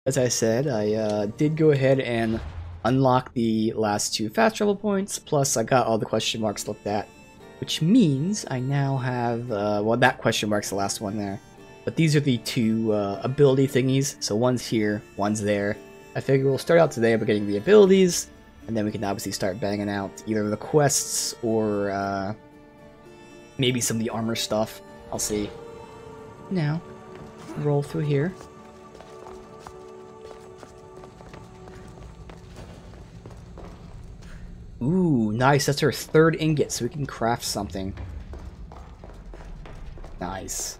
as I said, I did go ahead and unlock the last 2 fast travel points, plus I got all the question marks looked at, which means I now have, well, that question mark's the last one there. But these are the 2 ability thingies, so one's here, one's there. I figure we'll start out today by getting the abilities, and then we can obviously start banging out either the quests or maybe some of the armor stuff. I'll see. Now, roll through here. Ooh, nice. That's our 3rd ingot, so we can craft something. Nice.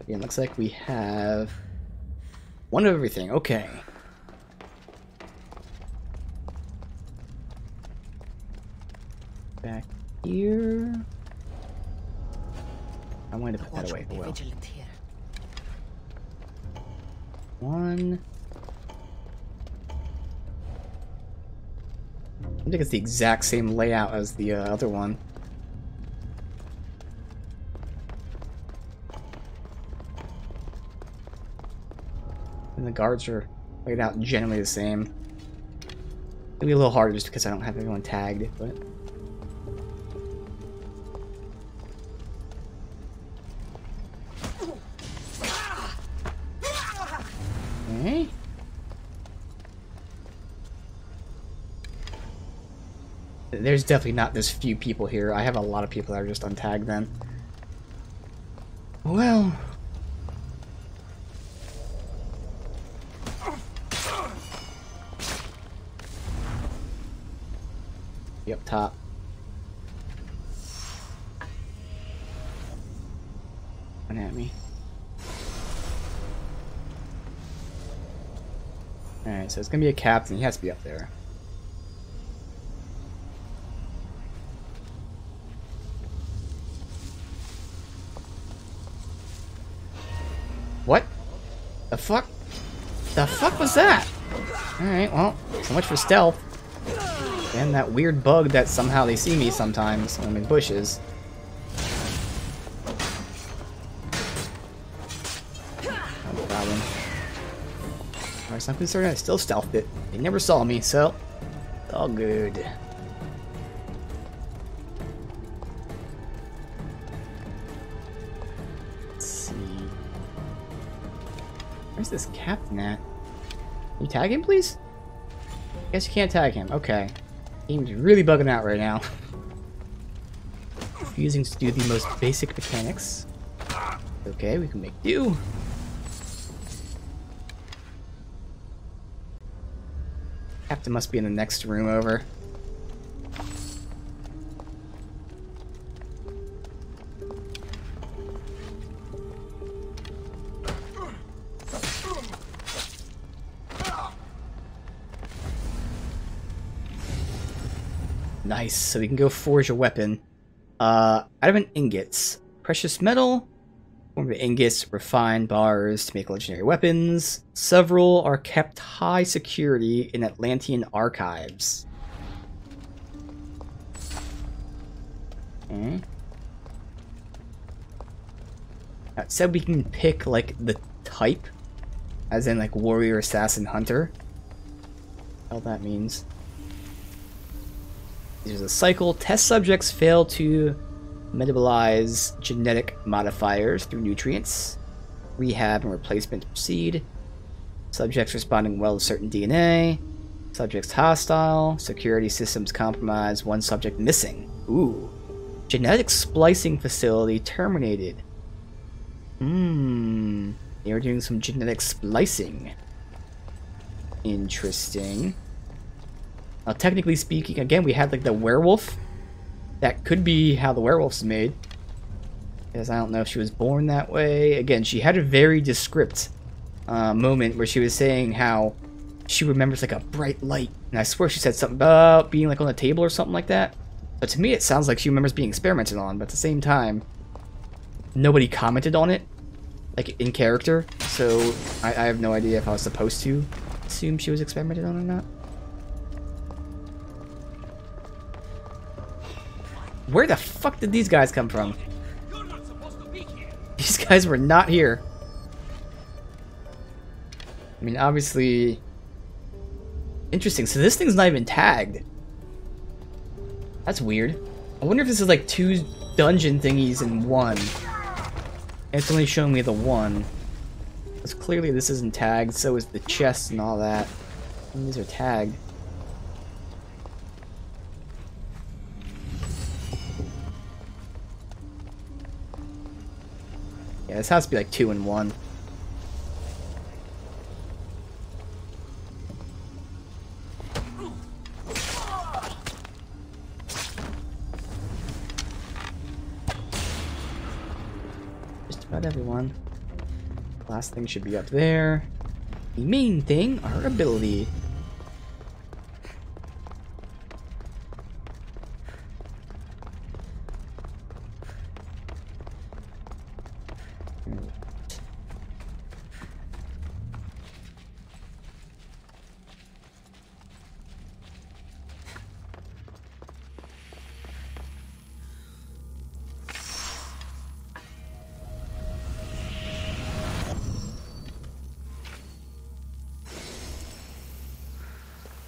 Again, looks like we have 1 of everything. Okay. Back here. I wanted to put that away. Well. 1. I think it's the exact same layout as the other one. And the guards are laid out generally the same. It'll be a little harder just because I don't have everyone tagged, but... Okay. There's definitely not this few people here. I have a lot of people that are just untagged then. Well... Be up top. Come at me. Alright, so it's gonna be a captain. He has to be up there. What? The fuck? The fuck was that? Alright, well, so much for stealth. And that weird bug that somehow they see me sometimes when I'm in bushes. No problem. Alright, so I'm concerned I still stealthed it. They never saw me, so it's all good. Let's see. Where's this captain at? Can you tag him, please? I guess you can't tag him. Okay. Game's really bugging out right now. Refusing to do the most basic mechanics. Okay, we can make do. Captain must be in the next room over. Nice, so we can go forge a weapon. Out of an ingots. Precious metal. Form of ingots, refined bars to make legendary weapons. Several are kept high security in Atlantean archives. Okay. It said we can pick, like, the type. As in, like, warrior, assassin, hunter. What that means. There's a cycle. Test subjects fail to metabolize genetic modifiers through nutrients. Rehab and replacement proceed. Subjects responding well to certain DNA. Subjects hostile. Security systems compromised. 1 subject missing. Ooh. Genetic splicing facility terminated. They are doing some genetic splicing. Interesting. Now, technically speaking, again, we had like the werewolf. That could be how the werewolf's made. Because I don't know if she was born that way. Again, she had a very descript moment where she was saying how she remembers like a bright light. And I swear she said something about being like on a table or something like that. But to me, it sounds like she remembers being experimented on. But at the same time, nobody commented on it. like in character, so I have no idea if I was supposed to assume she was experimented on or not. Where the fuck did these guys come from? You're not supposed to be here. These guys were not here. I mean, obviously... Interesting, so this thing's not even tagged. That's weird. I wonder if this is like 2 dungeon thingies in one. And it's only showing me the one. Because clearly this isn't tagged, so is the chest and all that. And these are tagged. Yeah, this has to be like 2 in 1. Just about everyone. Last thing should be up there. The main thing, our ability.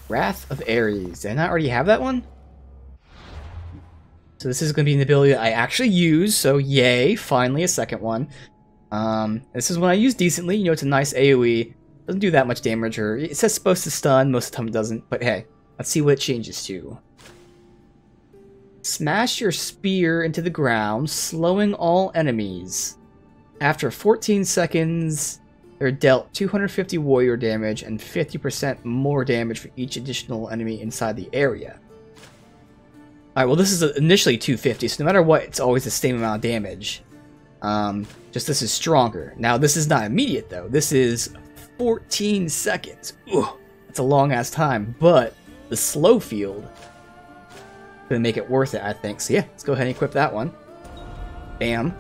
Wrath of Ares. Did I not already have that one? So this is going to be an ability that I actually use, so yay, finally a second one. This is one I use decently, you know, it's a nice AoE. Doesn't do that much damage, or it says supposed to stun, most of the time it doesn't, but hey, let's see what it changes to. Smash your spear into the ground, slowing all enemies. After 14 seconds... They're dealt 250 warrior damage and 50% more damage for each additional enemy inside the area. Alright, well this is initially 250, so no matter what, it's always the same amount of damage. Just this is stronger. Now this is not immediate though, this is 14 seconds. Ugh, that's a long ass time, but the slow field is gonna make it worth it, I think. So yeah, let's go ahead and equip that one. Bam.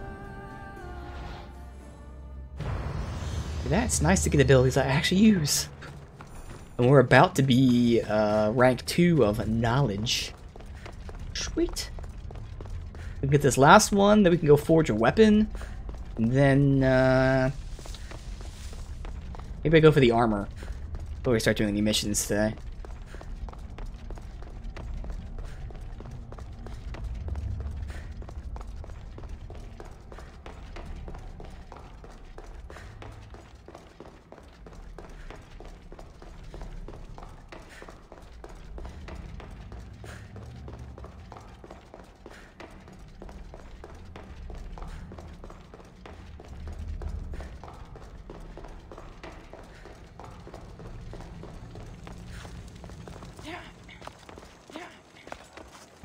It's nice to get abilities I actually use. And we're about to be rank 2 of knowledge. Sweet. We get this last one, then we can go forge a weapon. And then maybe I go for the armor before we start doing the missions today.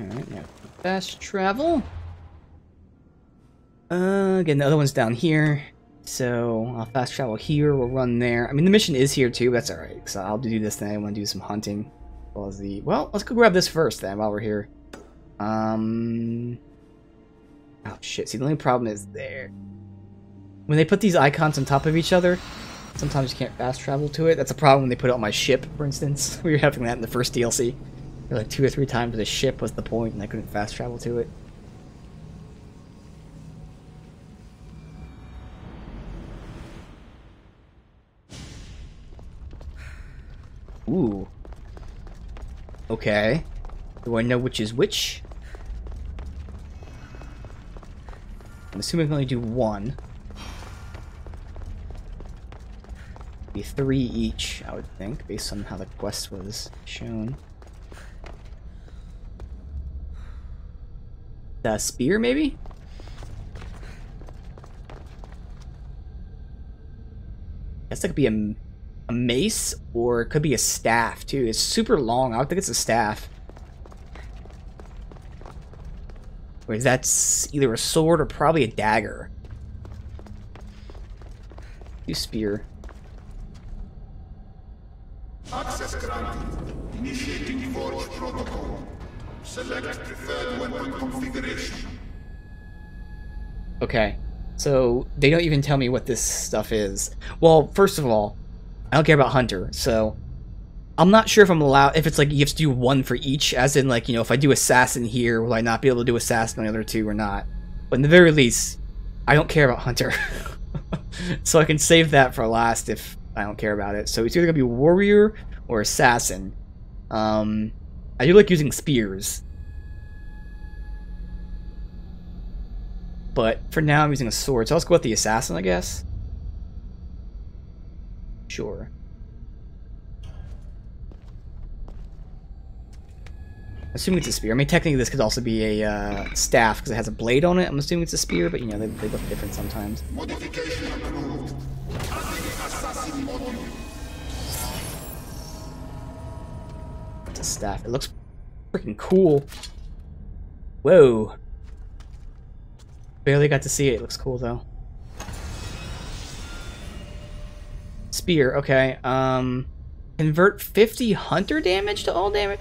Alright, now fast travel. Again, the other one's down here. So I'll fast travel here, we'll run there. I mean, the mission is here too, but that's alright. So I'll do this thing. I want to do some hunting. Well, let's go grab this first then while we're here. Oh shit, see the only problem is there. When they put these icons on top of each other, sometimes you can't fast travel to it. That's a problem when they put it on my ship, for instance. We were having that in the first DLC. Like 2 or 3 times the ship was the point and I couldn't fast travel to it. Ooh. Okay. Do I know which is which? I'm assuming I can only do one. Be 3 each, I would think, based on how the quest was shown. The spear, maybe? Guess that could be a mace, or it could be a staff, too. It's super long. I don't think it's a staff. Or that's either a sword or probably a dagger. Do spear. Access granted. Initiating forge protocol. Select preferred weapon configuration. Okay. So they don't even tell me what this stuff is. Well, first of all, I don't care about Hunter, so I'm not sure if I'm allowed, if it's like you have to do one for each, as in like, you know, if I do Assassin here, will I not be able to do Assassin on the other two or not? But in the very least, I don't care about Hunter. So I can save that for last if I don't care about it. So it's either going to be Warrior or Assassin. I do like using spears. But for now I'm using a sword, so let's go with the Assassin, I guess. Sure. Assuming it's a spear. I mean, technically this could also be a staff because it has a blade on it. I'm assuming it's a spear, but you know, they look different sometimes. Modification approved. Adding assassin module. It's a staff. It looks freaking cool. Whoa. Barely got to see it. It looks cool though. Spear. Okay. Convert 50 hunter damage to all damage.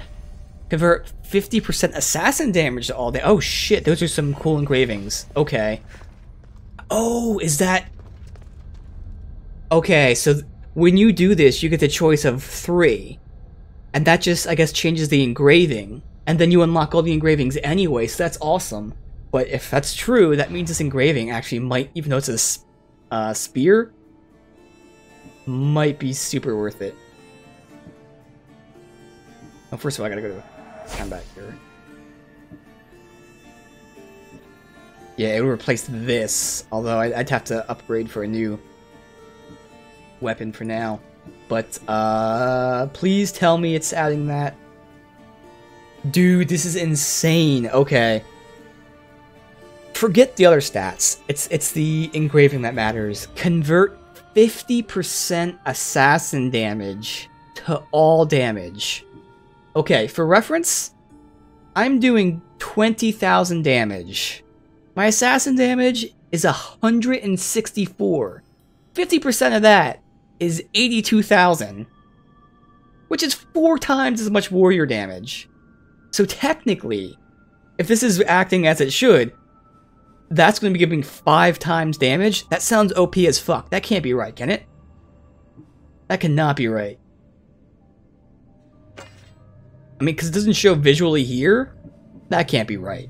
Convert 50% assassin damage to all damage. Oh shit, those are some cool engravings. Okay. Oh, is that... Okay, so when you do this, you get the choice of 3. And that just, I guess, changes the engraving. And then you unlock all the engravings anyway, so that's awesome. But if that's true, that means this engraving actually might, even though it's a spear, might be super worth it. Oh, first of all, I gotta go to combat here. Yeah, it would replace this, although I'd have to upgrade for a new weapon for now. But, please tell me it's adding that. Dude, this is insane. Okay. Forget the other stats. It's the engraving that matters. Convert 50% assassin damage to all damage. Okay, for reference, I'm doing 20,000 damage. My assassin damage is 164. 50% of that is 82,000, which is 4 times as much warrior damage. So technically, if this is acting as it should, that's going to be giving 5 times damage. That sounds OP as fuck. That can't be right, can it? That cannot be right. I mean, because it doesn't show visually here. That can't be right.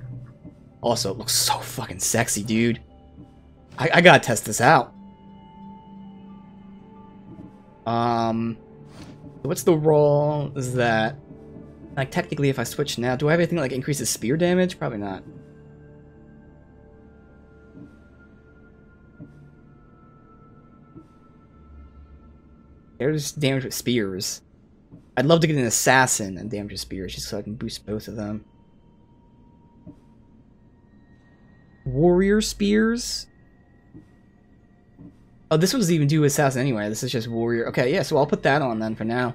Also, it looks so fucking sexy, dude. I gotta test this out. What's the role is that? Like, technically, if I switch now, do I have anything that, like, increases spear damage? Probably not. There's damage with spears. I'd love to get an assassin and damage with spears, just so I can boost both of them. Warrior spears? Oh, this one doesn't even do assassin anyway. This is just warrior. Okay, yeah, so I'll put that on then for now.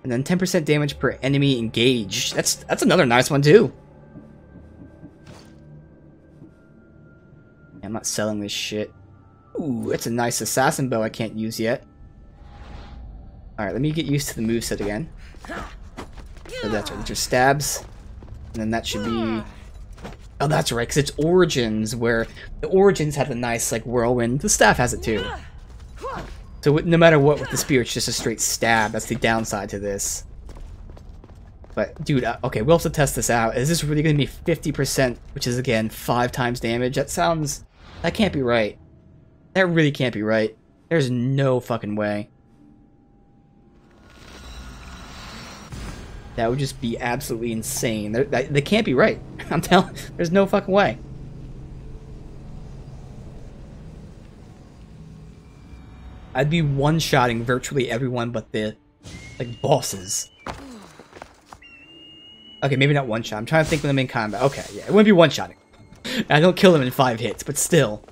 And then 10% damage per enemy engaged. That's another nice one too. I'm not selling this shit. Ooh, that's a nice assassin bow I can't use yet. Alright, let me get used to the moveset again. So that's right, just stabs. And then that should be... Oh, that's right, because it's Origins, where the Origins have a nice, like, whirlwind. The staff has it too. So no matter what with the spear, it's just a straight stab. That's the downside to this. But, dude, okay, we'll have to test this out. Is this really going to be 50%, which is, again, 5 times damage? That sounds... That can't be right. That really can't be right. There's no fucking way. That would just be absolutely insane. They can't be right. I'm telling... There's no fucking way. I'd be one-shotting virtually everyone but the, like, bosses. Okay, maybe not one-shot. I'm trying to think when I'm in combat. Okay, yeah, it wouldn't be one-shotting. I don't kill them in 5 hits, but still.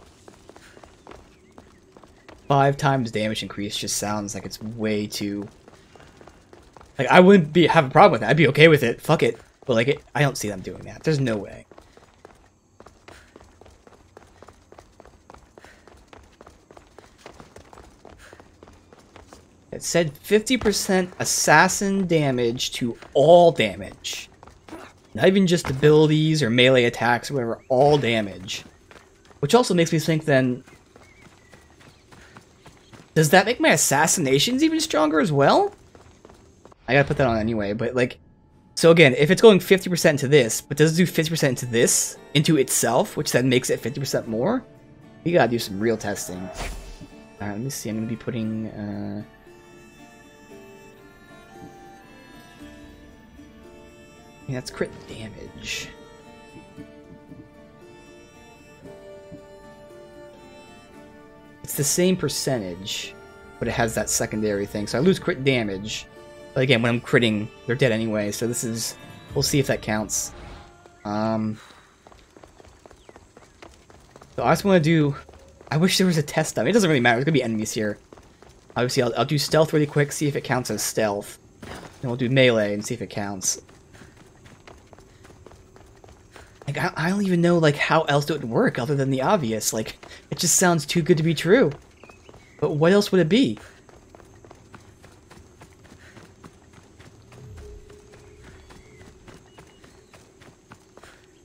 5 times damage increase just sounds like it's way too... Like, I wouldn't have a problem with that. I'd be okay with it. Fuck it. But, like, I don't see them doing that. There's no way. It said 50% assassin damage to all damage. Not even just abilities or melee attacks or whatever, all damage. Which also makes me think then, does that make my assassinations even stronger as well? I gotta put that on anyway, but like, so again, if it's going 50% into this, but does it do 50% into this, into itself, which then makes it 50% more? We gotta do some real testing. Alright, let me see, I'm gonna be putting, yeah, that's crit damage. It's the same percentage, but it has that secondary thing, so I lose crit damage. But again, when I'm critting, they're dead anyway, so this is... We'll see if that counts. So I just want to do... I wish there was a test time. It doesn't really matter, there's going to be enemies here. Obviously, I'll do stealth really quick, see if it counts as stealth. Then we'll do melee and see if it counts. Like, I don't even know, like, how else it would work other than the obvious. Like, it just sounds too good to be true. But what else would it be?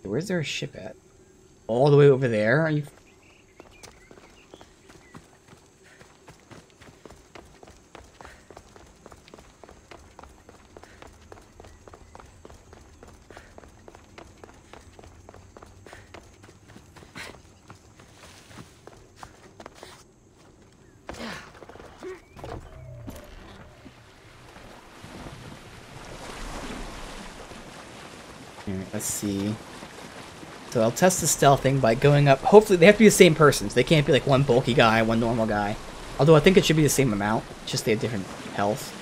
Where's there a ship at? All the way over there? Are you... Alright, let's see. So I'll test the stealth thing by going up. Hopefully, they have to be the same persons. They can't be like one bulky guy, one normal guy. Although I think it should be the same amount, just they have different health.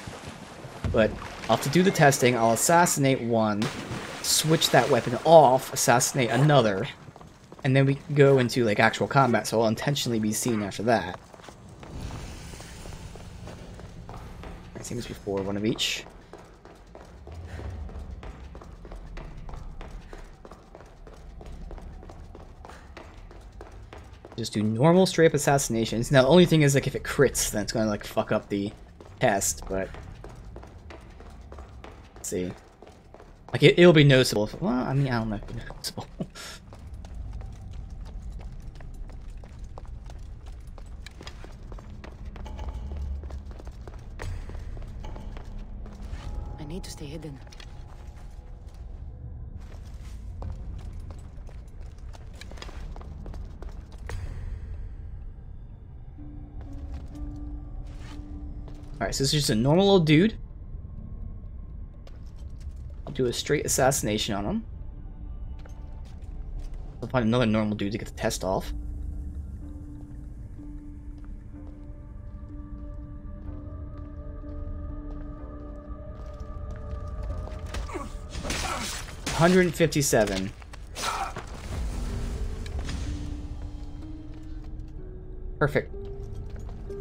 But I'll have to do the testing. I'll assassinate one, switch that weapon off, assassinate another, and then we can go into like actual combat. So I'll intentionally be seen after that. Same as before, one of each. Just do normal straight up assassinations. Now the only thing is like if it crits, then it's gonna like fuck up the test, but let's see. Like it'll be noticeable. Well, I mean, I don't know if it's noticeable. I need to stay hidden. Alright, so this is just a normal old dude. I'll do a straight assassination on him. I'll find another normal dude to get the test off. $157. Perfect.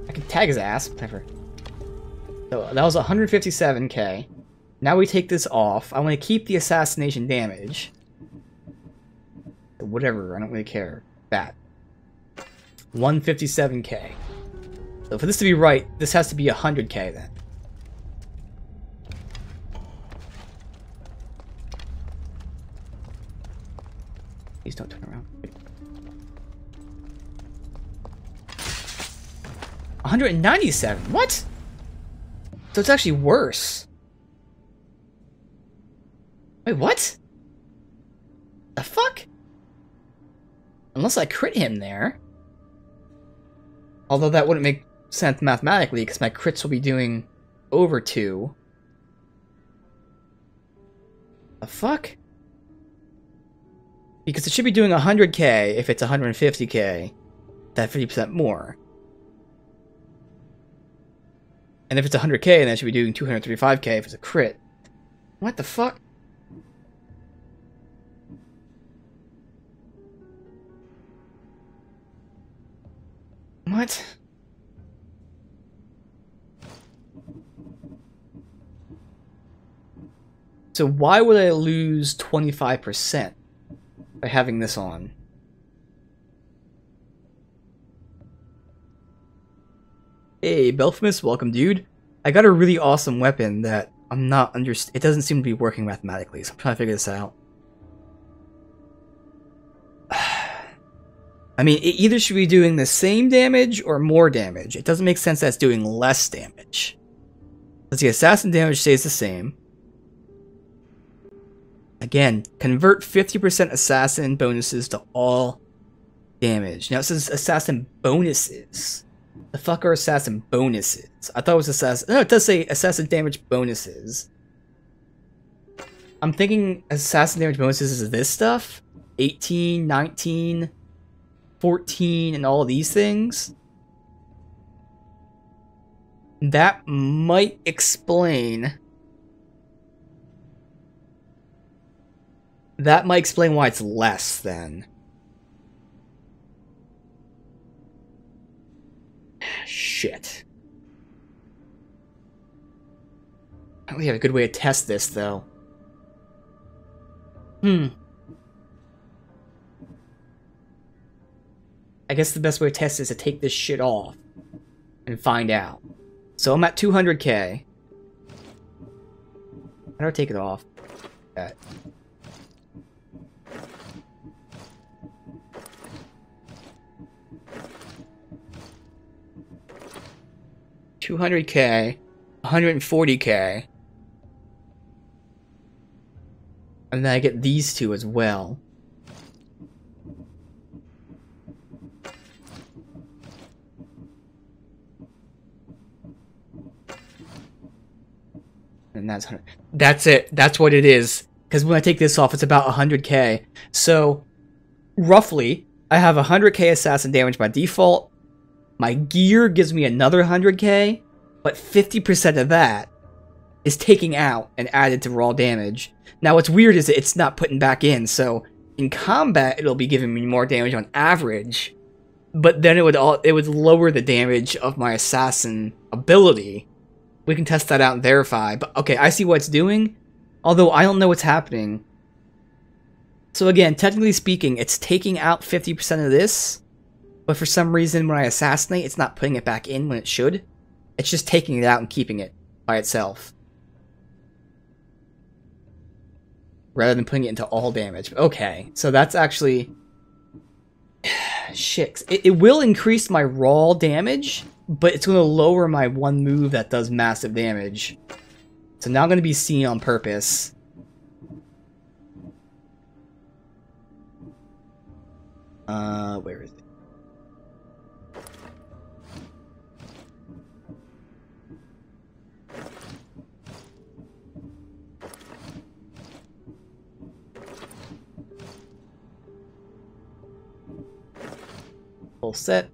I can tag his ass, whatever. So that was 157k. Now we take this off. I want to keep the assassination damage. Whatever, I don't really care. That. 157k. So for this to be right, this has to be 100k then. Please don't turn around. 197? What? So it's actually worse. Wait, what? The fuck? Unless I crit him there. Although that wouldn't make sense mathematically, because my crits will be doing over 2. The fuck? Because it should be doing 100k if it's 150k. That 50% more. And if it's 100k, then it should be doing 235k if it's a crit. What the fuck? What? So why would I lose 25% by having this on? Hey, Belphimus, welcome, dude. I got a really awesome weapon that I'm not it doesn't seem to be working mathematically, so I'm trying to figure this out. I mean, it either should be doing the same damage or more damage. It doesn't make sense that it's doing less damage. Because the assassin damage stays the same. Again, convert 50% assassin bonuses to all damage. Now it says assassin bonuses. The fuck are assassin bonuses? I thought it was assassin. No, it does say assassin damage bonuses. I'm thinking assassin damage bonuses is this stuff. 18, 19, 14, and all of these things. That might explain. That might explain why it's less then. Shit. I don't really have a good way to test this, though. I guess the best way to test is to take this shit off and find out. So I'm at 200k. How do I take it off? Okay. 200k, 140k, and then I get these two as well. And that's it. That's what it is. Because when I take this off, it's about 100k. So, roughly, I have 100k assassin damage by default. My gear gives me another 100k, but 50% of that is taking out and added to raw damage. Now, what's weird is that it's not putting back in, so in combat, it'll be giving me more damage on average, but then it would lower the damage of my assassin ability. We can test that out and verify, but okay, I see what it's doing, although I don't know what's happening. So again, technically speaking, it's taking out 50% of this, but for some reason when I assassinate, it's not putting it back in when it should. It's just taking it out and keeping it by itself, rather than putting it into all damage. Okay, so that's actually... shit. It will increase my raw damage, but it's going to lower my one move that does massive damage. So now I'm going to be seen on purpose. Where is it? Whole set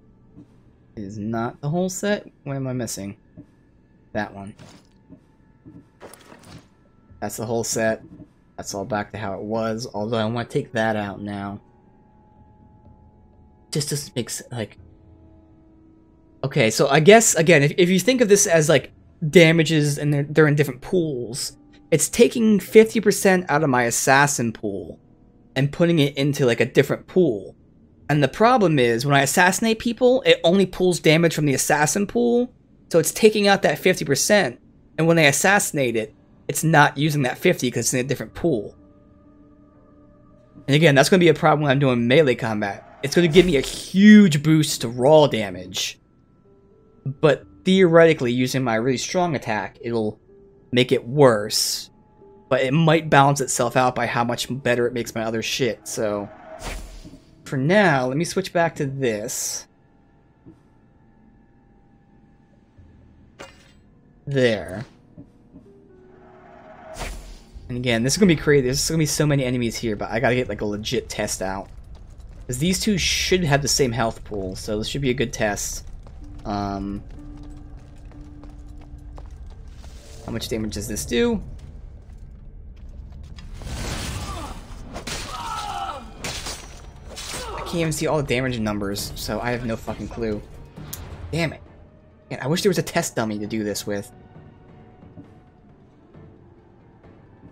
is not the whole set. What am I missing? That one. That's the whole set. That's all back to how it was, although I want to take that out now. Just makes, like... Okay, so I guess, again, if you think of this as, like, damages and they're in different pools, it's taking 50% out of my assassin pool and putting it into, like, a different pool. And the problem is, when I assassinate people, it only pulls damage from the assassin pool, so it's taking out that 50%, and when they assassinate it, it's not using that 50 because it's in a different pool. And again, that's going to be a problem when I'm doing melee combat. It's going to give me a huge boost to raw damage, but theoretically, using my really strong attack, it'll make it worse, but it might balance itself out by how much better it makes my other shit, so... For now, let me switch back to this. There. And again, this is gonna be crazy. There's gonna be so many enemies here, but I gotta get like a legit test out. Because these two should have the same health pool, so this should be a good test. How much damage does this do? I can't even see all the damage numbers, so I have no fucking clue. Damn it. Man, I wish there was a test dummy to do this with.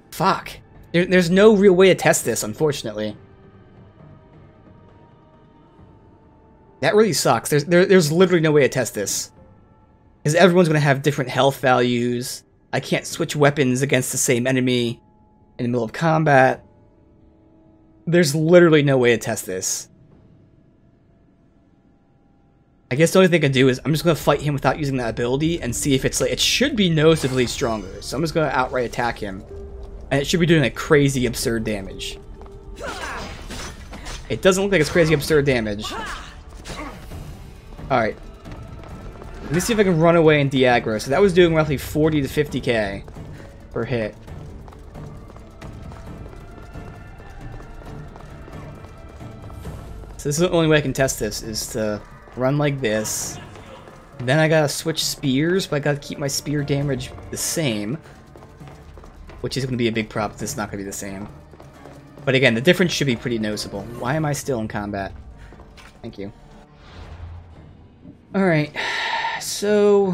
Fuck. There's no real way to test this, unfortunately. That really sucks. There's literally no way to test this. Because everyone's going to have different health values. I can't switch weapons against the same enemy in the middle of combat. There's literally no way to test this. I guess the only thing I can do is I'm just gonna fight him without using that ability and see if it's like, it should be noticeably stronger. So I'm just gonna outright attack him. And it should be doing like crazy absurd damage. It doesn't look like it's crazy absurd damage. Alright. Let me see if I can run away and de-aggro. So that was doing roughly 40 to 50k per hit. So this is the only way I can test this, is to run like this. Then I gotta switch spears, but I gotta keep my spear damage the same. Which is gonna be a big problem if this is not gonna be the same. But again, the difference should be pretty noticeable. Why am I still in combat? Thank you. Alright, so...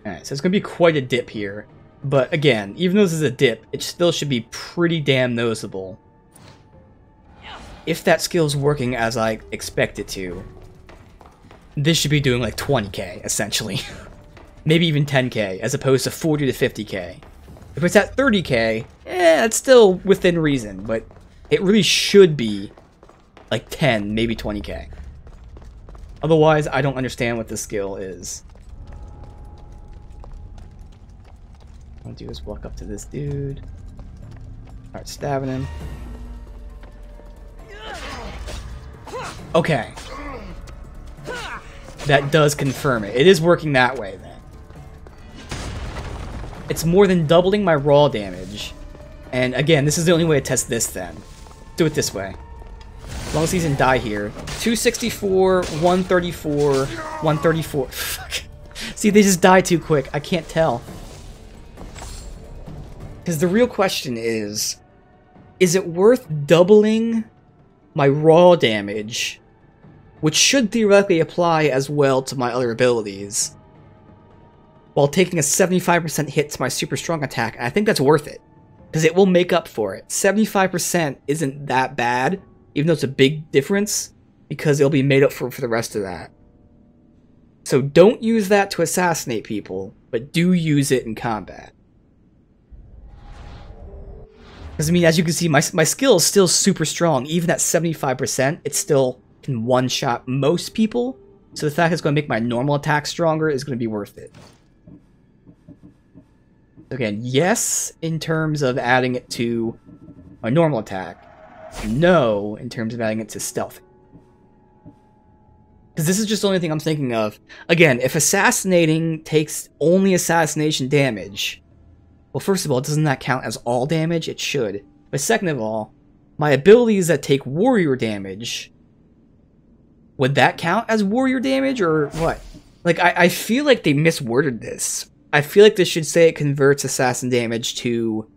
Alright, so it's gonna be quite a dip here. But again, even though this is a dip, it still should be pretty damn noticeable. If that skill's working as I expect it to, this should be doing like 20k, essentially. Maybe even 10k, as opposed to 40 to 50k. If it's at 30k, that's still within reason, but it really should be like 10, maybe 20k. Otherwise, I don't understand what this skill is. What I'll do is walk up to this dude. Start stabbing him. Okay. That does confirm it. It is working that way, then. It's more than doubling my raw damage. And again, this is the only way to test this, then. Do it this way. As long as he doesn't die here. 264, 134, 134. Fuck. See, they just die too quick. I can't tell. Because the real question is it worth doubling my raw damage, which should theoretically apply as well to my other abilities, while taking a 75% hit to my super strong attack? And I think that's worth it, because it will make up for it. 75% isn't that bad, even though it's a big difference, because it'll be made up for the rest of that. So don't use that to assassinate people, but do use it in combat. Because, I mean, as you can see, my skill is still super strong. Even at 75%, it still can one-shot most people. So the fact it's going to make my normal attack stronger is going to be worth it. Again, yes, in terms of adding it to my normal attack. No, in terms of adding it to stealth. Because this is just the only thing I'm thinking of. Again, if assassinating takes only assassination damage... Well, first of all, doesn't that count as all damage? It should. But second of all, my abilities that take warrior damage, would that count as warrior damage, or what? Like, I feel like they misworded this. I feel like this should say it converts assassin damage to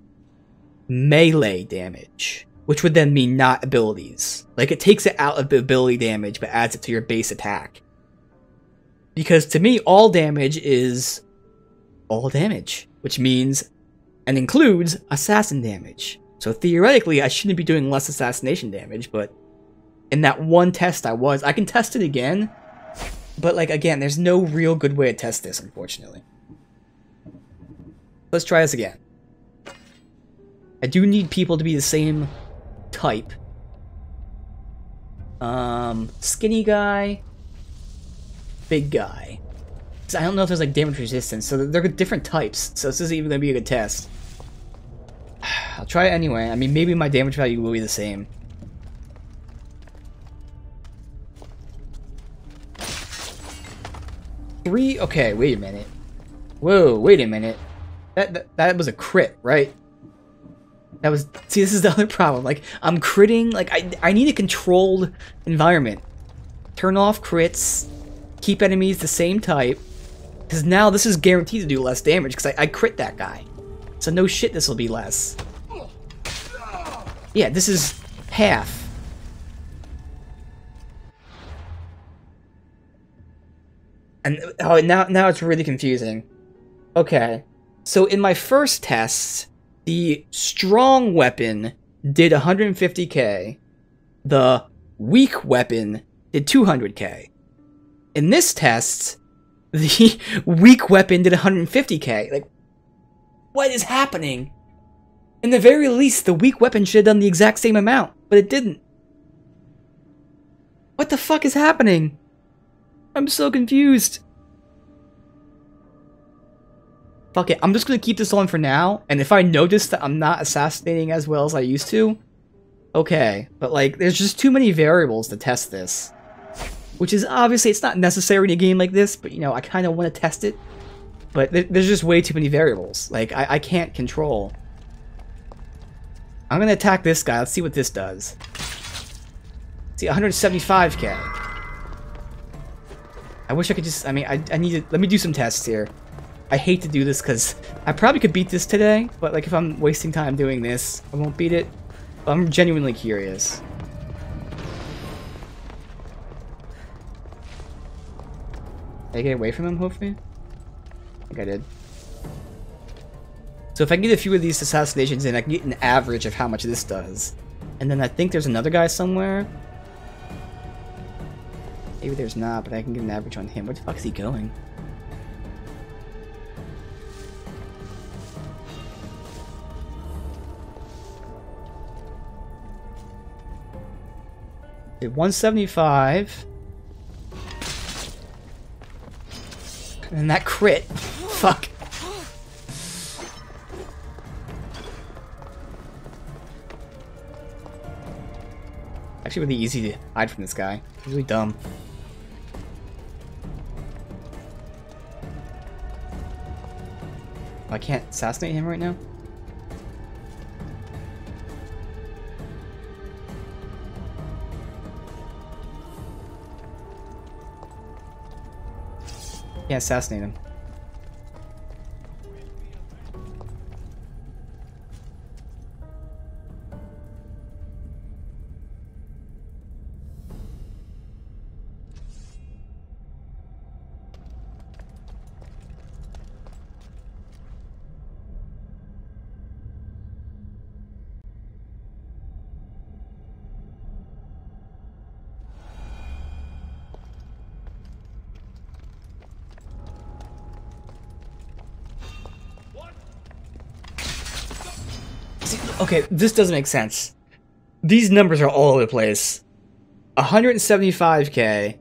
melee damage, which would then mean not abilities. Like, it takes it out of the ability damage, but adds it to your base attack. Because to me, all damage is all damage, which means... and includes assassin damage. So theoretically, I shouldn't be doing less assassination damage, but in that one test I can test it again, but like, again, there's no real good way to test this, unfortunately. Let's try this again. I do need people to be the same type. Skinny guy, big guy. I don't know if there's like damage resistance, so they're different types, so this isn't even going to be a good test. I'll try it anyway. I mean, maybe my damage value will be the same. Three? Okay, wait a minute. Whoa, wait a minute. That was a crit, right? That was... See, this is the other problem. Like, I'm critting... Like, I need a controlled environment. Turn off crits. Keep enemies the same type. Because now this is guaranteed to do less damage, because I crit that guy. So no shit this will be less. Yeah, this is half. And oh, now it's really confusing. Okay, so in my first test, the strong weapon did 150k. The weak weapon did 200k. In this test, the weak weapon did 150k. Like, what is happening? In the very least, the weak weapon should have done the exact same amount, but it didn't. What the fuck is happening? I'm so confused. Fuck it, I'm just gonna keep this on for now, and if I notice that I'm not assassinating as well as I used to, okay. But like, there's just too many variables to test this. Which is obviously, it's not necessary in a game like this, but you know, I kind of want to test it. But there's just way too many variables. Like, I can't control. I'm gonna attack this guy, let's see what this does. See, 175k. I wish I could just, I mean, I need to, let me do some tests here. I hate to do this because I probably could beat this today, but like if I'm wasting time doing this, I won't beat it. But I'm genuinely curious. Did I get away from him, hopefully? I think I did. So if I can get a few of these assassinations in, I can get an average of how much this does. And then I think there's another guy somewhere. Maybe there's not, but I can get an average on him. Where the fuck is he going? Did 175. And that crit. Fuck. Actually really easy to hide from this guy. He's really dumb. I can't assassinate him right now? Can't assassinate him. Okay, this doesn't make sense. These numbers are all over the place. 175k.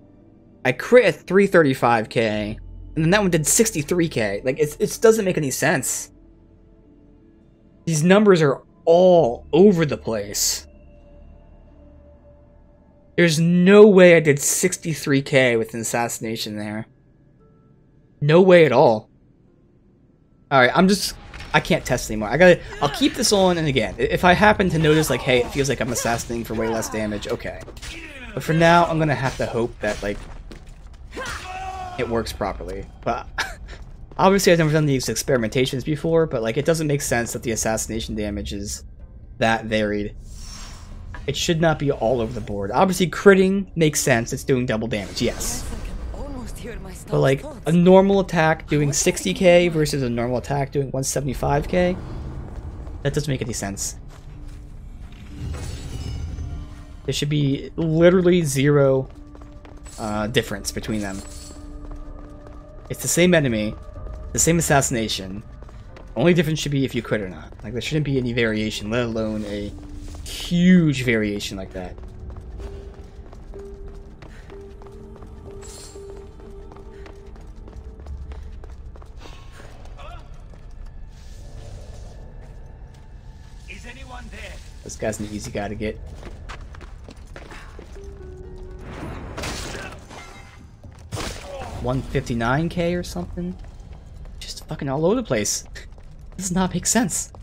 I crit at 335k. And then that one did 63k. Like, it doesn't make any sense. These numbers are all over the place. There's no way I did 63k with an assassination there. No way at all. Alright, I can't test anymore. I'll keep this on, and again, if I happen to notice, like, hey, it feels like I'm assassinating for way less damage, okay. But for now, I'm gonna have to hope that, like, it works properly. But, obviously I've never done these experimentations before, but, like, it doesn't make sense that the assassination damage is that varied. It should not be all over the board. Obviously, critting makes sense, it's doing double damage, yes. But like, a normal attack doing 60k versus a normal attack doing 175k? That doesn't make any sense. There should be literally zero difference between them. It's the same enemy, the same assassination. Only difference should be if you crit or not. Like, there shouldn't be any variation, let alone a huge variation like that. This guy's an easy guy to get. $159k or something? Just fucking all over the place. This does not make sense.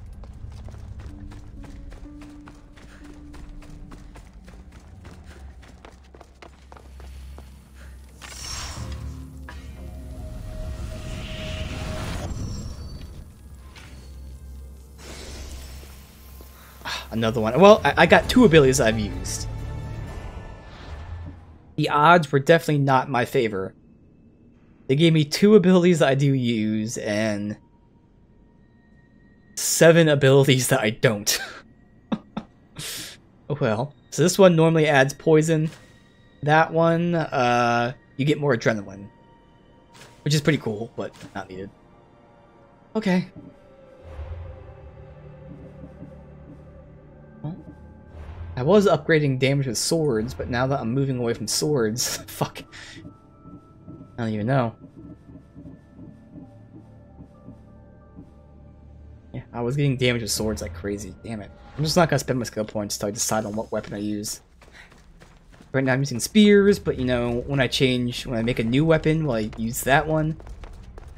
Another one. Well, I got two abilities I've used. The odds were definitely not in my favor. They gave me 2 abilities that I do use, and 7 abilities that I don't. Well, so this one normally adds poison. That one, you get more adrenaline. Which is pretty cool, but not needed. Okay. I was upgrading damage with swords, but now that I'm moving away from swords, fuck. I don't even know. Yeah, I was getting damage with swords like crazy. Damn it. I'm just not gonna spend my skill points until I decide on what weapon I use. Right now I'm using spears, but you know, when I make a new weapon, will I use that one?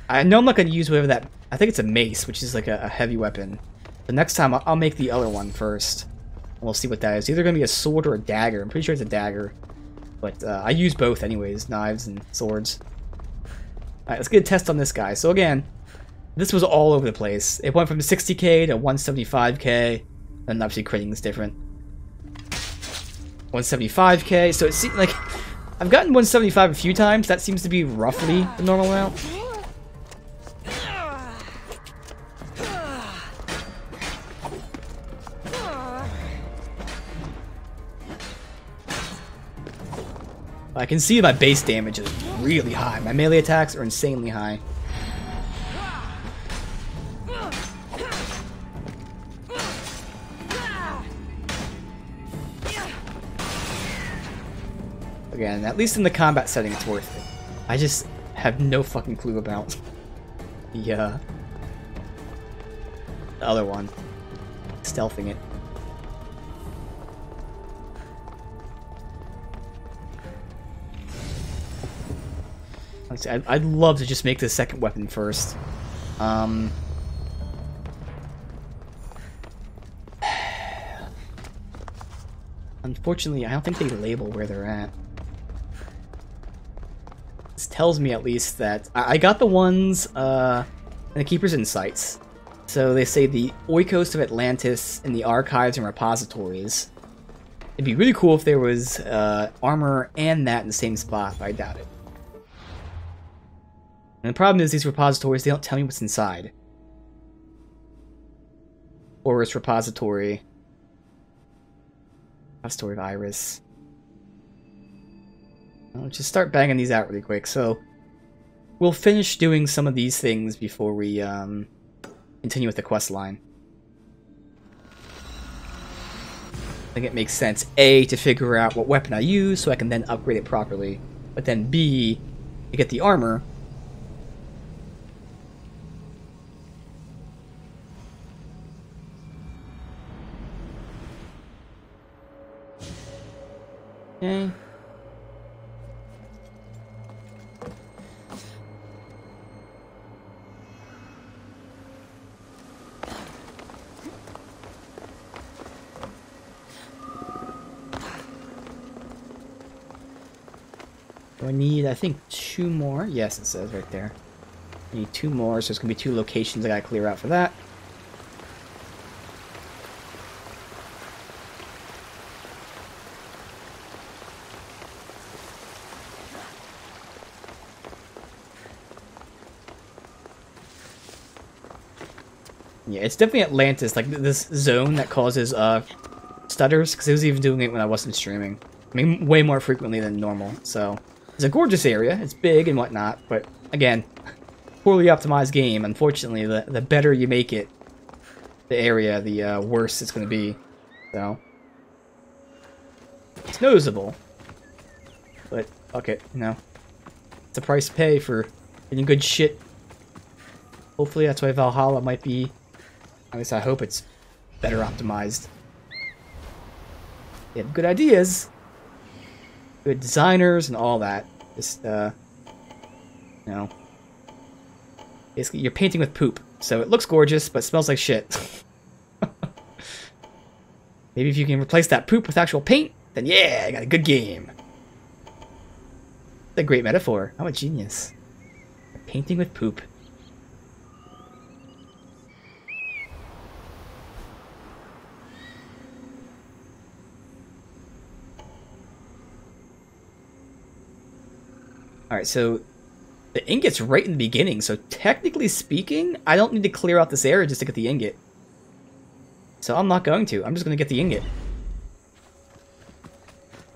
I know I'm not gonna use whatever that, I think it's a mace, which is like a heavy weapon. The next time I'll make the other one first. And we'll see what that is. It's either gonna be a sword or a dagger. I'm pretty sure it's a dagger. But I use both anyways, knives and swords. Alright, let's get a test on this guy. So again, this was all over the place. It went from 60k to 175k, and obviously critting is different. 175k, so it seems like I've gotten 175 a few times. That seems to be roughly the normal amount. I can see my base damage is really high. My melee attacks are insanely high. Again, at least in the combat setting, it's worth it. I just have no fucking clue about the other one. Stealthing it. I'd love to just make the second weapon first. Unfortunately, I don't think they label where they're at. This tells me at least that I got the ones in the Keeper's Insights. So they say the Oikos of Atlantis in the archives and repositories. It'd be really cool if there was armor and that in the same spot, but I doubt it. And the problem is these repositories, they don't tell me what's inside. Horus repository. Repository of Iris. Let's just start banging these out really quick. So we'll finish doing some of these things before we continue with the quest line. I think it makes sense, A, to figure out what weapon I use so I can then upgrade it properly. But then B, to get the armor. Okay. Do I need, I think, 2 more? Yes, it says right there. I need 2 more, so there's going to be 2 locations I gotta clear out for that. Yeah, it's definitely Atlantis, like this zone that causes stutters, because I was even doing it when I wasn't streaming. I mean, way more frequently than normal, so... It's a gorgeous area, it's big and whatnot, but again, poorly optimized game. Unfortunately, the better you make it, the area, the worse it's going to be. So, it's noticeable, but fuck it, you know. It's a price to pay for getting good shit. Hopefully that's why Valhalla might be, at least I hope it's better optimized. They have good ideas. Good designers and all that. Just, you know. Basically, you're painting with poop. So it looks gorgeous, but smells like shit. Maybe if you can replace that poop with actual paint, then yeah, I got a good game. That's a great metaphor. I'm a genius. Painting with poop. Alright, so the ingot's right in the beginning, so technically speaking, I don't need to clear out this area just to get the ingot. So I'm not going to. I'm just going to get the ingot.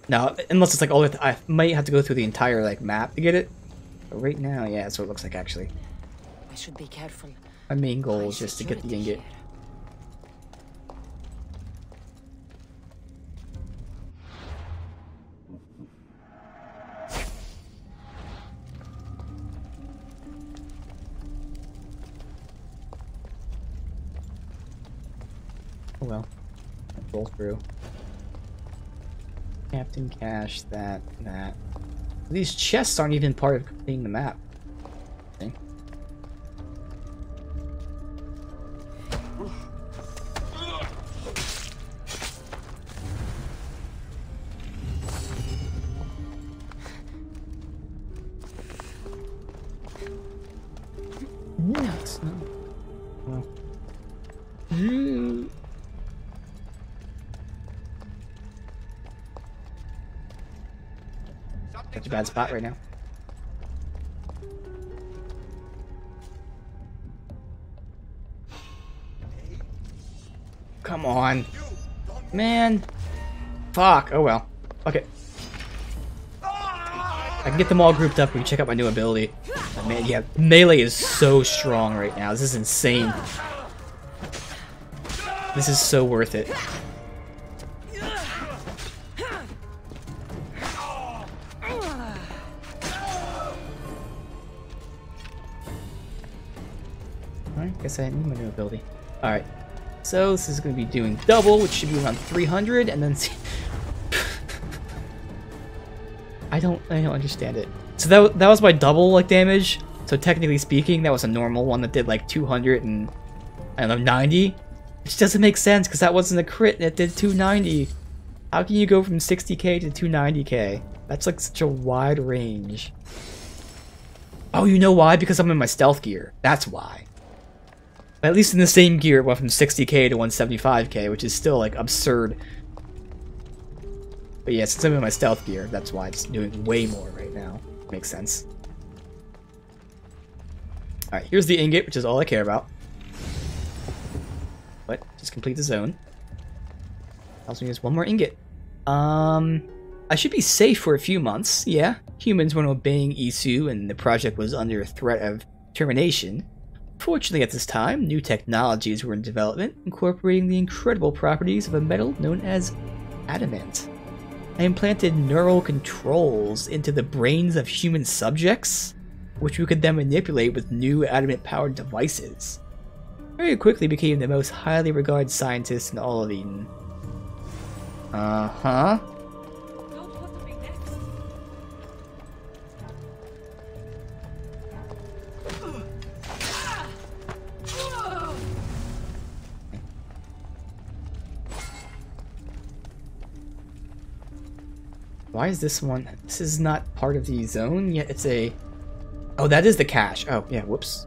Now, unless it's like, oh, I might have to go through the entire like map to get it. But right now, yeah, that's what it looks like actually. I should be careful. My main goal is just to get the ingot. Oh well. Roll through. Captain Cash, that. These chests aren't even part of completing the map. Okay. Yes. Well. Such a bad spot right now. Come on. Man. Fuck. Oh well. Okay. I can get them all grouped up. We can check out my new ability. Oh, man, yeah. Melee is so strong right now. This is insane. This is so worth it. Alright, guess I need my new ability. Alright. So this is going to be doing double, which should be around 300, and then I don't understand it. So that was my double like damage. So technically speaking, that was a normal one that did like 200 and I don't know 90, which doesn't make sense because that wasn't a crit and it did 290. How can you go from 60k to 290k? That's like such a wide range. Oh, you know why? Because I'm in my stealth gear. That's why. At least in the same gear, it went from 60k to 175k, which is still like absurd. But yeah, since I'm in my stealth gear, that's why it's doing way more right now. Makes sense. Alright, here's the ingot, which is all I care about. But, just complete the zone. Also needs one more ingot. I should be safe for a few months, yeah. Humans weren't obeying Isu, and the project was under threat of termination. Fortunately, at this time, new technologies were in development, incorporating the incredible properties of a metal known as adamant. I implanted neural controls into the brains of human subjects, which we could then manipulate with new adamant-powered devices. Very quickly became the most highly regarded scientist in all of Eden. Uh-huh. Why is this one? This is not part of the zone, yet it's a... Oh, that is the cache. Oh, yeah, whoops.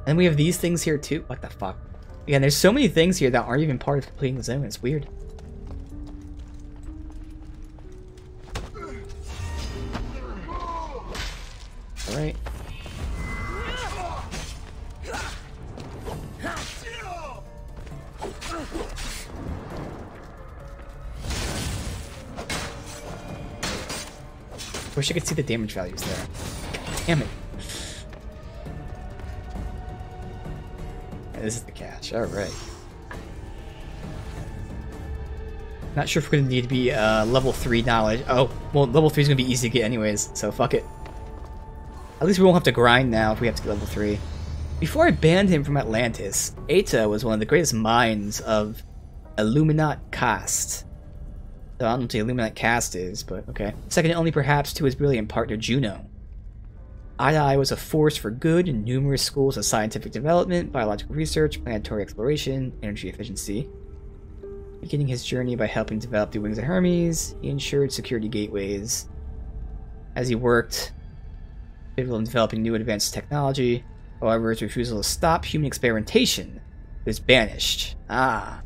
And we have these things here too. What the fuck? Again, there's so many things here that aren't even part of completing the zone. It's weird. Alright. Wish I could see the damage values there. Damn it. Yeah, this is the cache. Alright. Not sure if we're going to need to be level 3 knowledge. Oh, well, level 3 is going to be easy to get anyways, so fuck it. At least we won't have to grind now if we have to get level 3. Before I banned him from Atlantis, Eta was one of the greatest minds of Illuminat caste. So I don't know what the Illuminat caste is, but okay. Second only perhaps to his brilliant partner Juno. Eye was a force for good in numerous schools of scientific development, biological research, planetary exploration, energy efficiency. Beginning his journey by helping develop the Wings of Hermes, he ensured security gateways. As he worked, pivotal in developing new advanced technology. However, his refusal to stop human experimentation was banished. Ah.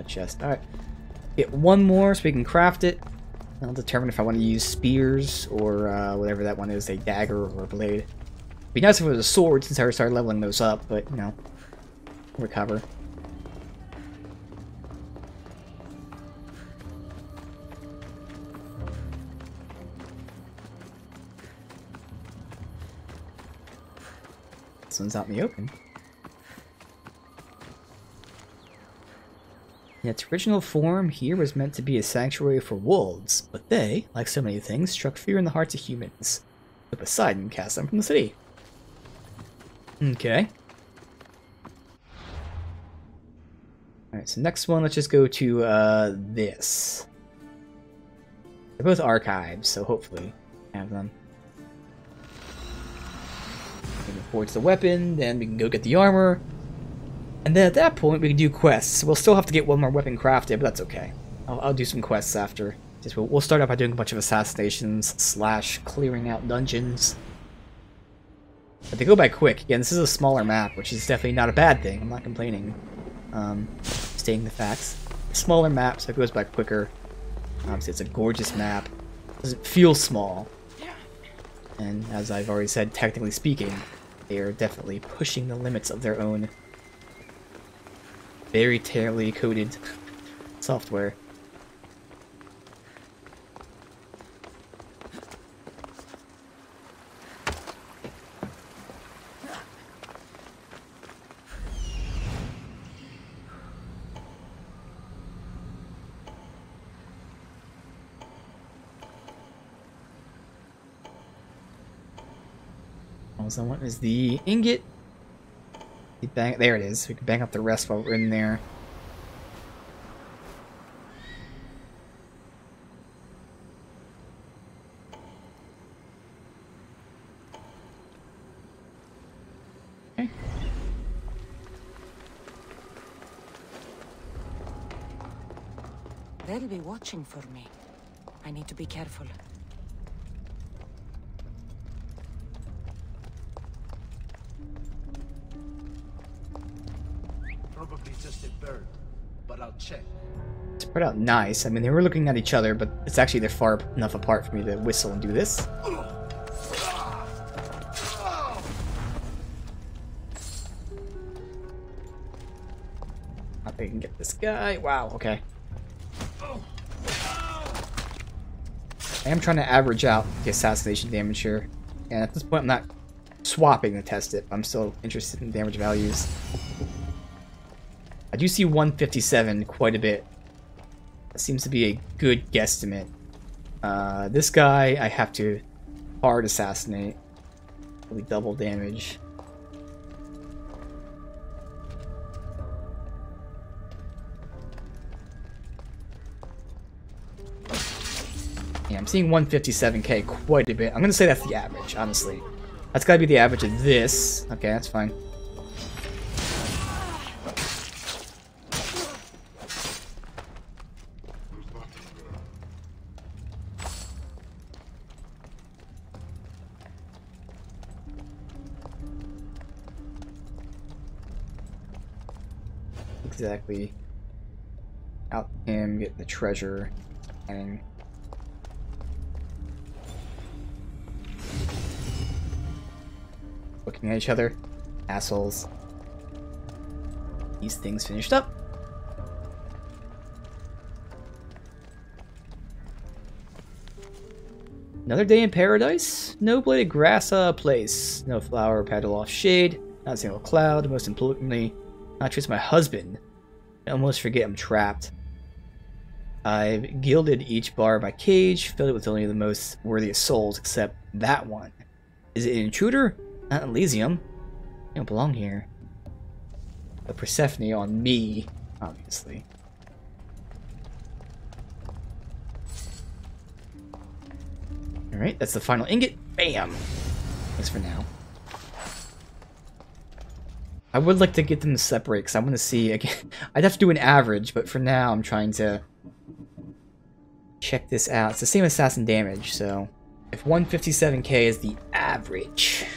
Chest. Alright. Get one more so we can craft it. I'll determine if I want to use spears or whatever that one is, a dagger or a blade. It'd be nice if it was a sword since I already started leveling those up, but you know, recover. This one's out in the open. In its original form, here was meant to be a sanctuary for wolves, but they, like so many things, struck fear in the hearts of humans. So Poseidon cast them from the city. Okay. Alright, so next one, let's just go to this. They're both archives, so hopefully have them. We can forge the weapon, then we can go get the armor. And then at that point, we can do quests. We'll still have to get one more weapon crafted, but that's okay. I'll do some quests after. Just we'll start out by doing a bunch of assassinations / clearing out dungeons. But they go by quick. Again, this is a smaller map, which is definitely not a bad thing. I'm not complaining. Stating the facts. Smaller map, so it goes by quicker. Obviously, it's a gorgeous map. It doesn't feel small. And as I've already said, technically speaking, they are definitely pushing the limits of their own very terribly coded software. Also, what is the ingot? There it is. We can bang up the rest while we're in there. Okay. They'll be watching for me. I need to be careful. Probably just a bird, but I'll check. Spread out nice. I mean, they were looking at each other, but it's actually they're far enough apart for me to whistle and do this. I think I can get this guy. Wow, okay. I am trying to average out the assassination damage here. And at this point, I'm not swapping to test it. I'm still interested in damage values. I do see 157 quite a bit. That seems to be a good guesstimate. This guy, I have to hard assassinate. Probably double damage. Yeah, I'm seeing 157k quite a bit. I'm gonna say that's the average, honestly. That's gotta be the average of this. Okay, that's fine. Exactly. Out him, get the treasure, and looking at each other. Assholes. These things finished up. Another day in paradise. No blade of grass place. No flower petal off shade. Not a single cloud. Most importantly, not just my husband. I almost forget I'm trapped. I've gilded each bar of my cage, filled it with only the most worthy of souls, except that one. Is it an intruder? Not Elysium. I don't belong here. But Persephone on me, obviously. Alright, that's the final ingot. Bam! Thanks for now. I would like to get them to separate, because I want to see, again, I'd have to do an average, but for now I'm trying to check this out. It's the same assassin damage, so if 157k is the average,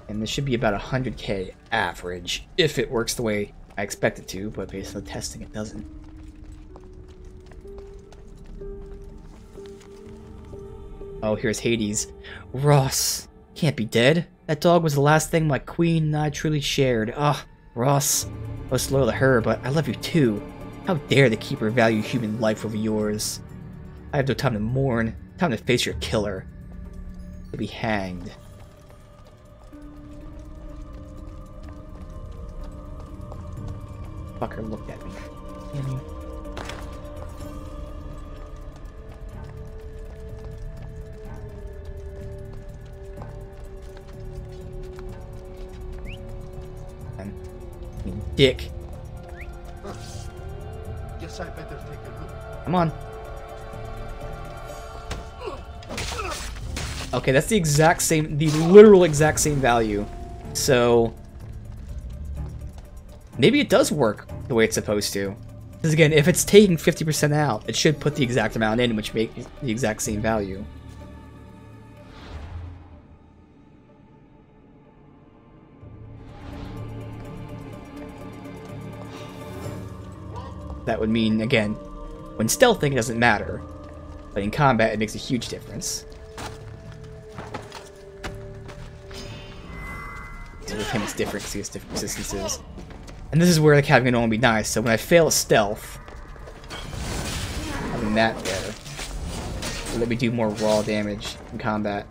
and this should be about 100k average, if it works the way I expect it to, but based on the testing it doesn't. Oh, here's Hades. Ross can't be dead. That dog was the last thing my queen and I truly shared. Ah, Ross. I was loyal to her, but I love you too. How dare the Keeper value human life over yours? I have no time to mourn. Time to face your killer. To be hanged. fucker looked at me. Damn you. Dick. Guess I better take a look. Come on. Okay, that's the exact same, the literal exact same value. So maybe it does work the way it's supposed to. Because again, if it's taking 50% out, it should put the exact amount in, which makes the exact same value. That would mean, again, when stealthing it doesn't matter, but in combat it makes a huge difference. So with him it's different because he has different resistances. And this is where the cap can only be nice, so when I fail a stealth, having that there will let me do more raw damage in combat.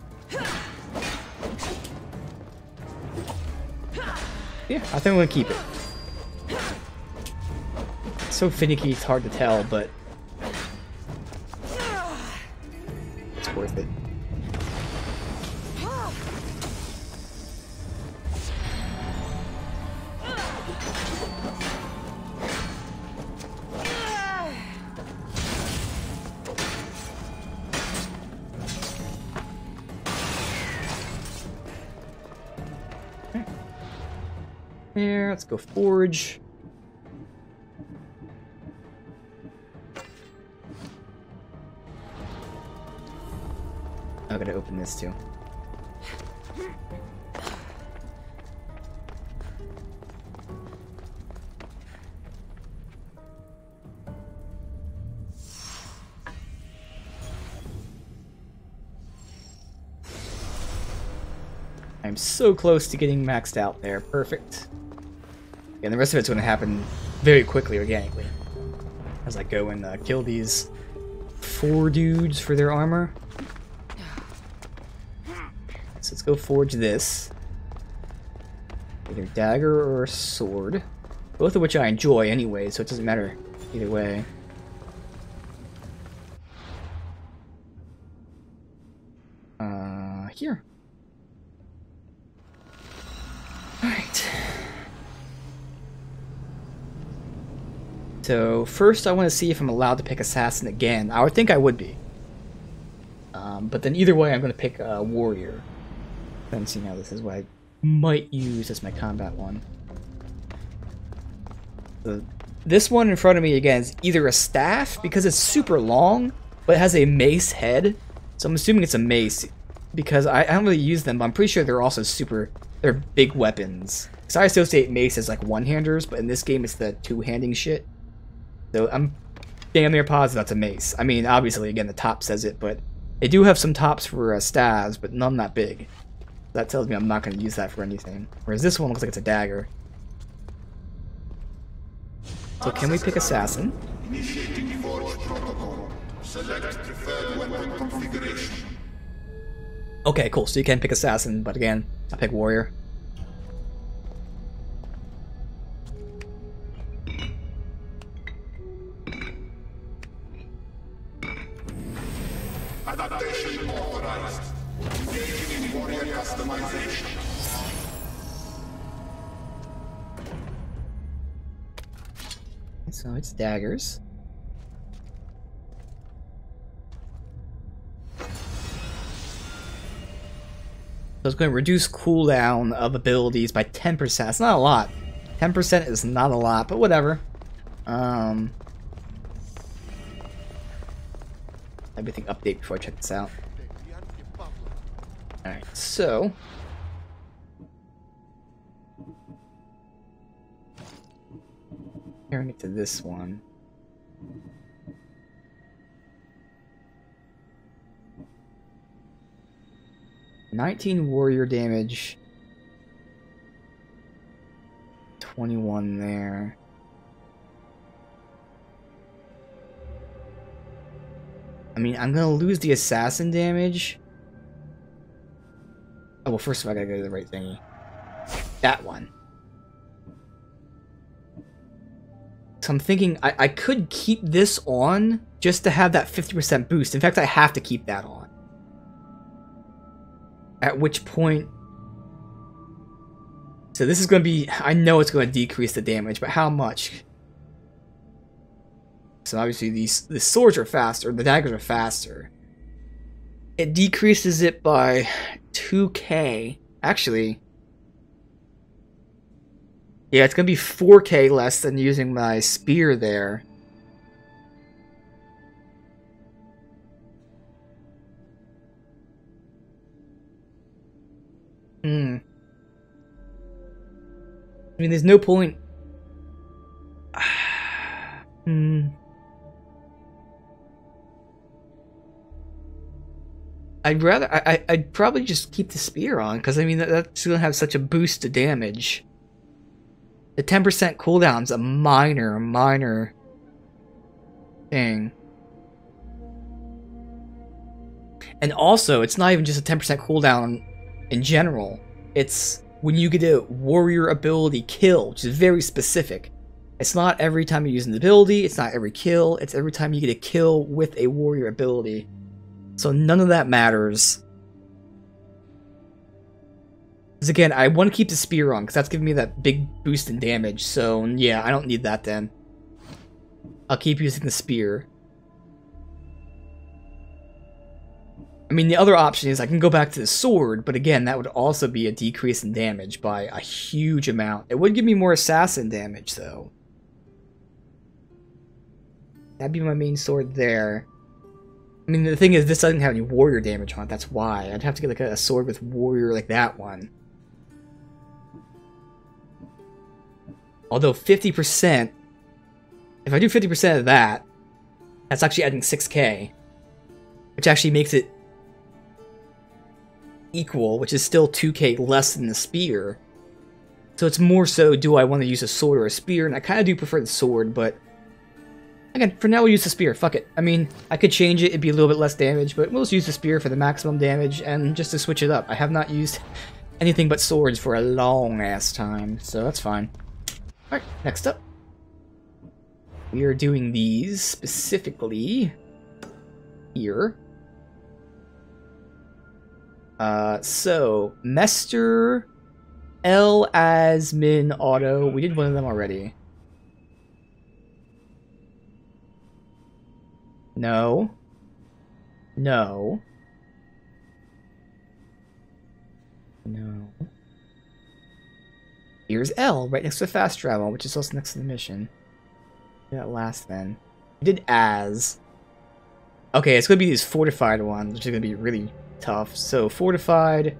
Yeah, I think I'm gonna keep it. It's so finicky, it's hard to tell, but it's worth it. Here, let's go forge. I'm gonna open this too. I'm so close to getting maxed out there. Perfect. And the rest of it's going to happen very quickly organically as I go and kill these 4 dudes for their armor. So let's go forge this. Either dagger or a sword. Both of which I enjoy anyway, so it doesn't matter either way. Here. Alright. So first I want to see if I'm allowed to pick Assassin again. I would think I would be. But then either way I'm going to pick Warrior. Then see now this is what I might use as my combat one. So this one in front of me again is either a staff because it's super long, but it has a mace head. So I'm assuming it's a mace because I don't really use them, but I'm pretty sure they're also they're big weapons. So I associate mace as like one-handers, but in this game it's the two-handing shit. So I'm damn near positive that's a mace. I mean, obviously, again, the top says it, but they do have some tops for staves, but none that big. That tells me I'm not going to use that for anything. Whereas this one looks like it's a dagger. So can we pick Assassin? Initiating Forge protocol. Select preferred weapon configuration. Okay, cool. So you can pick Assassin, but again, I'll pick Warrior. Adaptation authorized. Engaging in warrior customization. So it's daggers. So it's going to reduce cooldown of abilities by 10%. It's not a lot. 10% is not a lot, but whatever. Everything update before I check this out. Alright, so comparing it to this one. $19 warrior damage. 21 there. I mean, I'm gonna lose the assassin damage. Oh, well, first of all, I gotta go to the right thingy. That one. So I'm thinking I could keep this on just to have that 50% boost. In fact, I have to keep that on. At which point... So this is going to be... I know it's going to decrease the damage, but how much? So obviously the swords are faster, the daggers are faster. It decreases it by 2k. Actually... Yeah, it's going to be 4k less than using my spear there. I mean, there's no point... I'd probably just keep the spear on, because I mean, that's going to have such a boost to damage. The 10% cooldown's a minor thing. And also, it's not even just a 10% cooldown in general. It's when you get a warrior ability kill, which is very specific. It's not every time you're using the ability, it's not every kill, it's every time you get a kill with a warrior ability. So none of that matters. Because again, I want to keep the spear on, because that's giving me that big boost in damage. So yeah, I don't need that then. I'll keep using the spear. I mean, the other option is I can go back to the sword, but again, that would also be a decrease in damage by a huge amount. It would give me more assassin damage, though. That'd be my main sword there. I mean, the thing is, this doesn't have any warrior damage on it, that's why. I'd have to get like a sword with warrior like that one. Although 50%, if I do 50% of that, that's actually adding 6k. Which actually makes it equal, which is still 2k less than the spear. So it's more so, do I want to use a sword or a spear? And I kind of do prefer the sword, but again, for now we'll use the spear, fuck it. I mean, I could change it, it'd be a little bit less damage, but we'll just use the spear for the maximum damage, and just to switch it up. I have not used anything but swords for a long ass time, so that's fine. Alright, next up. We are doing these specifically here. So, Mester, L as Min Auto. We did one of them already. No. No. No. Here's L, right next to fast travel, which is also next to the mission. Do that last then. We did as. Okay, it's gonna be these fortified ones, which is gonna be really tough. So fortified.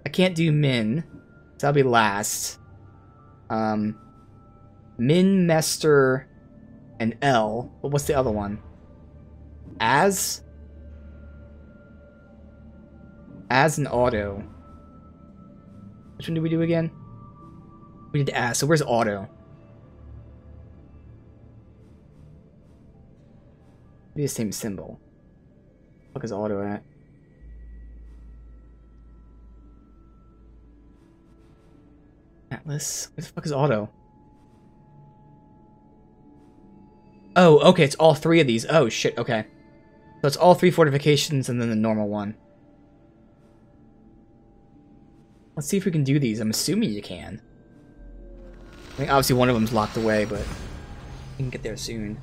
I can't do Min, so that'll be last. Min, Mester, and L. But what's the other one? As? As an auto. Which one did we do again? We did as, so where's auto? Be the same symbol. What the fuck is auto at? Atlas? Where the fuck is auto? Oh, okay, it's all three of these. Oh, shit, okay. So it's all three fortifications and then the normal one. Let's see if we can do these. I'm assuming you can. I mean, obviously one of them's locked away, but we can get there soon.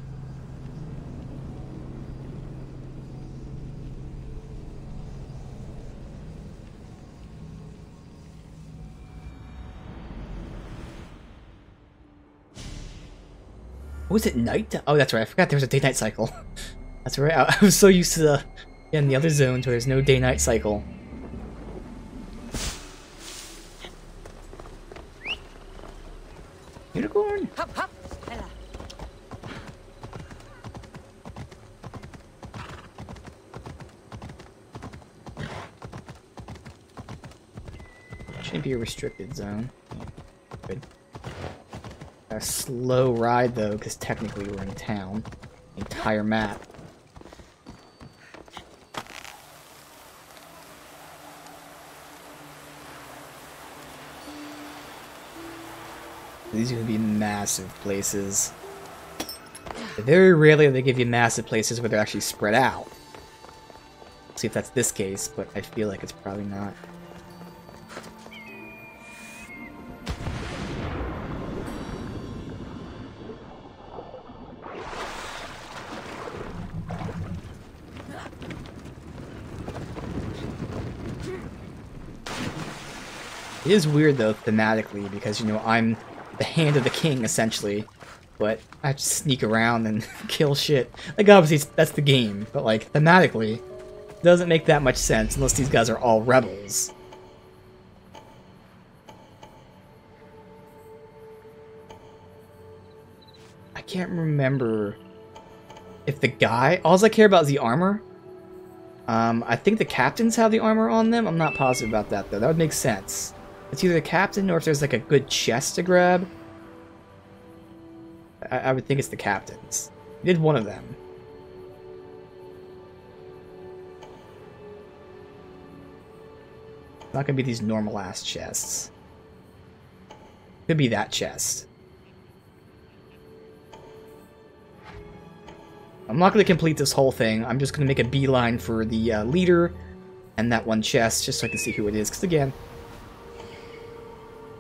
Was it night? Oh, that's right. I forgot there was a day-night cycle. That's right. I was so used to the in the other zones where there's no day-night cycle. Unicorn. Hop, hop. Ella. Shouldn't be a restricted zone. Good. A slow ride though, because technically we're in town. The entire map. These are going to be massive places. Very rarely they give you massive places where they're actually spread out. See if that's this case, but I feel like it's probably not. It is weird though, thematically, because, you know, I'm the hand of the king, essentially. But I just sneak around and kill shit. Like, obviously, that's the game, but, like, thematically, it doesn't make that much sense unless these guys are all rebels. I can't remember if the guy... All I care about is the armor. I think the captains have the armor on them. I'm not positive about that, though. That would make sense. It's either the captain or if there's, like, a good chest to grab. I would think it's the captains. I did one of them. It's not gonna be these normal ass chests. Could be that chest. I'm not gonna complete this whole thing. I'm just gonna make a beeline for the leader and that one chest just so I can see who it is. Because again,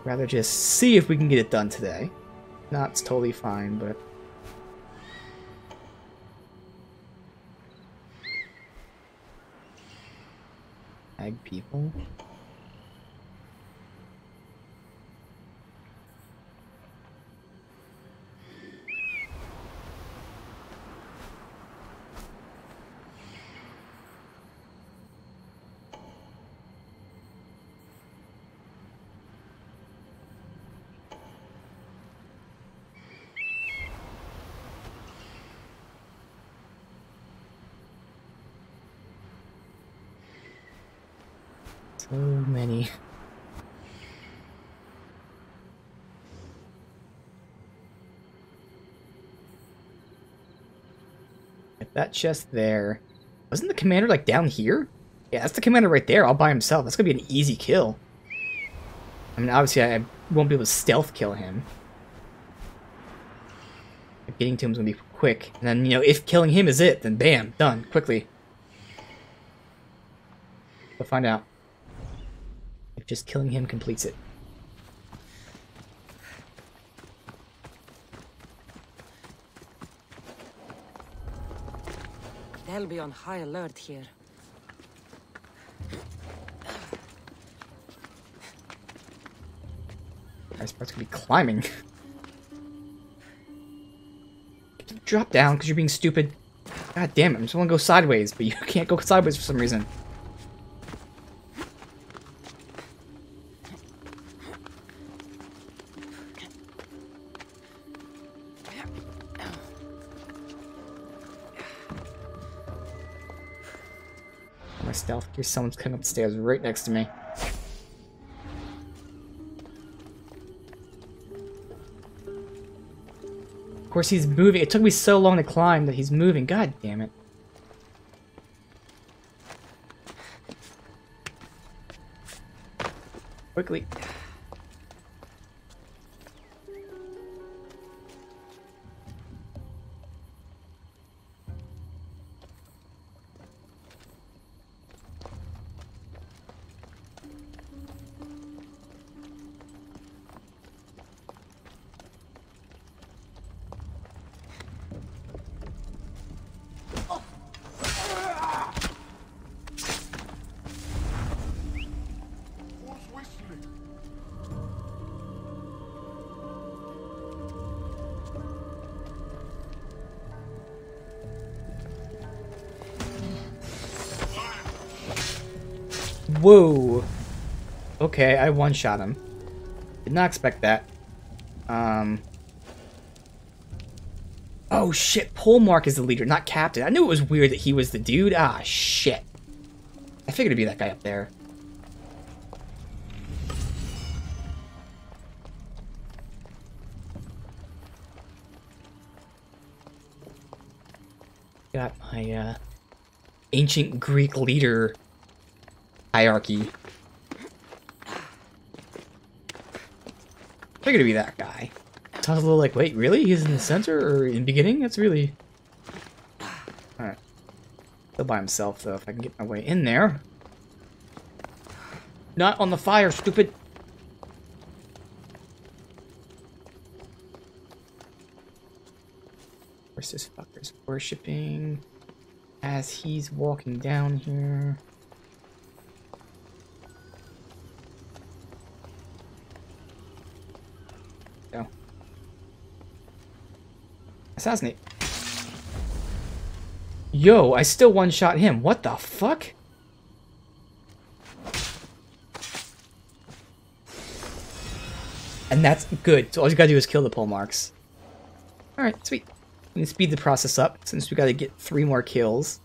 rather just see if we can get it done today. Not, it's totally fine, but... Ag people? So many. Get that chest there. Wasn't the commander like down here? Yeah, that's the commander right there, all by himself. That's gonna be an easy kill. I mean, obviously I won't be able to stealth kill him. Getting to him is gonna be quick. And then, you know, if killing him is it, then bam, done, quickly. We'll find out. If just killing him completes it. They'll be on high alert here. This part's gonna be climbing. Drop down because you're being stupid. God damn it, I just want to go sideways, but you can't go sideways for some reason. My stealth. Here's someone's coming up the stairs right next to me. Of course, he's moving. It took me so long to climb that he's moving. God damn it. Quickly. Whoa. Okay, I one-shot him. Did not expect that. Oh shit, Polemark is the leader, not Captain. I knew it was weird that he was the dude. Ah, shit. I figured it'd be that guy up there. Got my, ancient Greek leader hierarchy. Figured to be that guy. So I was a little like, wait, really? He's in the center or in the beginning? That's really... Alright. Still by himself, though, if I can get my way in there. Not on the fire, stupid! Where's this fucker's worshipping as he's walking down here? Go. Assassinate. Yo, I still one-shot him. What the fuck? And that's good. So all you gotta do is kill the pole marks. Alright, sweet. We can speed the process up since we gotta get 3 more kills.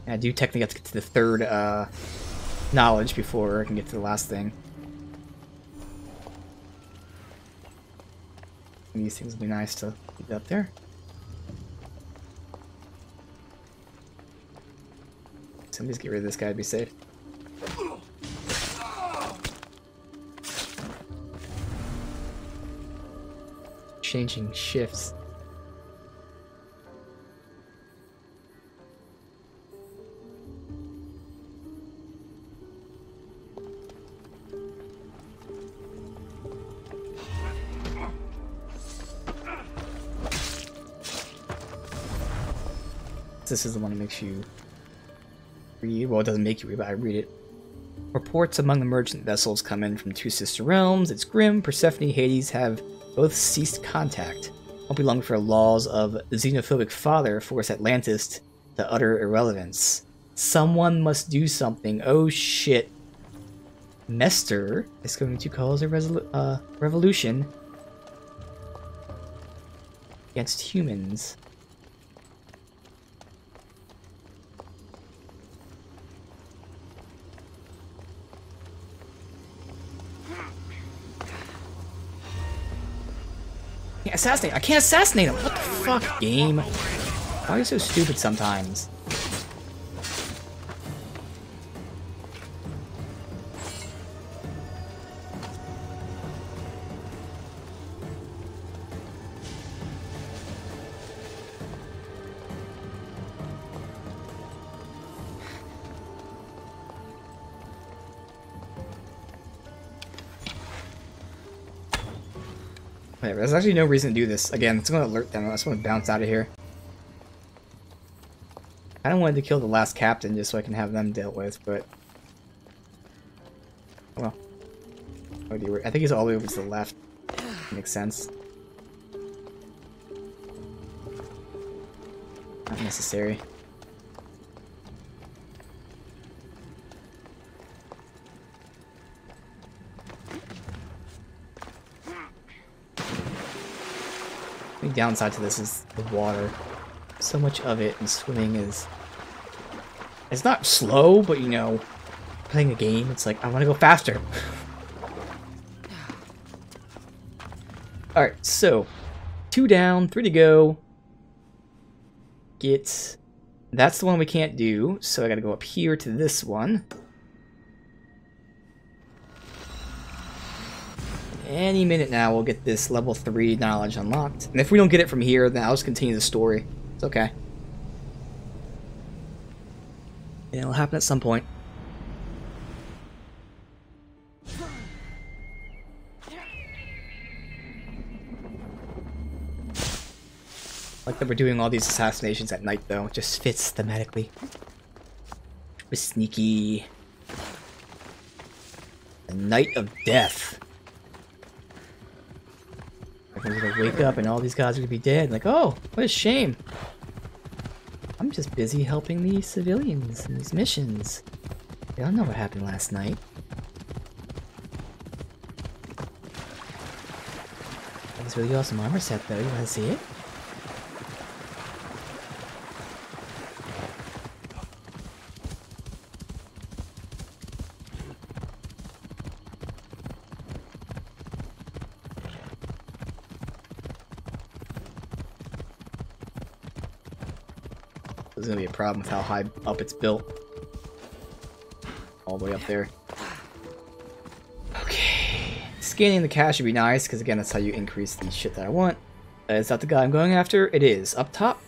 And I do technically have to get to the 3rd knowledge before I can get to the last thing. And these things will be nice to keep up there. Somebody's get rid of this guy to be safe. Changing shifts. This is the one that makes you read. Well, it doesn't make you read, but I read it. Reports among the merchant vessels come in from 2 sister realms. It's grim. Persephone, Hades have both ceased contact. Won't be long for laws of the xenophobic father force Atlantis to utter irrelevance. Someone must do something. Oh shit. Mester is going to cause a revolution against humans. Assassinate! I can't assassinate him! What the fuck, game? Why are you so stupid sometimes? Whatever, there's actually no reason to do this. Again, it's going to alert them. I just want to bounce out of here. I don't want to kill the last captain just so I can have them dealt with, but... Well. Oh, dear. I think he's all the way over to the left. Makes sense. Not necessary. The downside to this is the water. So much of it, and swimming is... It's not slow, but you know, playing a game, it's like, I want to go faster. Alright, so, 2 down, 3 to go. Get... That's the one we can't do, so I gotta go up here to this one. Any minute now, we'll get this level 3 knowledge unlocked. And if we don't get it from here, then I'll just continue the story. It's okay. It'll happen at some point. Like that we're doing all these assassinations at night, though. It just fits thematically. We're sneaky. The night of death. Everyone's gonna wake up and all these guys are gonna be dead. Like, oh, what a shame. I'm just busy helping these civilians in these missions. They don't know what happened last night. It's a really awesome armor set, though. You wanna see it? There's gonna be a problem with how high up it's built. All the way up there. scanning the cache would be nice, because again, that's how you increase the shit that I want. Is that the guy I'm going after? It is. Up top.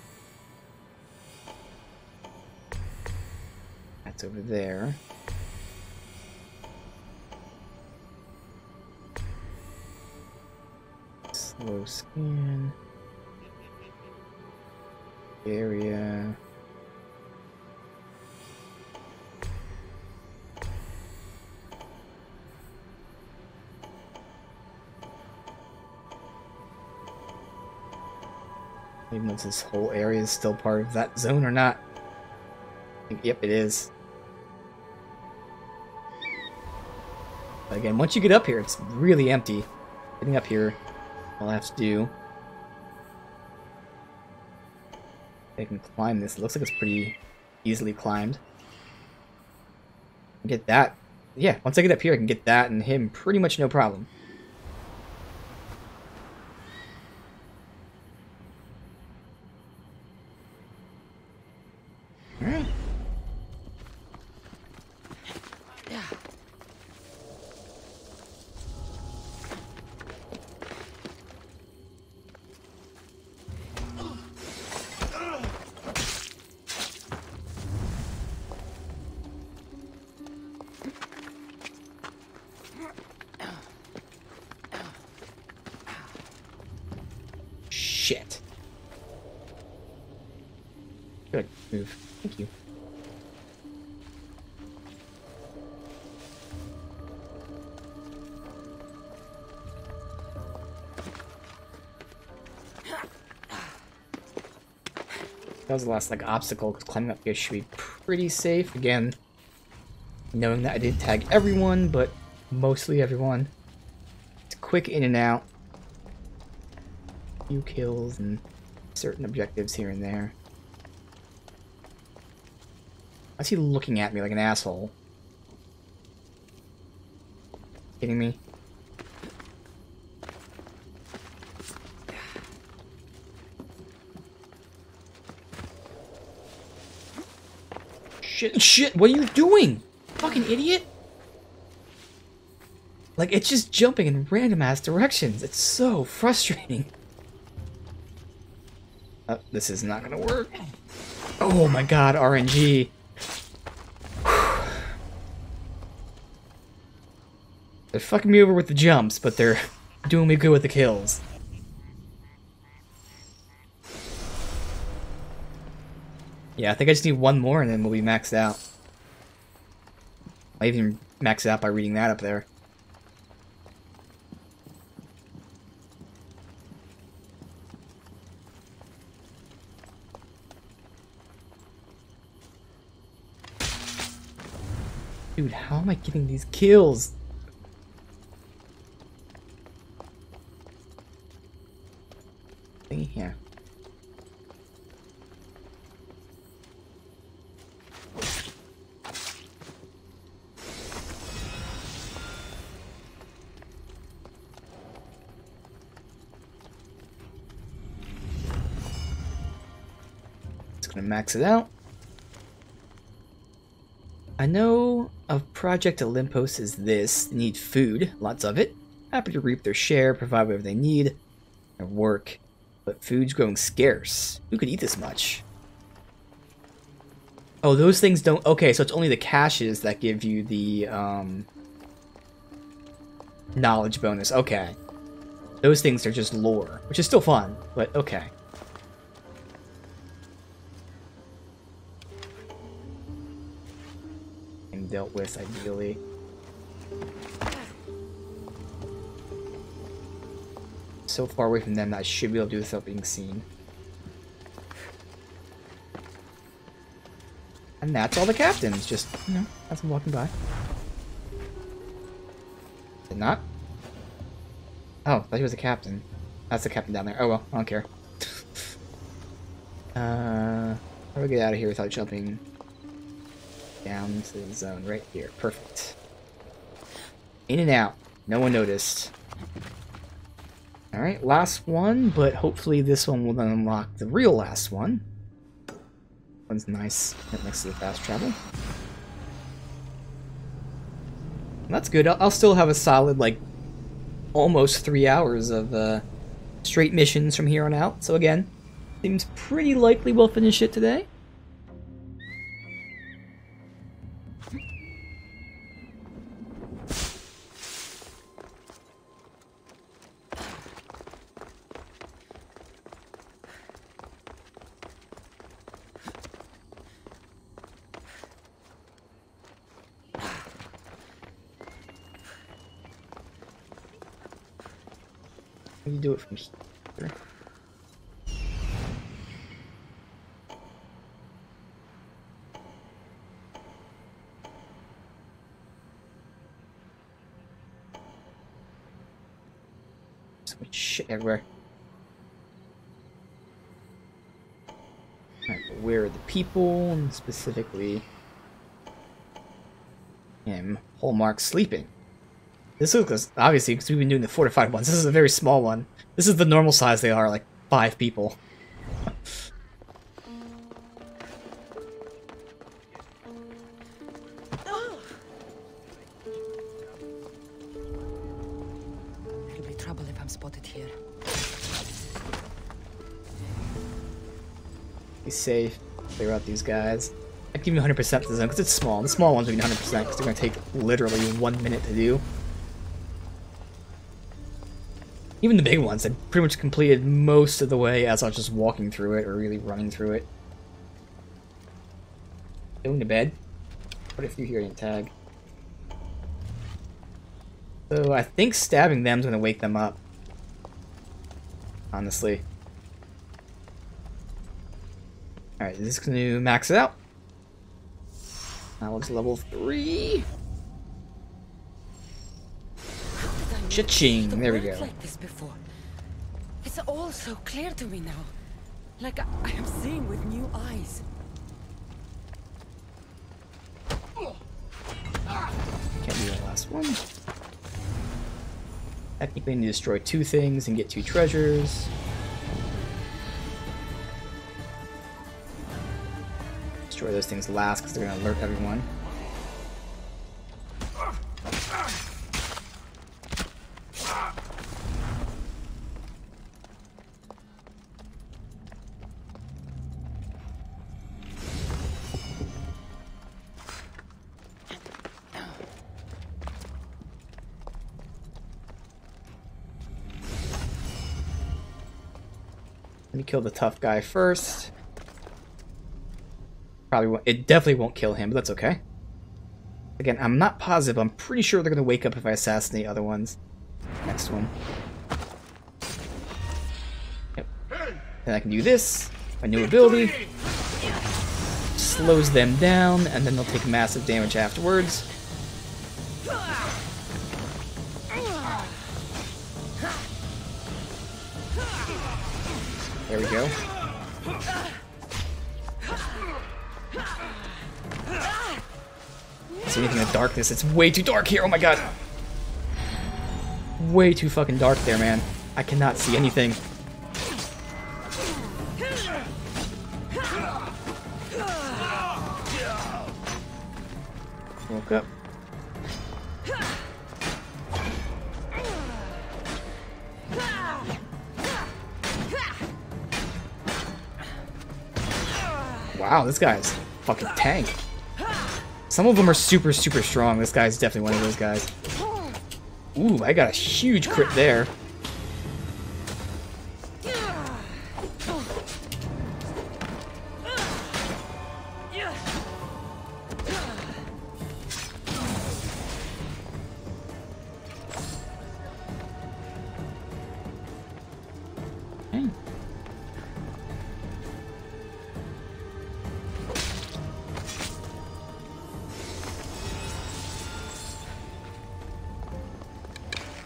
That's over there. Slow scan. Area. Even though this whole area is still part of that zone or not. Yep, it is. But again, once you get up here, it's really empty. Getting up here, all I have to do... I can climb this. It looks like it's pretty easily climbed. Get that. Yeah, once I get up here, I can get that and him pretty much no problem. Alright. Shit. Good move. Thank you. That was the last like obstacle, because climbing up here should be pretty safe. Again, knowing that I did tag everyone, but mostly everyone. It's quick in and out. Few kills and certain objectives here and there. Why is he looking at me like an asshole? Kidding me? Shit, what are you doing? Fucking idiot! Like, it's just jumping in random ass directions. It's so frustrating. Oh, this is not gonna work. Oh my god, RNG. They're fucking me over with the jumps, but they're doing me good with the kills. Yeah, I think I just need one more and then we'll be maxed out. I even max it out by reading that up there. Dude, how am I getting these kills? Thingy here. Just gonna max it out. I know of Project Olympus is this. They need food, lots of it. Happy to reap their share, provide whatever they need. Their work. But food's growing scarce. Who could eat this much? Oh, those things don't... Okay, so it's only the caches that give you the knowledge bonus. Okay. Those things are just lore, which is still fun, but okay. And dealt with, ideally. So far away from them that I should be able to do this without being seen. And that's all the captains, just, you know, as I'm walking by. Did not? Oh, I thought he was a captain. That's the captain down there. Oh well, I don't care. How do we get out of here without jumping down to the zone? Right here. Perfect. In and out. No one noticed. Alright, last one, but hopefully this one will then unlock the real last one. One's nice, right next to the fast travel. And that's good. I'll still have a solid, like, almost 3 hours of straight missions from here on out. So again, seems pretty likely we'll finish it today. You do it from here. So much shit everywhere. Alright, but where are the people, and specifically him, Hallmark sleeping? This is obviously because we've been doing the fortified ones. This is a very small one. This is the normal size they are, like 5 people. It'll be trouble if I'm spotted here. Be safe. Clear out these guys. I'd give you 100% to the zone because it's small. The small ones would be 100% because they're going to take literally 1 minute to do. Even the big ones, I pretty much completed most of the way as I was just walking through it, or really running through it. Going to bed? What if you hear any tag? So I think stabbing them is going to wake them up. Honestly. Alright, this is going to max it out. That looks level 3. Cha-ching! There we go. Like this before. It's all so clear to me now. Like I am seeing with new eyes. Can't do that last one. Technically, I need to destroy 2 things and get 2 treasures. Destroy those things last because they're going to alert everyone. Let me kill the tough guy first. Probably won't, it definitely won't kill him, but that's okay. Again, I'm not positive. I'm pretty sure they're going to wake up if I assassinate other ones. Next one. Yep. And I can do this. My new ability. Slows them down, and then they'll take massive damage afterwards. There we go. See anything in the darkness? It's way too dark here. Oh my god. Way too fucking dark there, man. I cannot see anything. Woke up. Wow, this guy's fucking tank. Some of them are super, super strong. This guy's definitely one of those guys. Ooh, I got a huge crit there.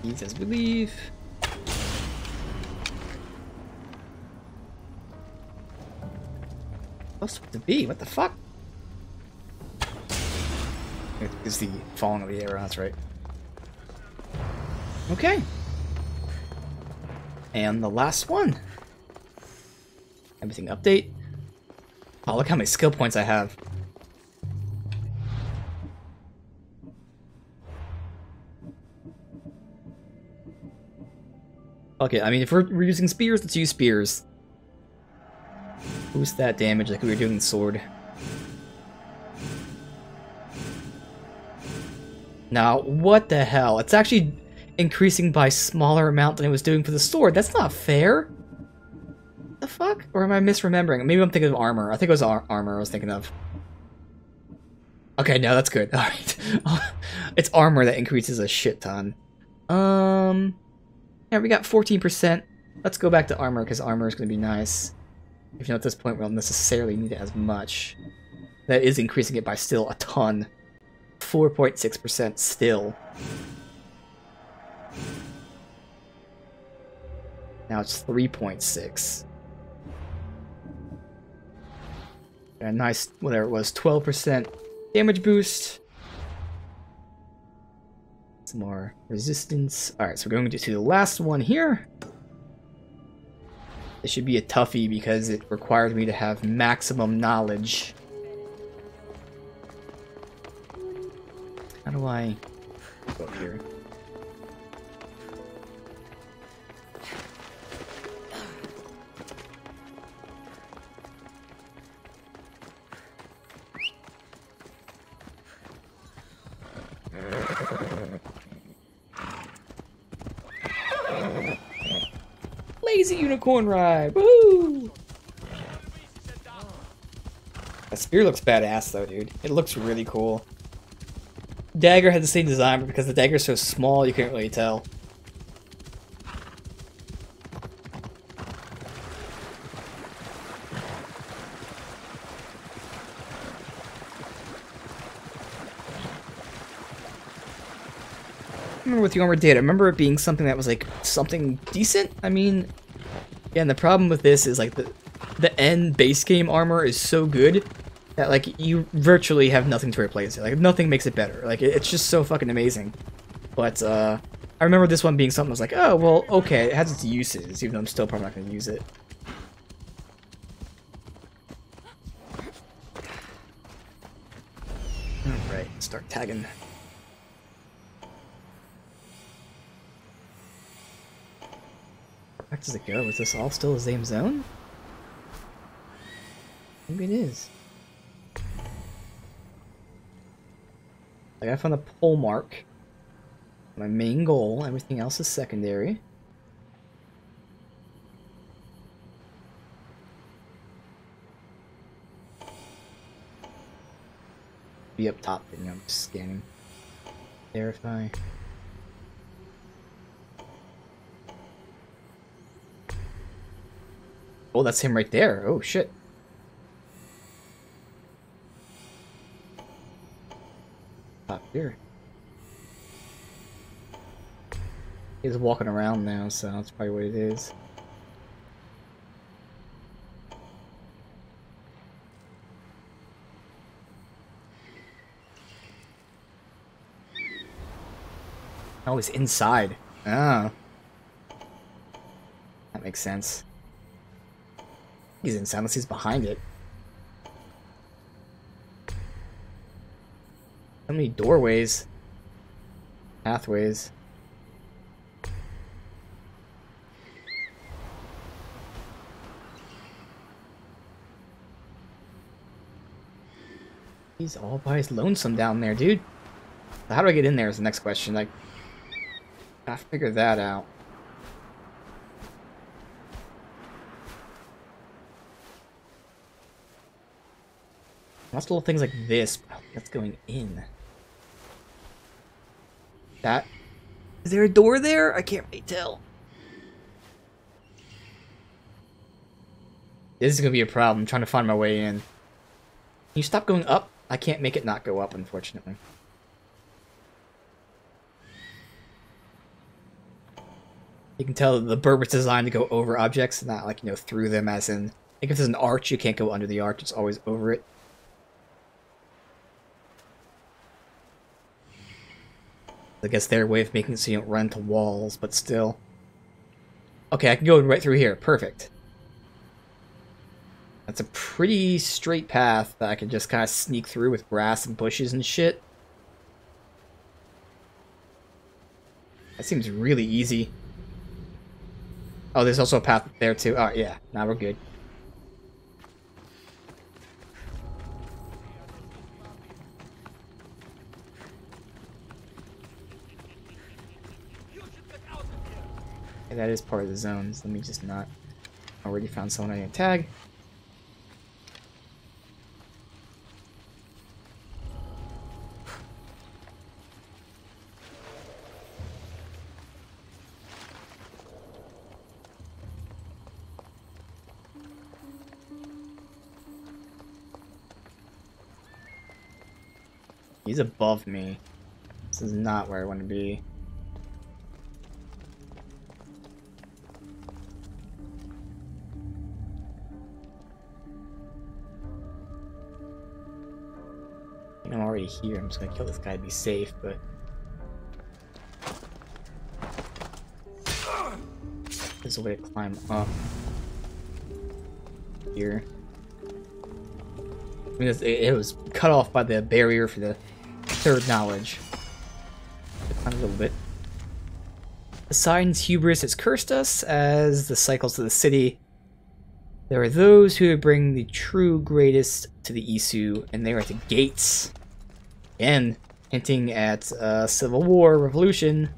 Use as relief. What's supposed to be? What the fuck? It's the falling of the arrow, that's right. Okay. And the last one. Everything update. Oh, look how many skill points I have. Okay, I mean, if we're using spears, let's use spears. Boost that damage like we were doing the sword. Now, what the hell? It's actually increasing by smaller amount than it was doing for the sword. That's not fair. The fuck? Or am I misremembering? Maybe I'm thinking of armor. I think it was armor I was thinking of. Okay, no, that's good. Alright. It's armor that increases a shit ton. Yeah, we got 14%. Let's go back to armor, because armor is going to be nice. Even though at this point we don't necessarily need it as much. That is increasing it by still a ton. 4.6% still. Now it's 3.6. A nice, whatever it was, 12% damage boost. Some more resistance. Alright, so we're going to the last one here. This should be a toughie because it requires me to have maximum knowledge. How do I go up here? Lazy unicorn ride! Woo! That spear looks badass though, dude. It looks really cool. Dagger had the same design, but because the dagger's so small, you can't really tell. I remember what the armor did. I remember it being something that was like something decent. I mean, yeah, and the problem with this is like the end base game armor is so good that like you virtually have nothing to replace it. Like nothing makes it better. Like it's just so fucking amazing. But I remember this one being something I was like, oh well, okay, it has its uses, even though I'm still probably not going to use it. All right, start tagging. Where does it go? Is this all still the same zone? Maybe it is. Like I found a pole mark. My main goal. Everything else is secondary. Be up top, you know, I'm just scanning. Verify. Oh, that's him right there. Oh, shit. Top here. He's walking around now, so that's probably what it is. Oh, he's inside. Oh. That makes sense. He's inside unless he's behind it. So many doorways. Pathways. He's all by his lonesome down there, dude. So how do I get in there is the next question. Like, I have to figure that out. Lots of little things like this. That's going in. That. Is there a door there? I can't really tell. This is gonna be a problem. I'm trying to find my way in. Can you stop going up? I can't make it not go up, unfortunately. You can tell the bird was designed to go over objects, not like, you know, through them, as in, like if there's an arch, you can't go under the arch, it's always over it. I guess their way of making it so you don't run into walls, but still. Okay, I can go right through here. Perfect. That's a pretty straight path that I can just kind of sneak through with grass and bushes and shit. That seems really easy. Oh, there's also a path there too. Oh, yeah. Now we're good. Okay, that is part of the zones. Let me just not... Already found someone I need to tag. He's above me. This is not where I want to be. I think I'm already here. I'm just gonna kill this guy to be safe, but... There's a way to climb up. Here. I mean, it was cut off by the barrier for the third knowledge. A little bit. Poseidon's hubris has cursed us as the cycles of the city. There are those who bring the true greatest to the Isu, and they are at the gates. Again, hinting at civil war, revolution.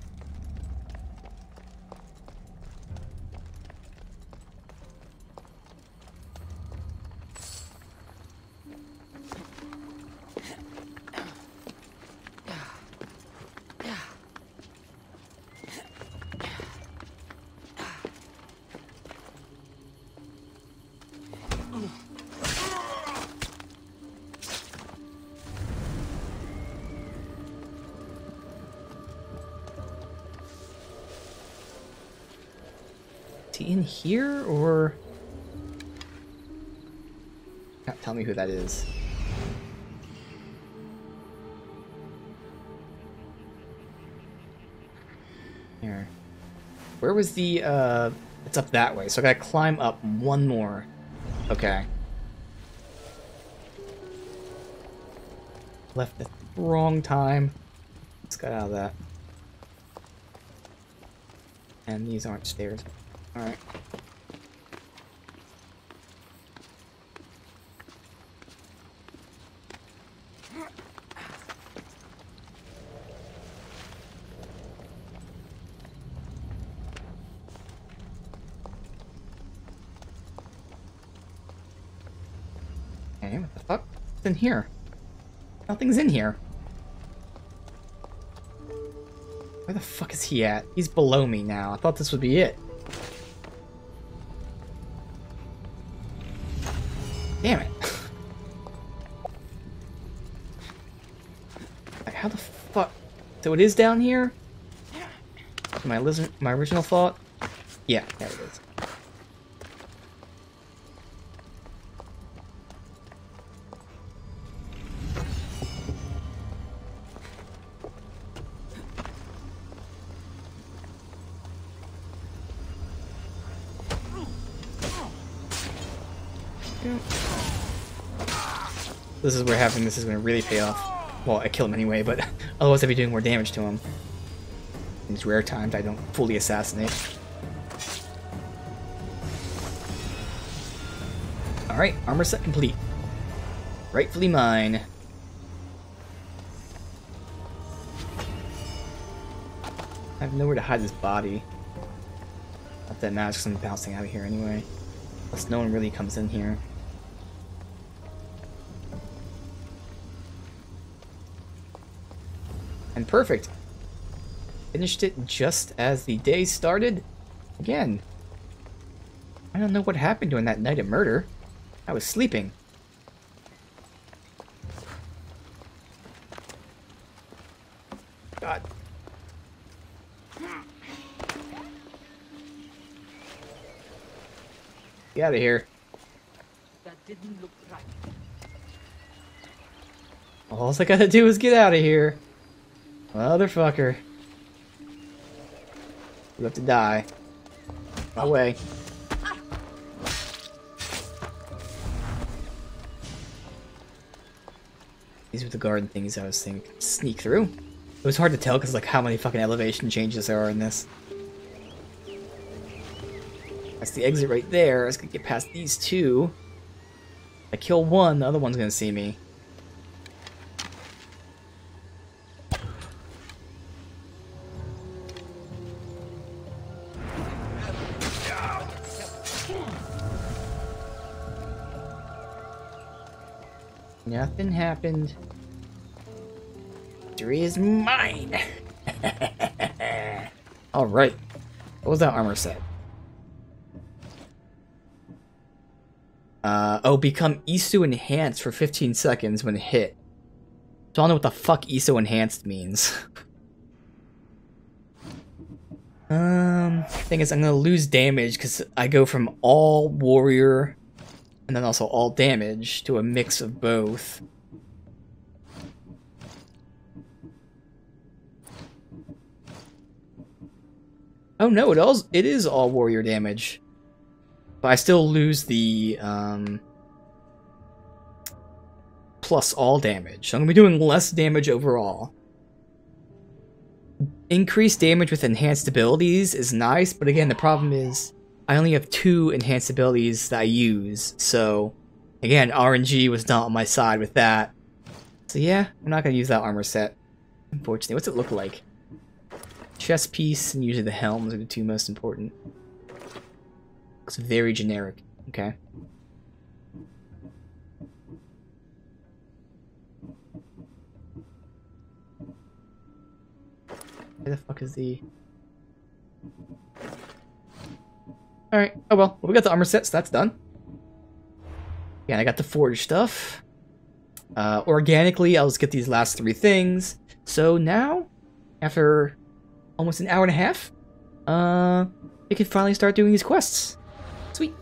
Is he in here, or... Can't tell me who that is. Here. Where was the, It's up that way, so I gotta climb up one more. Okay. Left at the wrong time. Let's get out of that. And these aren't stairs. Alright. Okay, what the fuck? What's in here? Nothing's in here. Where the fuck is he at? He's below me now. I thought this would be it. Damn it. Like, how the fuck? So it is down here? My original thought? Yeah, there it is. This is where having this is going to really pay off. Well, I kill him anyway, but otherwise I'd be doing more damage to him. In these rare times I don't fully assassinate. Alright, armor set complete. Rightfully mine. I have nowhere to hide this body. Not that matters because I'm bouncing out of here anyway. Plus no one really comes in here. And perfect. Finished it just as the day started. Again. I don't know what happened during that night of murder. I was sleeping. God. Get out of here. That didn't look right. All I gotta do is get out of here. Motherfucker. You have to die. My way. These were the garden things I was thinking. Sneak through. It was hard to tell because like how many fucking elevation changes there are in this. That's the exit right there. I was gonna get past these two. If I kill one, the other one's gonna see me. Nothing happened. Victory is mine! Alright. What was that armor set? Oh, become ESO enhanced for 15 seconds when hit. So I don't know what the fuck ESO enhanced means. Thing is, I'm gonna lose damage because I go from all warrior and then also all damage to a mix of both. Oh no, it is all warrior damage. But I still lose the plus all damage. So I'm gonna be doing less damage overall. Increased damage with enhanced abilities is nice, but again, the problem is I only have 2 enhanced abilities that I use. So again, RNG was not on my side with that. So yeah, I'm not gonna use that armor set. Unfortunately, what's it look like? Chest piece and usually the helms are the 2 most important. Looks very generic. Okay. Where the fuck is the... Alright, oh well. We got the armor set, so that's done. Yeah, I got the forge stuff. Organically, I'll just get these last 3 things. So now, after almost an hour and a half, we can finally start doing these quests. Sweet.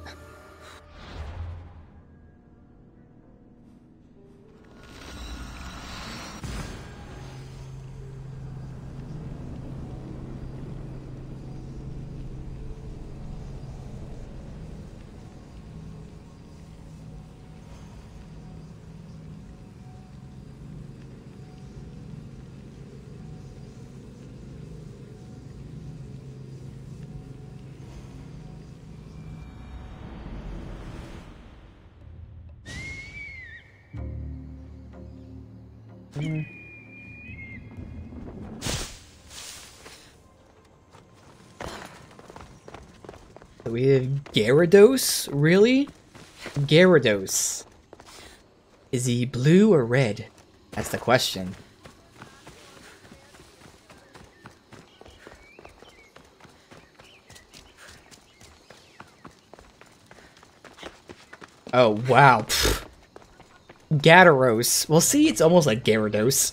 So we have Gyarados? Really? Gyarados. Is he blue or red? That's the question. Oh, wow. Pfft. Gyarados. Well, see, it's almost like Gyarados.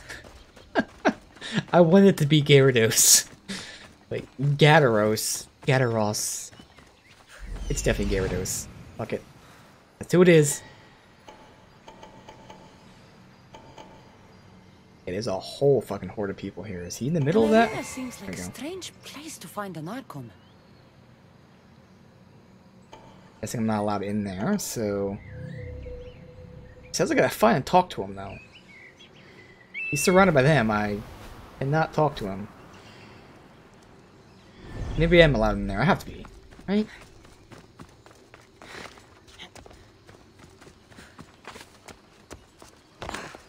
I want it to be Gyarados. Wait, Gyarados. Gyarados. It's definitely Gyarados. Fuck it. That's who it is. It is a whole fucking horde of people here. Is he in the middle of that? Seems like a strange place to find an Archon. Guessing I'm not allowed in there, so... Sounds like I gotta find and talk to him, though. He's surrounded by them. I cannot talk to him. Maybe I'm allowed in there. I have to be, right?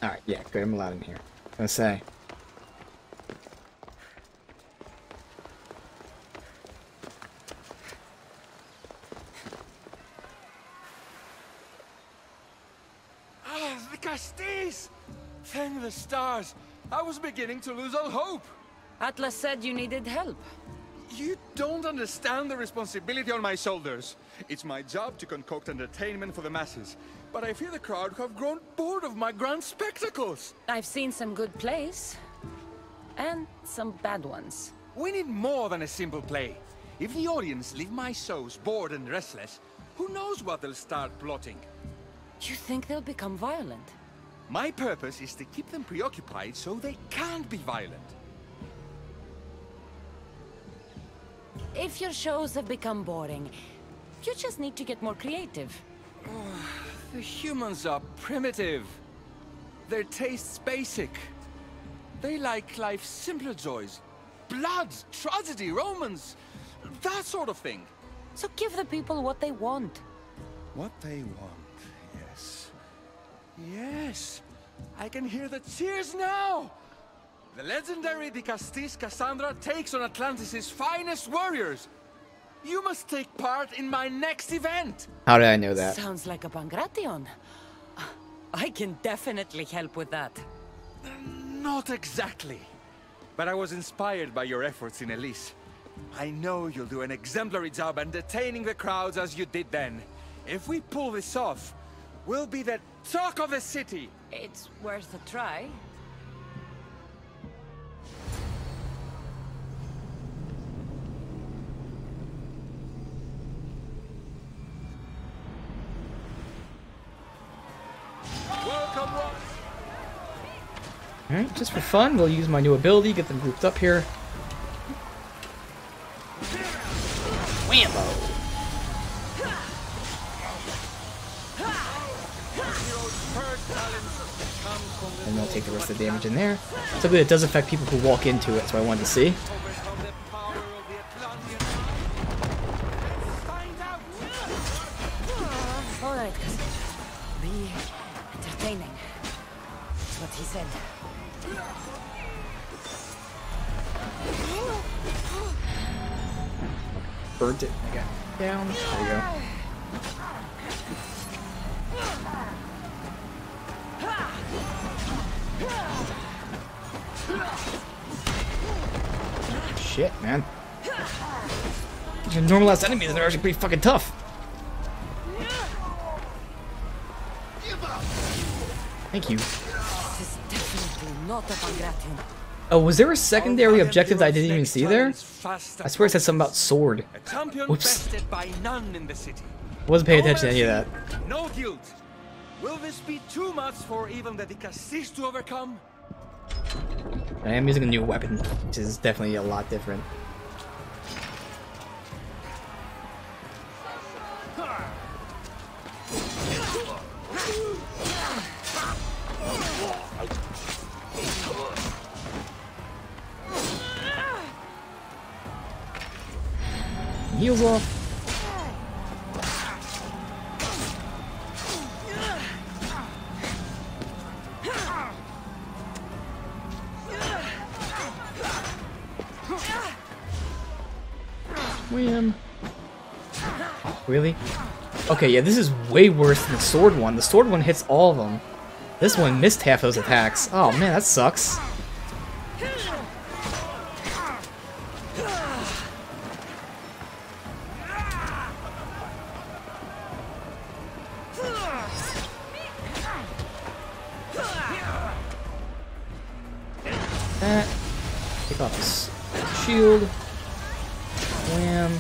Alright, yeah, good. I'm allowed in here. I was gonna say. The Castis! Thank the stars! I was beginning to lose all hope! Atlas said you needed help. You don't understand the responsibility on my shoulders. It's my job to concoct entertainment for the masses, but I fear the crowd have grown bored of my grand spectacles. I've seen some good plays. And some bad ones. We need more than a simple play. If the audience leave my shows bored and restless, who knows what they'll start plotting? You think they'll become violent? My purpose is to keep them preoccupied so they can't be violent. If your shows have become boring, you just need to get more creative. The humans are primitive. Their tastes basic. They like life's simpler joys. Blood, tragedy, romance, that sort of thing. So give the people what they want. What they want, yes. Yes! I can hear the cheers now! The legendary De Castis Cassandra takes on Atlantis' finest warriors! You must take part in my next event! How did I know that? Sounds like a Pangration. I can definitely help with that. Not exactly. But I was inspired by your efforts in Elise. I know you'll do an exemplary job entertaining the crowds as you did then. If we pull this off, we'll be the talk of the city! It's worth a try. Welcome, Ross! Alright, just for fun, we'll use my new ability, get them grouped up here. Whammo! And they'll take the rest of the damage in there. So good, it does affect people who walk into it, so I wanted to see. Alright, Cassandra. Be entertaining. That's what he said. Burnt it again. Down. There you go. Shit, man. These are normal ass enemies and they're actually pretty fucking tough. Thank you. This is definitely not a Pangration. Oh, was there a secondary objective that I didn't even see there? I swear it said something about sword. A champion Whoops. bested by none in the city. Wasn't paying No attention to any of mercy, that. No guilt. Will this be too much for even the De Castis to overcome? I am using a new weapon, which is definitely a lot different. Heals off. Wham. Really? Okay, yeah, this is way worse than the sword one. The sword one hits all of them. This one missed half those attacks. Oh man, that sucks. Take off his shield. Wham.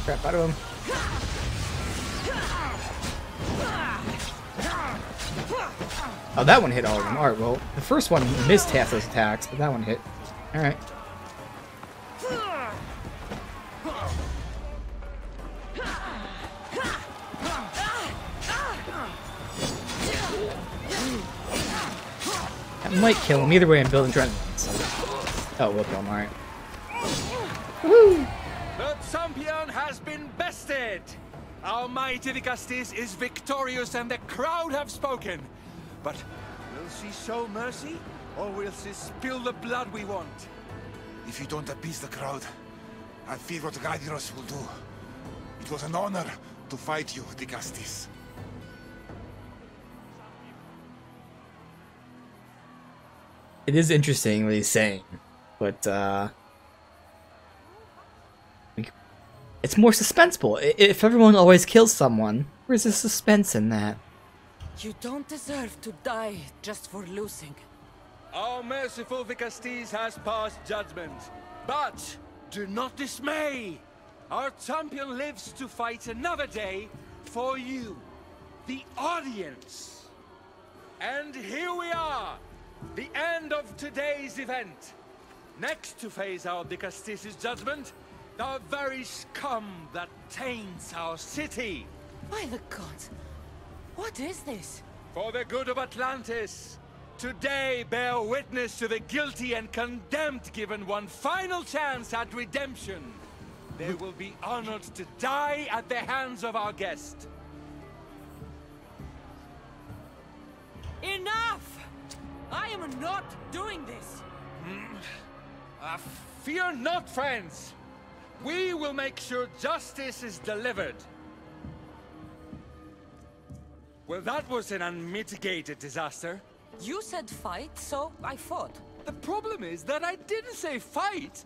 Crap out of him. Oh, that one hit all of them. Alright, well, the first one missed half those attacks, but that one hit. Alright. That might kill him. Either way, I'm building adrenaline. So. Oh, we'll kill him. Alright. Woo! The champion has been bested! Our mighty De Castis is victorious and the crowd have spoken. But will she show mercy, or will she spill the blood we want? If you don't appease the crowd, I fear what Gyros will do. It was an honor to fight you, De Castis. It is interesting what he's saying, but it's more suspenseful. If everyone always kills someone, where's the suspense in that? You don't deserve to die just for losing. Our merciful De Castis has passed judgment. But do not dismay! Our champion lives to fight another day for you, the audience. And here we are, the end of today's event. Next to face our De Castis' judgment, the very scum that taints our city. By the gods, what is this? For the good of Atlantis, today bear witness to the guilty and condemned given one final chance at redemption. They will be honored to die at the hands of our guest. Enough! I am not doing this! Fear not, friends. We will make sure justice is delivered. Well, that was an unmitigated disaster. You said fight, so I fought. The problem is that I didn't say fight.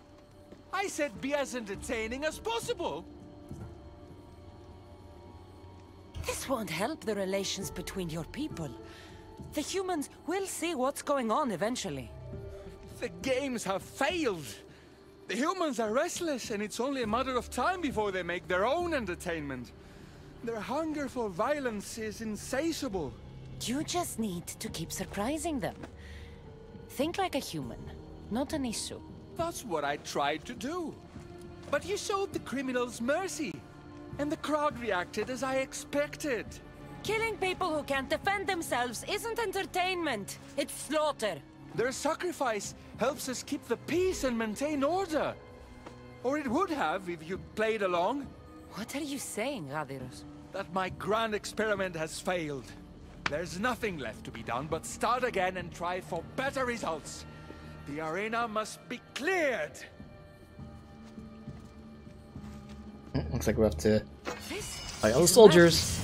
I said be as entertaining as possible. This won't help the relations between your people. The humans will see what's going on eventually. The games have failed. The humans are restless, and it's only a matter of time before they make their own entertainment. Their hunger for violence is insatiable. You just need to keep surprising them. Think like a human, not an issue. That's what I tried to do. But you showed the criminals mercy, and the crowd reacted as I expected. Killing people who can't defend themselves isn't entertainment. It's slaughter. Their sacrifice helps us keep the peace and maintain order. Or it would have if you played along. What are you saying, Radiros? That my grand experiment has failed. There's nothing left to be done but start again and try for better results. The arena must be cleared. Looks like we're up to This fight all the is soldiers.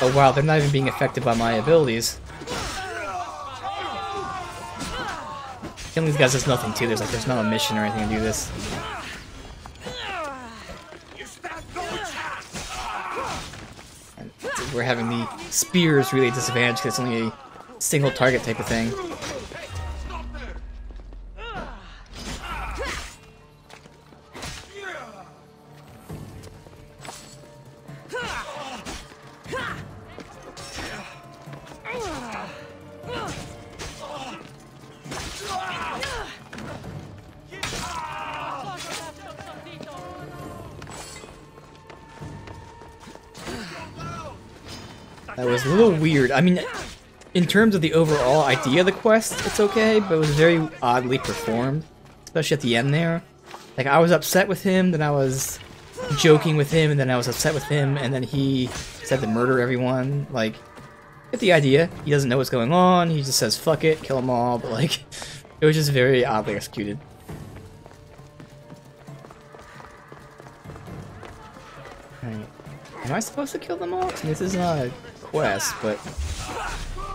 Oh wow, they're not even being affected by my abilities. Killing these guys does nothing too. There's not a mission or anything to do this. And we're having the spears really disadvantaged because it's only a single target type of thing. That was a little weird. I mean, in terms of the overall idea of the quest, it's okay, but it was very oddly performed, especially at the end there. Like, I was upset with him, then I was joking with him, and then I was upset with him, and then he said to murder everyone. Like, get the idea. He doesn't know what's going on, he just says, fuck it, kill them all, but like, it was just very oddly executed. Alright. Am I supposed to kill them all? This is not a quest, but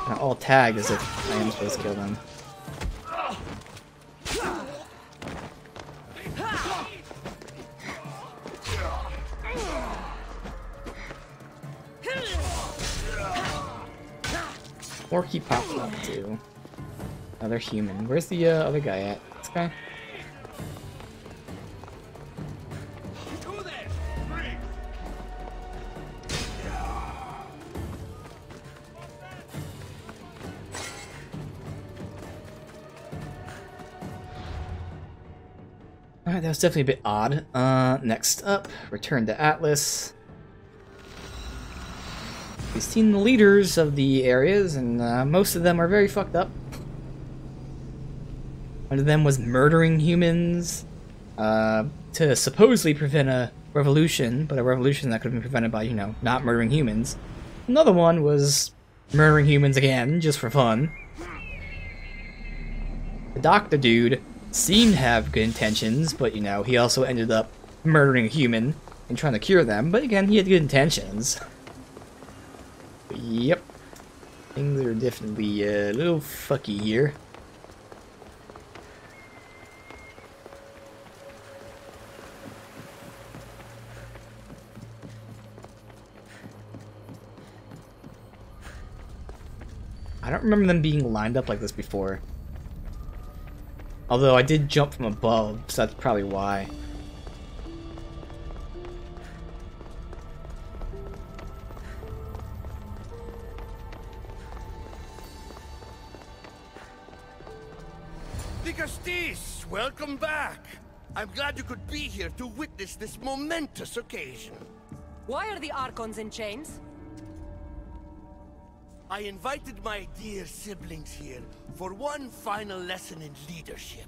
not all tagged as if I am supposed to kill them. Orky popped up too. Another human. Where's the other guy at? This guy? Alright, that was definitely a bit odd. Next up, return to Atlas. We've seen the leaders of the areas, and most of them are very fucked up. One of them was murdering humans to supposedly prevent a revolution, but a revolution that could have been prevented by, you know, not murdering humans. Another one was murdering humans again, just for fun. The doctor dude seemed to have good intentions, but, you know, he also ended up murdering a human and trying to cure them, but again, he had good intentions. Yep. Things are definitely a little fucky here. I don't remember them being lined up like this before. Although I did jump from above, so that's probably why. Vicastis, welcome back. I'm glad you could be here to witness this momentous occasion. Why are the Archons in chains? I invited my dear siblings here for one final lesson in leadership.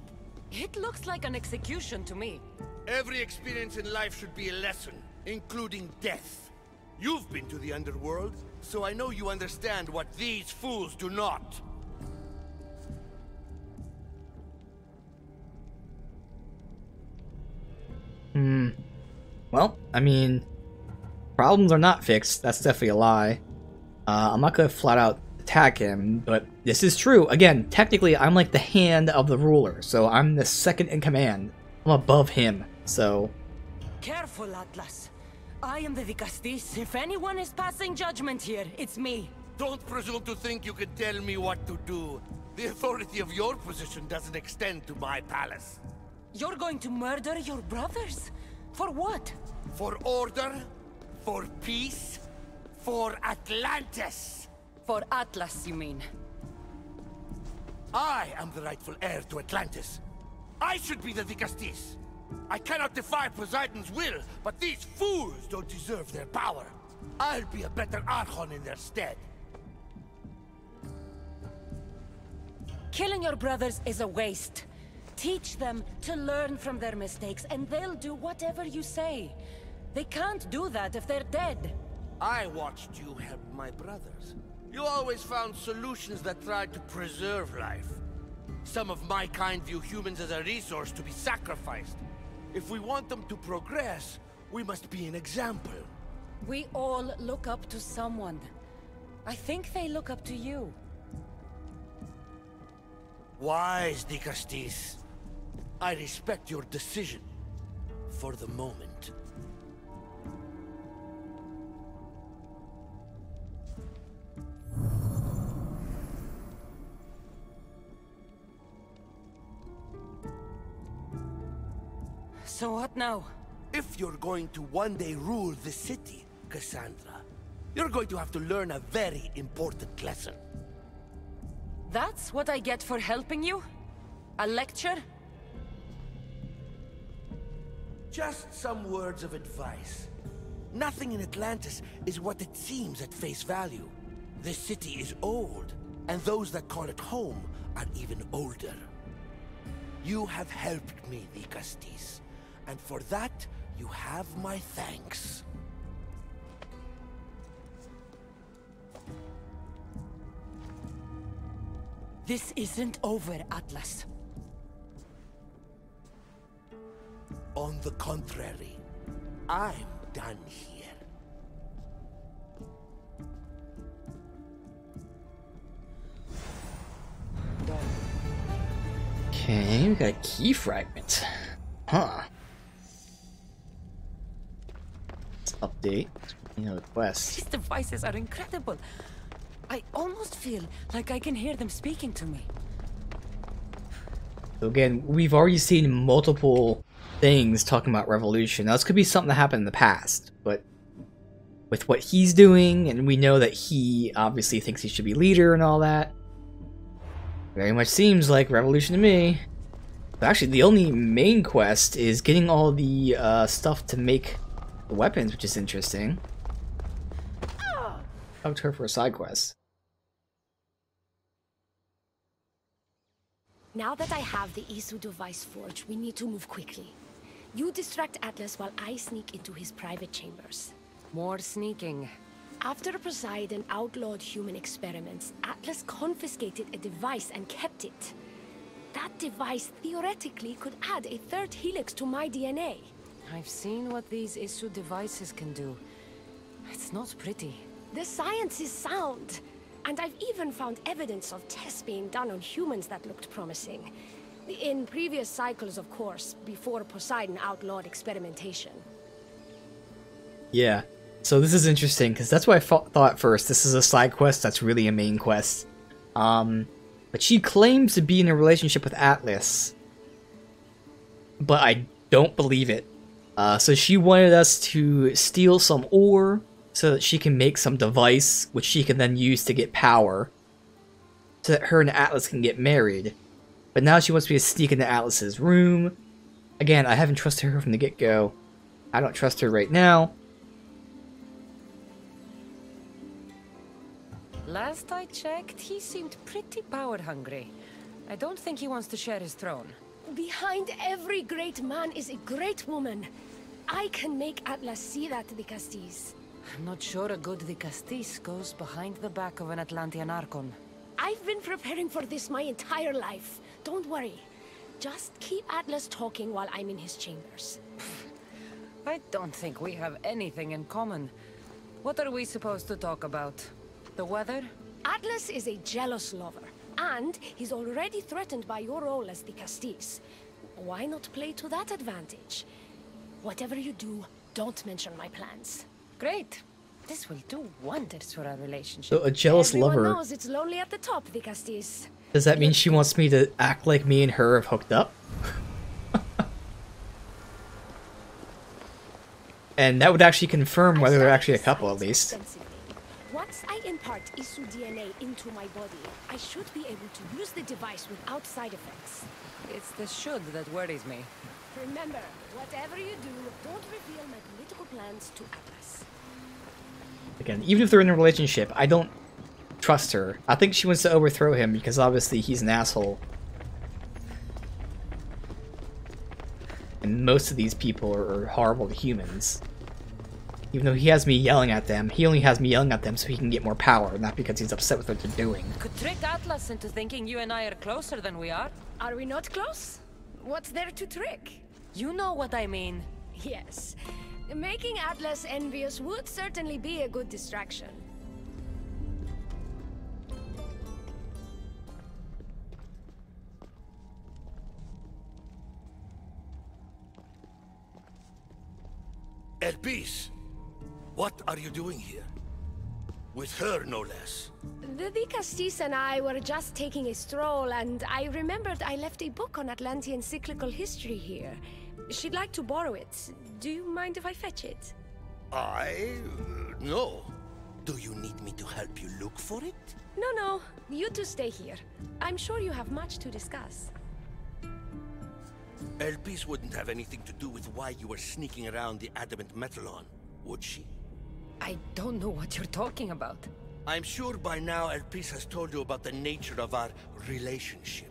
It looks like an execution to me. Every experience in life should be a lesson, including death. You've been to the underworld, so I know you understand what these fools do not. Well, I mean, problems are not fixed. That's definitely a lie. I'm not gonna flat out attack him, but this is true. Again, technically, I'm like the hand of the ruler, so I'm the second in command. I'm above him, so... Careful, Atlas. I am the Vicastis. If anyone is passing judgment here, it's me. Don't presume to think you can tell me what to do. The authority of your position doesn't extend to my palace. You're going to murder your brothers? For what? For order, for peace, for Atlantis. For Atlas, you mean? I am the rightful heir to Atlantis. I should be the Vicastis. I cannot defy Poseidon's will, but these fools don't deserve their power. I'll be a better Archon in their stead. Killing your brothers is a waste. Teach them to learn from their mistakes, and they'll do whatever you say. They can't do that if they're dead. I watched you help my brothers. You always found solutions that tried to preserve life. Some of my kind view humans as a resource to be sacrificed. If we want them to progress, we must be an example. We all look up to someone. I think they look up to you. Wise, Vicastis. I respect your decision. For the moment. So what now? If you're going to one day rule the city, Cassandra, you're going to have to learn a very important lesson. That's what I get for helping you? A lecture? Just some words of advice. Nothing in Atlantis is what it seems at face value. This city is old, and those that call it home are even older. You have helped me, Vicastis, and for that, you have my thanks. This isn't over, Atlas. On the contrary, I'm done here. Okay, we got a key fragment. Huh. Let's update. Quest. These devices are incredible. I almost feel like I can hear them speaking to me. So again, we've already seen multiple things talking about revolution. Now, this could be something that happened in the past, but with what he's doing, and we know that he obviously thinks he should be leader and all that, very much seems like revolution to me. But actually, the only main quest is getting all the stuff to make the weapons, which is interesting. Talk to her for a side quest. Now that I have the Isu device forged, we need to move quickly. You distract Atlas while I sneak into his private chambers. More sneaking. After Poseidon outlawed human experiments, Atlas confiscated a device and kept it. That device theoretically could add a third helix to my DNA. I've seen what these Isu devices can do. It's not pretty. The science is sound, and I've even found evidence of tests being done on humans that looked promising. In previous cycles, of course, before Poseidon outlawed experimentation. Yeah, so this is interesting, because that's what I thought at first. This is a side quest that's really a main quest. But she claims to be in a relationship with Atlas. But I don't believe it. So she wanted us to steal some ore, so that she can make some device, which she can then use to get power, so that her and Atlas can get married. But now she wants me to sneak into Atlas's room. Again, I haven't trusted her from the get-go. I don't trust her right now. Last I checked, he seemed pretty power-hungry. I don't think he wants to share his throne. Behind every great man is a great woman. I can make Atlas see that, the Castis. I'm not sure a good Vicastis goes behind the back of an Atlantean Archon. I've been preparing for this my entire life. Don't worry. Just keep Atlas talking while I'm in his chambers. I don't think we have anything in common. What are we supposed to talk about? The weather? Atlas is a jealous lover, and he's already threatened by your role as the Castis. Why not play to that advantage? Whatever you do, don't mention my plans. Great. This will do wonders for our relationship. So a jealous Everyone lover. knows it's lonely at the top, the Castis. Does that mean she wants me to act like me and her have hooked up? And that would actually confirm whether they're actually a couple, at least. Once I impart Isu DNA into my body, I should be able to use the device without side effects. It's the should that worries me. Remember, whatever you do, don't reveal my political plans to Atlas. Again, even if they're in a relationship, I don't trust her. I think she wants to overthrow him because obviously he's an asshole. And most of these people are horrible to humans. Even though he has me yelling at them, he only has me yelling at them so he can get more power, not because he's upset with what they're doing. Could trick Atlas into thinking you and I are closer than we are. Are we not close? What's there to trick? You know what I mean. Yes. Making Atlas envious would certainly be a good distraction. Elpis, what are you doing here? With her, no less. The Castis and I were just taking a stroll, and I remembered I left a book on Atlantean cyclical history here. She'd like to borrow it. Do you mind if I fetch it? No. Do you need me to help you look for it? No. You two stay here. I'm sure you have much to discuss. Elpis wouldn't have anything to do with why you were sneaking around the adamant metalon, would she? I don't know what you're talking about. I'm sure by now Elpis has told you about the nature of our relationship.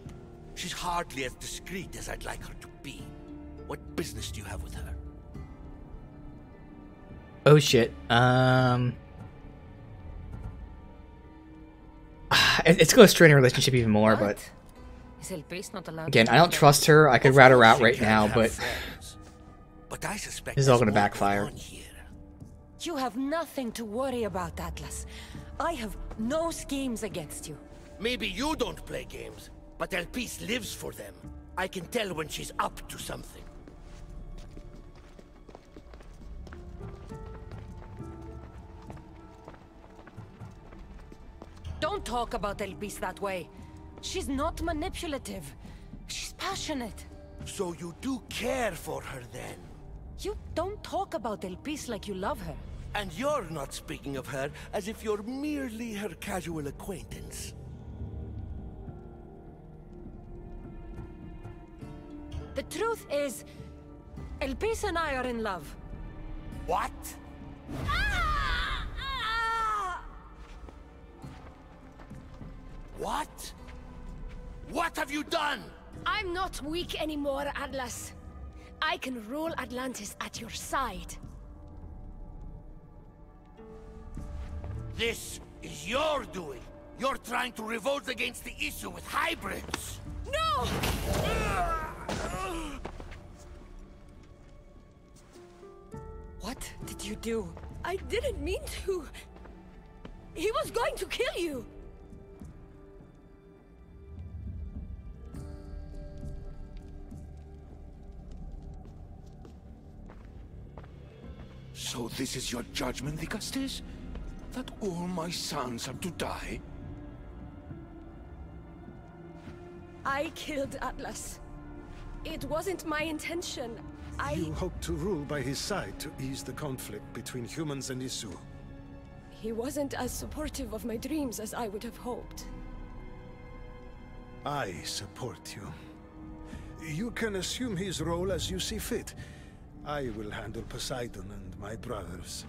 She's hardly as discreet as I'd like her to be. What business do you have with her? Oh shit. It's gonna strain a relationship even more, but Is Elpis not allowed again, to I don't trust her. I could rat her out right now, but I suspect this is all gonna there's more backfire. going on here. You have nothing to worry about, Atlas. I have no schemes against you. Maybe you don't play games, but Elpis lives for them. I can tell when she's up to something. Don't talk about Elpis that way. She's not manipulative. She's passionate. So you do care for her then? You don't talk about Elpis like you love her. And you're not speaking of her as if you're merely her casual acquaintance. The truth is, Elpis and I are in love. What? What? What have you done? I'm not weak anymore, Atlas. I can rule Atlantis at your side. This is your doing. You're trying to revolt against the issue with hybrids. No! What did you do? I didn't mean to. He was going to kill you. So this is your judgment, Vicastis? That all my sons have to die? I killed Atlas. It wasn't my intention. You hope to rule by his side to ease the conflict between humans and Isu. He wasn't as supportive of my dreams as I would have hoped. I support you. You can assume his role as you see fit. I will handle Poseidon and my brothers.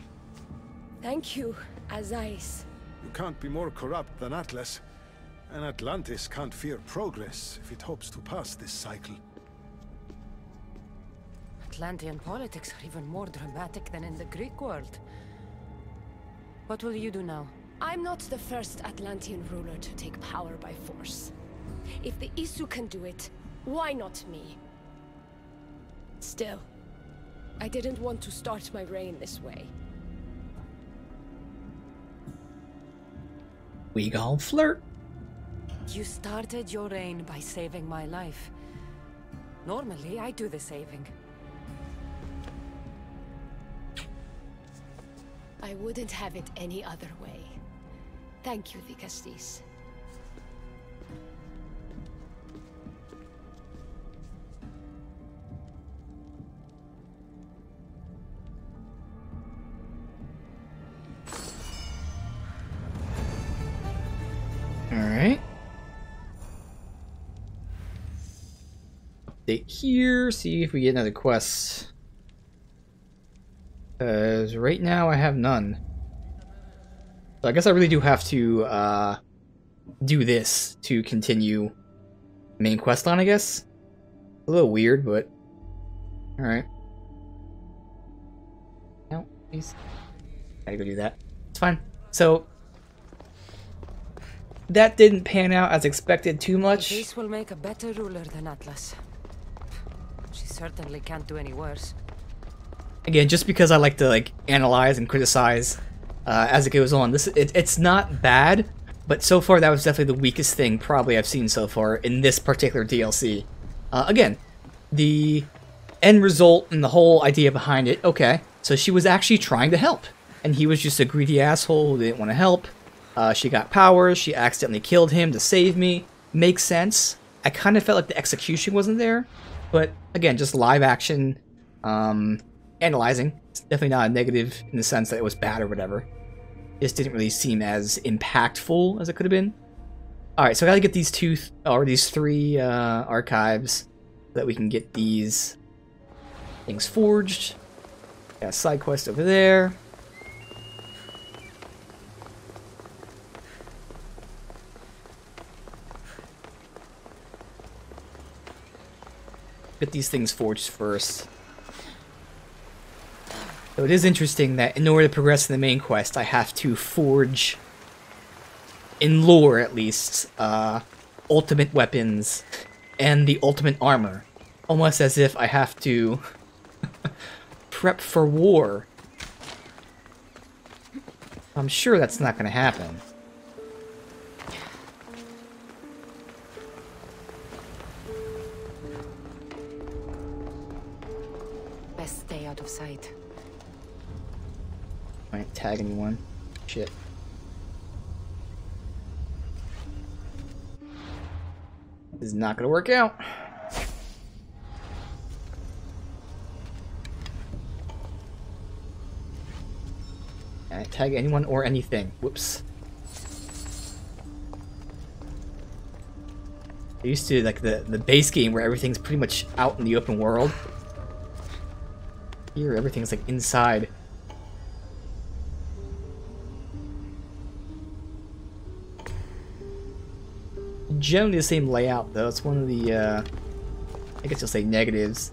Thank you, Azais. You can't be more corrupt than Atlas. And Atlantis can't fear progress if it hopes to pass this cycle. Atlantean politics are even more dramatic than in the Greek world. What will you do now? I'm not the first Atlantean ruler to take power by force. If the Isu can do it, why not me? Still, I didn't want to start my reign this way. We gon' flirt. You started your reign by saving my life. Normally, I do the saving. I wouldn't have it any other way. Thank you, Vicastis. Alright. Update here, see if we get another quest. Because right now I have none. So I guess I really do have to do this to continue main quest line, I guess. A little weird, but alright. No, please. Gotta go do that. It's fine. So that didn't pan out as expected too much. This will make a better ruler than Atlas. She certainly can't do any worse. Again, just because I like to analyze and criticize as it goes on. It's not bad, but so far that was definitely the weakest thing probably I've seen so far in this particular DLC. Again, the end result and the whole idea behind it, okay, so she was actually trying to help, and he was just a greedy asshole who didn't want to help. She got powers, she accidentally killed him to save me. Makes sense. I kind of felt like the execution wasn't there, but again, just live action, analyzing. It's definitely not a negative in the sense that it was bad or whatever. It just didn't really seem as impactful as it could have been. Alright, so I gotta get these these three archives so that we can get these things forged. Got a side quest over there. Get these things forged first. So it is interesting that in order to progress in the main quest, I have to forge, in lore at least, ultimate weapons and the ultimate armor. Almost as if I have to prep for war. I'm sure that's not going to happen. Best stay out of sight. I didn't tag anyone. Shit. This is not gonna work out. I didn't tag anyone or anything. Whoops. I used to like the base game where everything's pretty much out in the open world. Here everything's like inside. Generally the same layout though. It's one of the I guess you'll say negatives.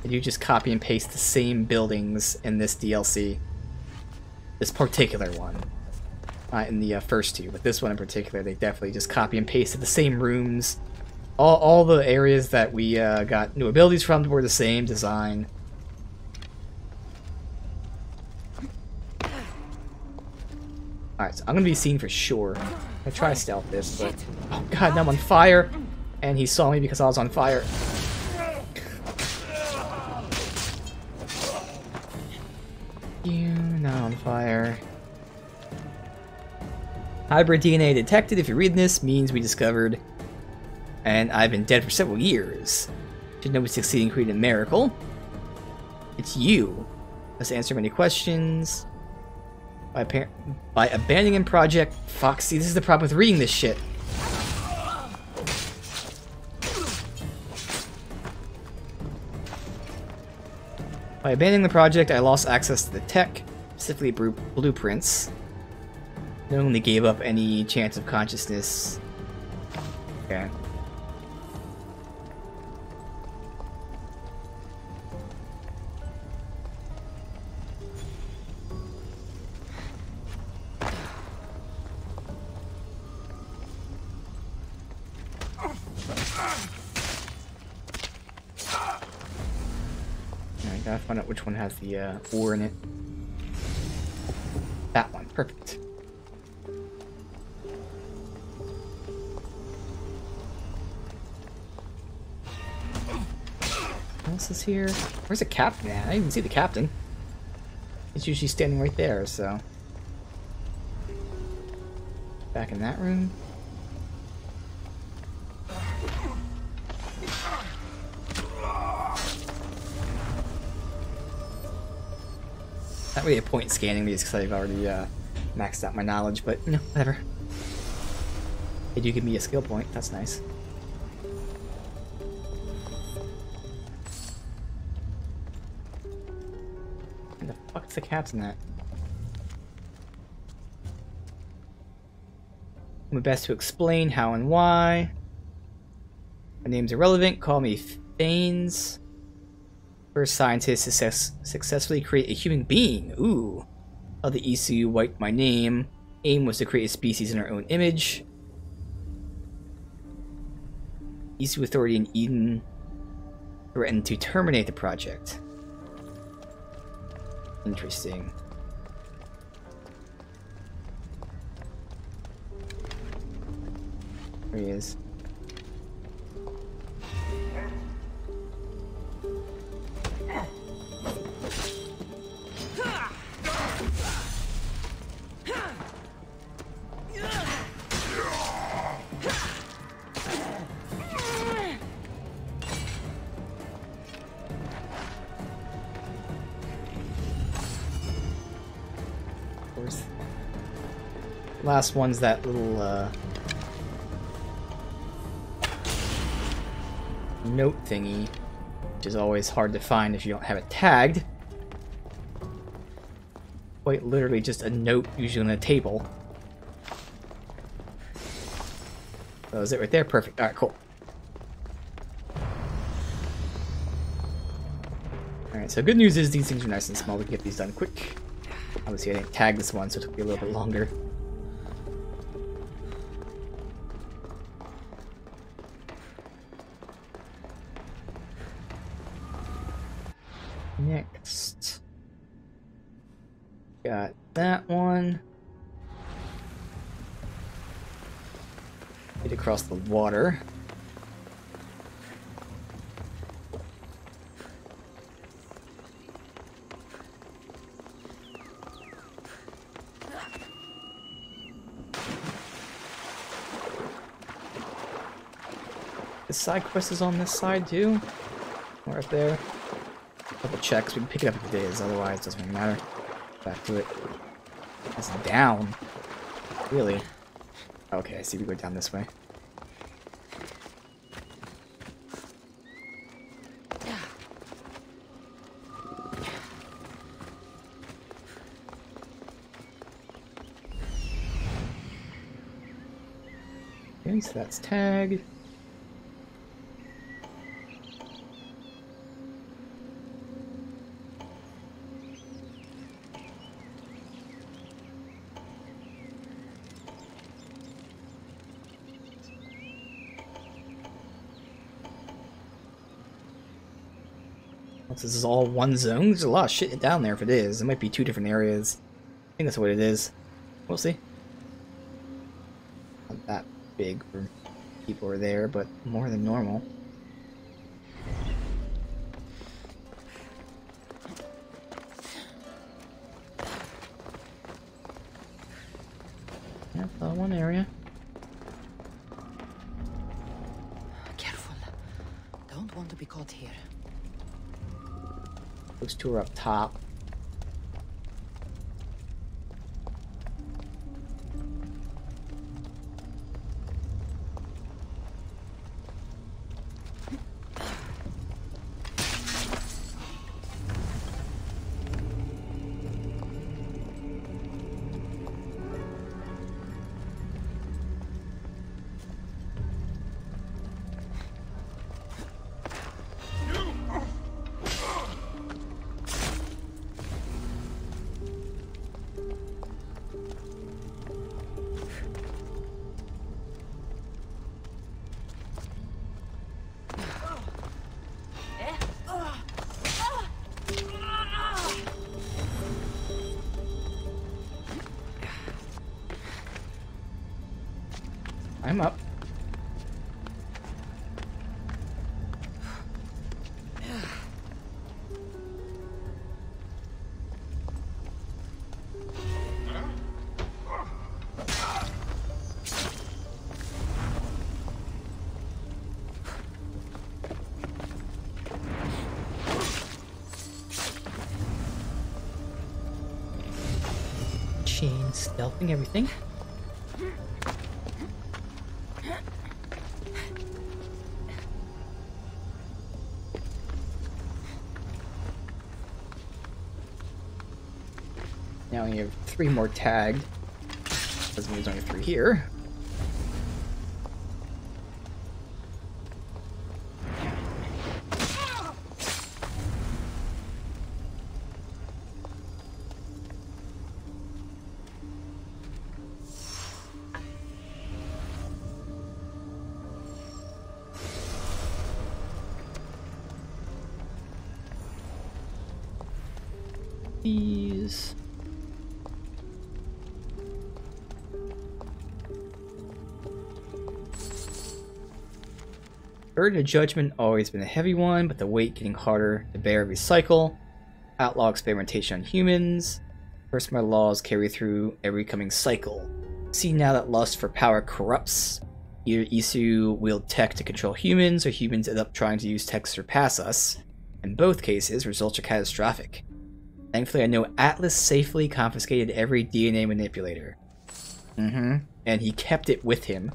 And you just copy and paste the same buildings in this DLC. This particular one. Not in the first two, but this one in particular, they definitely just copy and pasted the same rooms. All the areas that we got new abilities from were the same design. Alright, so I'm gonna be seen for sure. I try to stealth this, but oh god, now I'm on fire, and he saw me because I was on fire. You're not on fire. Hybrid DNA detected. If you're reading this, means we discovered, and I've been dead for several years. Should know we succeed in creating a miracle. It's you. Let's answer many questions. By abandoning Project Foxy. This is the problem with reading this shit. By abandoning the project, I lost access to the tech, specifically blueprints. Knowingly gave up any chance of consciousness. Okay. I gotta find out which one has the ore in it. That one, perfect. What else is here? Where's the captain at? I didn't even see the captain. He's usually standing right there, so. Back in that room. Not really a point scanning these because I've already maxed out my knowledge, but you know, whatever. They do give me a skill point, that's nice. Where the fuck's the captain at? My best to explain how and why. My name's irrelevant, call me Thanes. First scientist to successfully create a human being. Ooh. How the ECU wiped my name. Aim was to create a species in our own image. ECU authority in Eden threatened to terminate the project. Interesting. There he is. Last one's that little note thingy, which is always hard to find if you don't have it tagged. Quite literally just a note, usually on a table. That was it right there. Perfect. Alright, cool. Alright, so good news is these things are nice and small. We can get these done quick. Obviously I didn't tag this one, so it took me a little bit longer. Next, got that one. Get across the water. The side quest is on this side too, or up there. Double checks. We can pick it up if it is, otherwise it doesn't really matter. Back to it. It's down. Really? Okay, I see we go down this way. Okay, so that's tagged. This is all one zone. There's a lot of shit down there if it is. It might be two different areas. I think that's what it is. We'll see. Not that big for people are there, but more than normal. Yeah, one area. Careful. Don't want to be caught here. Those two are up top. come up. Stealthing everything. Now we have 3 more tagged. Doesn't mean there's only 3 here. These. Burden of Judgment always been a heavy one, but the weight getting harder to bear every cycle. Outlaw experimentation on humans. First my laws carry through every coming cycle. See now that lust for power corrupts. Either Isu wield tech to control humans, or humans end up trying to use tech to surpass us. In both cases, results are catastrophic. Thankfully, I know Atlas safely confiscated every DNA manipulator. And he kept it with him.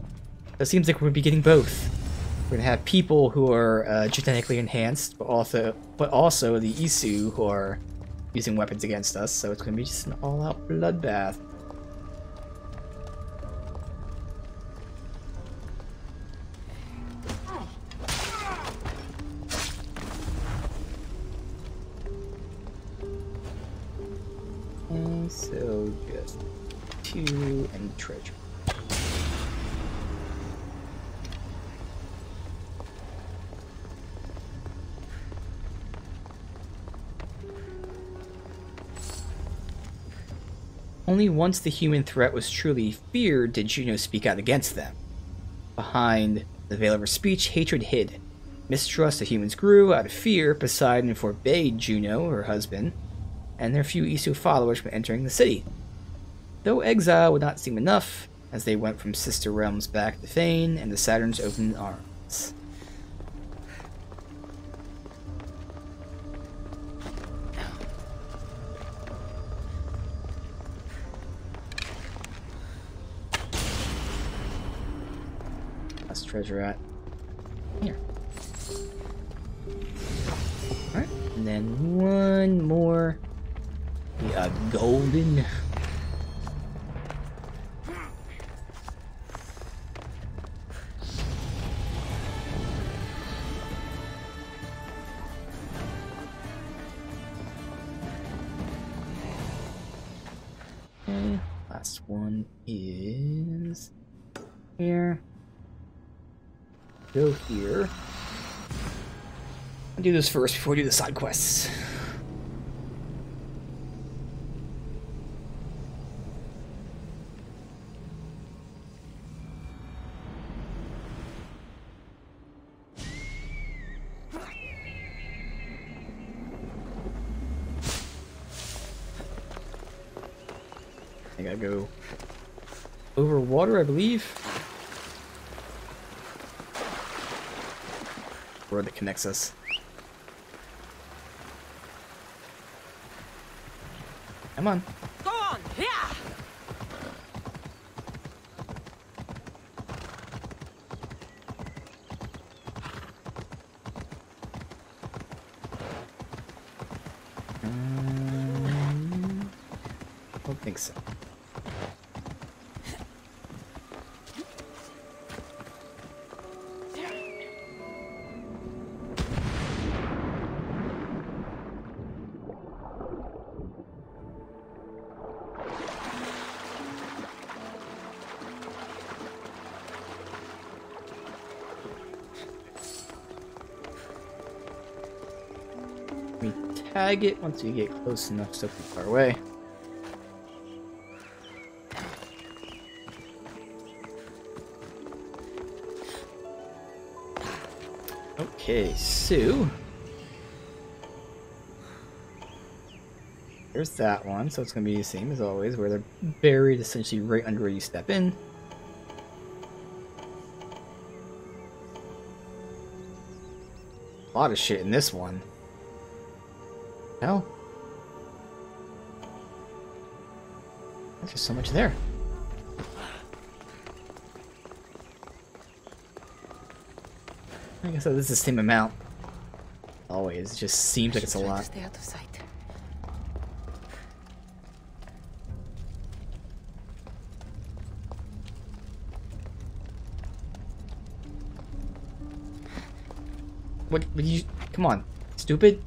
So it seems like we're going to be getting both. We're going to have people who are genetically enhanced, but also the Isu who are using weapons against us, so it's going to be just an all-out bloodbath. So just 2 and treasure. Only once the human threat was truly feared did Juno speak out against them. Behind the veil of her speech, hatred hid. Mistrust of humans grew. Out of fear, Poseidon forbade Juno, her husband, and their few Isu followers from entering the city. Though exile would not seem enough, as they went from sister realms back to Fane and the Saturn's open arms. That's treasure at here. Alright, and then one more. Golden. Okay, last one is here. Go here. I'll do this first before we do the side quests. I gotta go over water, I believe. Road that connects us. Come on. Go on, yeah. Don't think so. We tag it once we get close enough so far away. Okay, so there's that one, so it's gonna be the same as always, where they're buried essentially right under where you step in. A lot of shit in this one. Hell. There's just so much there. Like I said, this is the same amount. Always. It just seems like it's a lot. Stay out of sight. What you... Come on. Stupid?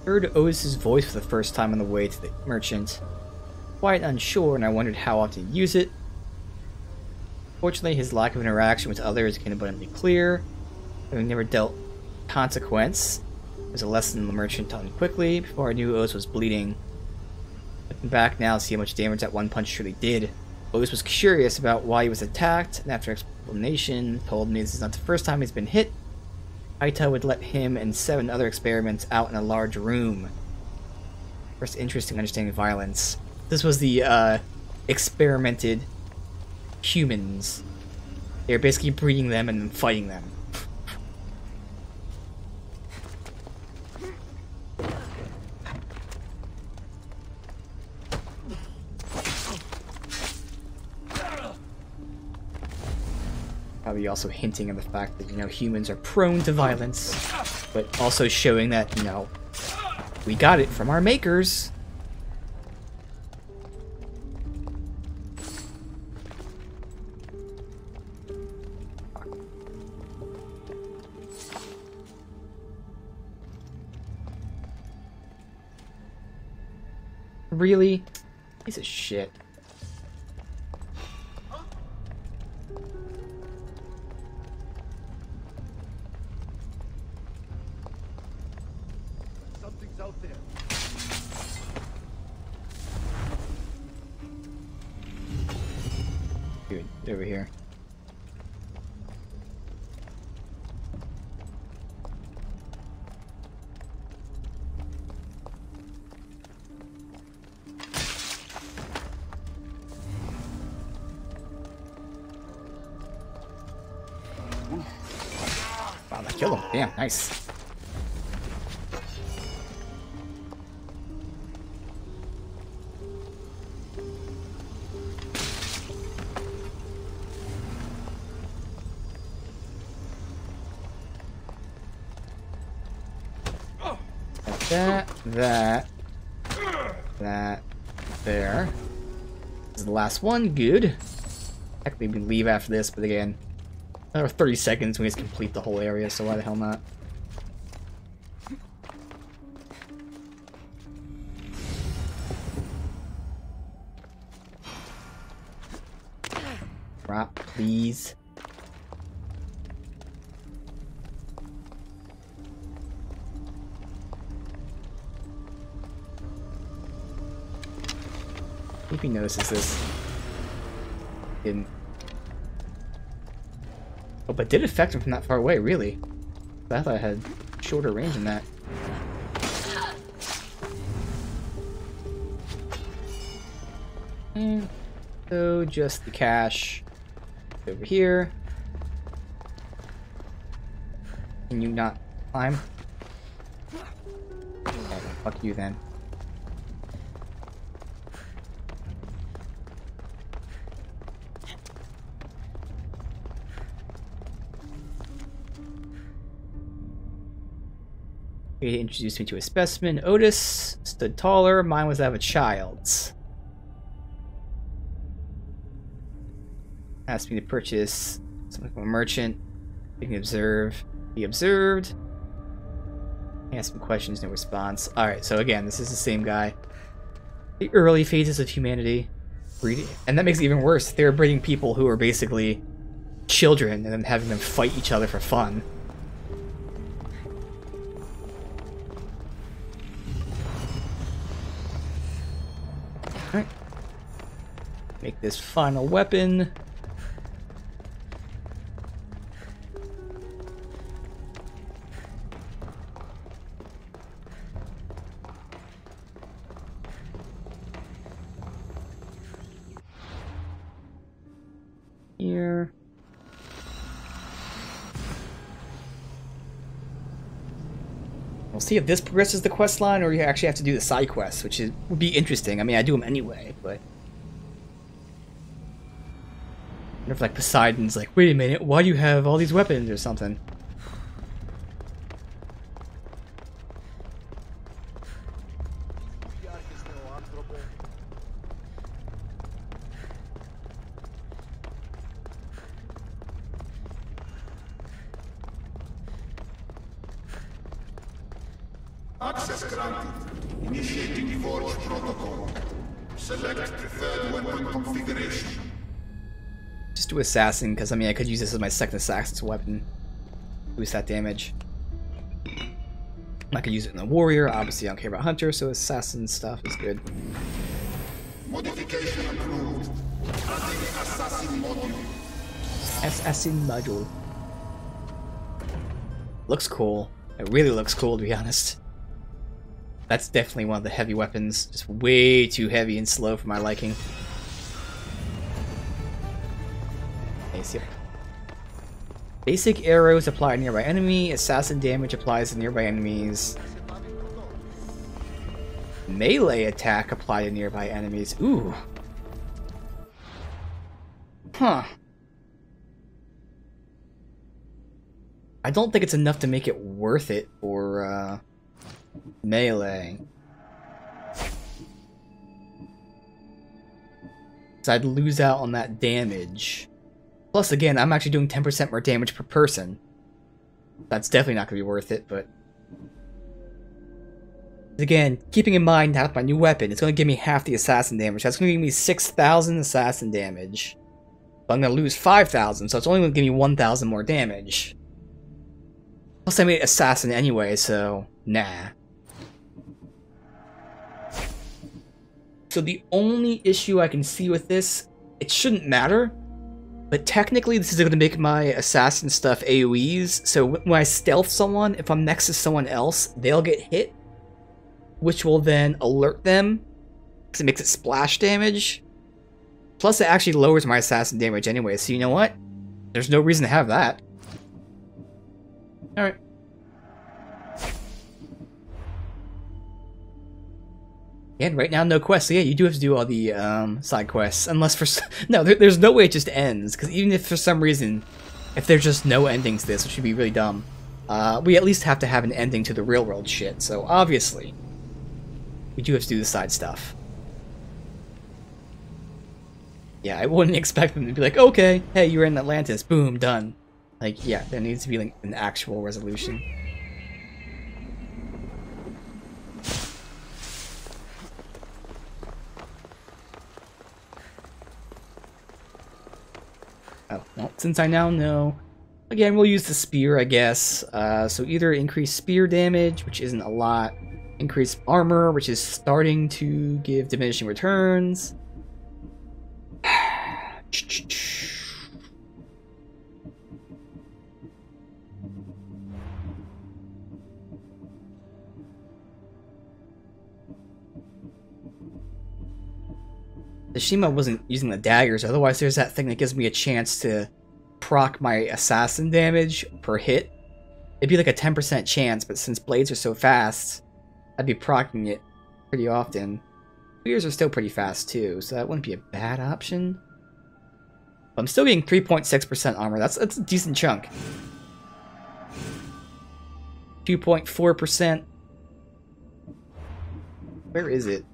Heard Otis's voice for the first time on the way to the merchant. Quite unsure, and I wondered how often he'd use it. Fortunately, his lack of interaction with others became abundantly clear. Having never dealt consequence, it was a lesson the merchant taught me quickly. Before I knew Otis was bleeding. Looking back now, see how much damage that one punch truly did. Otis was curious about why he was attacked, and after explanation, told me this is not the first time he's been hit. Aita would let him and 7 other experiments out in a large room. First interesting understanding of violence. This was the experimented humans. They're basically breeding them and then fighting them. Probably also hinting at the fact that, you know, humans are prone to violence, but also showing that, you know, we got it from our makers. Really? Piece of shit. Something's out there. Good, over here. Wow, that killed him. Damn, nice. That, there. This is the last one, good. Technically we can leave after this, but again, another 30 seconds when we just complete the whole area, so why the hell not? Drop, please. If he notices this. Didn't. Oh, but did affect him from that far away, really. I thought I had shorter range than that. And so just the cash over here. Can you not climb? Okay, well, fuck you then. He introduced me to a specimen. Otis stood taller. Mine was that of a child's. Asked me to purchase something from a merchant. He can observe. He observed. He asked some questions, no response. Alright, so again, this is the same guy. The early phases of humanity. Breeding. And that makes it even worse. They were breeding people who are basically children and then having them fight each other for fun. Alright. Make this final weapon. Here. We'll see if this progresses the quest line, or you actually have to do the side quests, which would be interesting. I mean, I do them anyway, but I wonder if like Poseidon's like, wait a minute, why do you have all these weapons or something? Access granted. Initiating Forge Protocol. Select preferred weapon configuration. Just do Assassin, because I mean I could use this as my second Assassin's weapon. Boost that damage. I could use it in the Warrior, obviously I don't care about Hunter, so Assassin stuff is good. Modification approved. Adding Assassin module. Assassin module. Looks cool. It really looks cool, to be honest. That's definitely one of the heavy weapons. Just way too heavy and slow for my liking. Nice. Basic arrows apply to nearby enemy. Assassin damage applies to nearby enemies. Melee attack apply to nearby enemies. Ooh. Huh. I don't think it's enough to make it worth it for melee. So I'd lose out on that damage. Plus, again, I'm actually doing 10% more damage per person. That's definitely not going to be worth it, but... Again, keeping in mind that with my new weapon, it's going to give me half the assassin damage. That's going to give me 6,000 assassin damage. But I'm going to lose 5,000, so it's only going to give me 1,000 more damage. Plus, I made assassin anyway, so... Nah. So the only issue I can see with this, it shouldn't matter, but technically this is going to make my assassin stuff AoEs, so when I stealth someone, if I'm next to someone else, they'll get hit, which will then alert them, because it makes it splash damage. Plus it actually lowers my assassin damage anyway, so you know what? There's no reason to have that. Alright. And right now, no quests. So yeah, you do have to do all the side quests, unless for no, there's no way it just ends. Because even if for some reason, if there's just no ending to this, which would be really dumb, we at least have to have an ending to the real world shit. So obviously, we do have to do the side stuff. Yeah, I wouldn't expect them to be like, okay, hey, you're in Atlantis, boom, done. Like, yeah, there needs to be like an actual resolution. Oh, well, since I now know, again, we'll use the spear, I guess. So either increase spear damage, which isn't a lot, increase armor, which is starting to give diminishing returns. Tashima wasn't using the daggers, otherwise there's that thing that gives me a chance to proc my assassin damage per hit. It'd be like a 10% chance, but since blades are so fast, I'd be proccing it pretty often. Spears are still pretty fast too, so that wouldn't be a bad option. But I'm still getting 3.6% armor, that's a decent chunk. 2.4%. Where is it?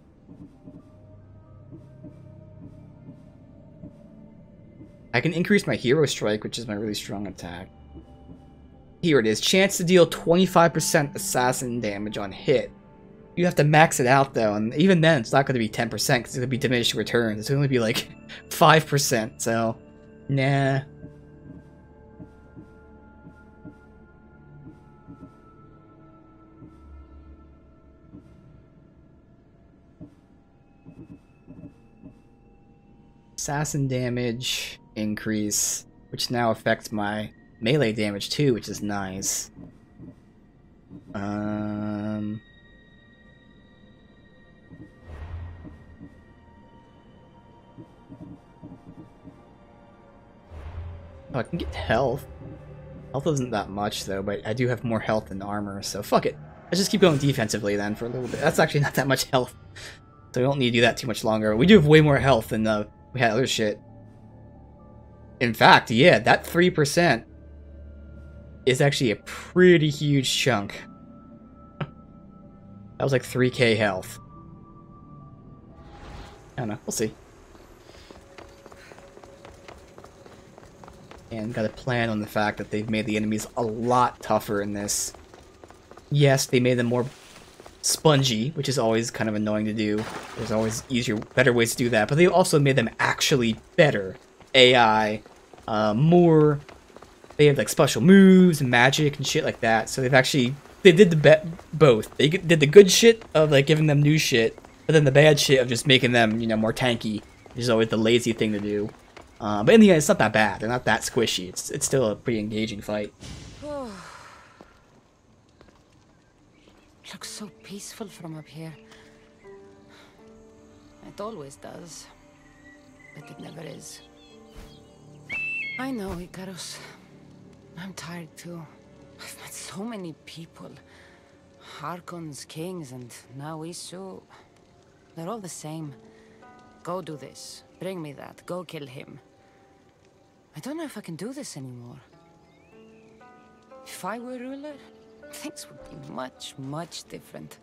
I can increase my hero strike, which is my really strong attack. Here it is. Chance to deal 25% assassin damage on hit. You have to max it out though, and even then it's not going to be 10% because it's going to be diminished returns. It's going to be like 5%, so nah. assassin damage increase, which now affects my melee damage too, which is nice. Oh, I can get health. Health isn't that much though, but I do have more health than armor, so fuck it. Let's just keep going defensively then for a little bit. That's actually not that much health, so we don't need to do that too much longer. We do have way more health than we had other shit. In fact, yeah, that 3% is actually a pretty huge chunk. That was like 3k health. I don't know, we'll see. And got a plan on the fact that they've made the enemies a lot tougher in this. Yes, they made them more spongy, which is always kind of annoying to do. There's always easier, better ways to do that, but they also made them actually better. AI, more... They have like special moves and magic and shit like that, so they did both. They did the good shit of like giving them new shit, but then the bad shit of just making them, you know, more tanky, which is always the lazy thing to do. But in the end, it's not that bad. They're not that squishy. It's still a pretty engaging fight. Looks so peaceful from up here. It always does, but it never is. I know, Icarus. I'm tired too. I've met so many people. Harkons, kings, and now Isu. They're all the same. Go do this. Bring me that. Go kill him. I don't know if I can do this anymore. If I were ruler, things would be much, much different.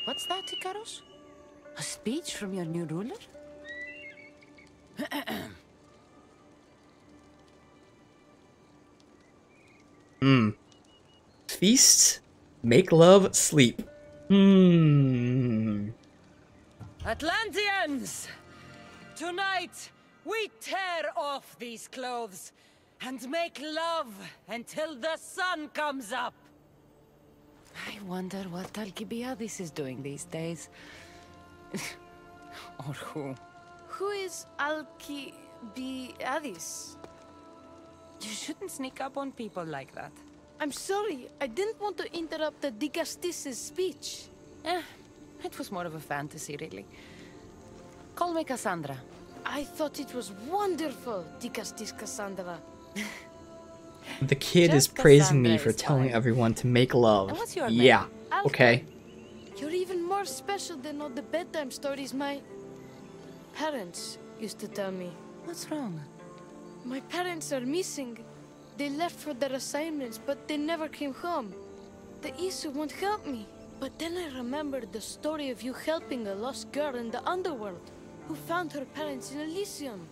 What's that, Icarus? A speech from your new ruler? Feast, make love, sleep. Atlanteans! Tonight, we tear off these clothes and make love until the sun comes up. I wonder what Alcibiades is doing these days. Or who? Who is Alcibiades? You shouldn't sneak up on people like that. I'm sorry, I didn't want to interrupt the Digastis' speech. It was more of a fantasy, really. Call me Cassandra. I thought it was wonderful, Digastis Cassandra. The kid is Just praising me Cassandra for is telling fine. everyone to make love. And what's your name? Yeah, Alpha. okay. You're even more special than all the bedtime stories my parents used to tell me. What's wrong? My parents are missing. They left for their assignments, but they never came home. The Isu won't help me. But then I remembered the story of you helping a lost girl in the underworld, who found her parents in Elysium.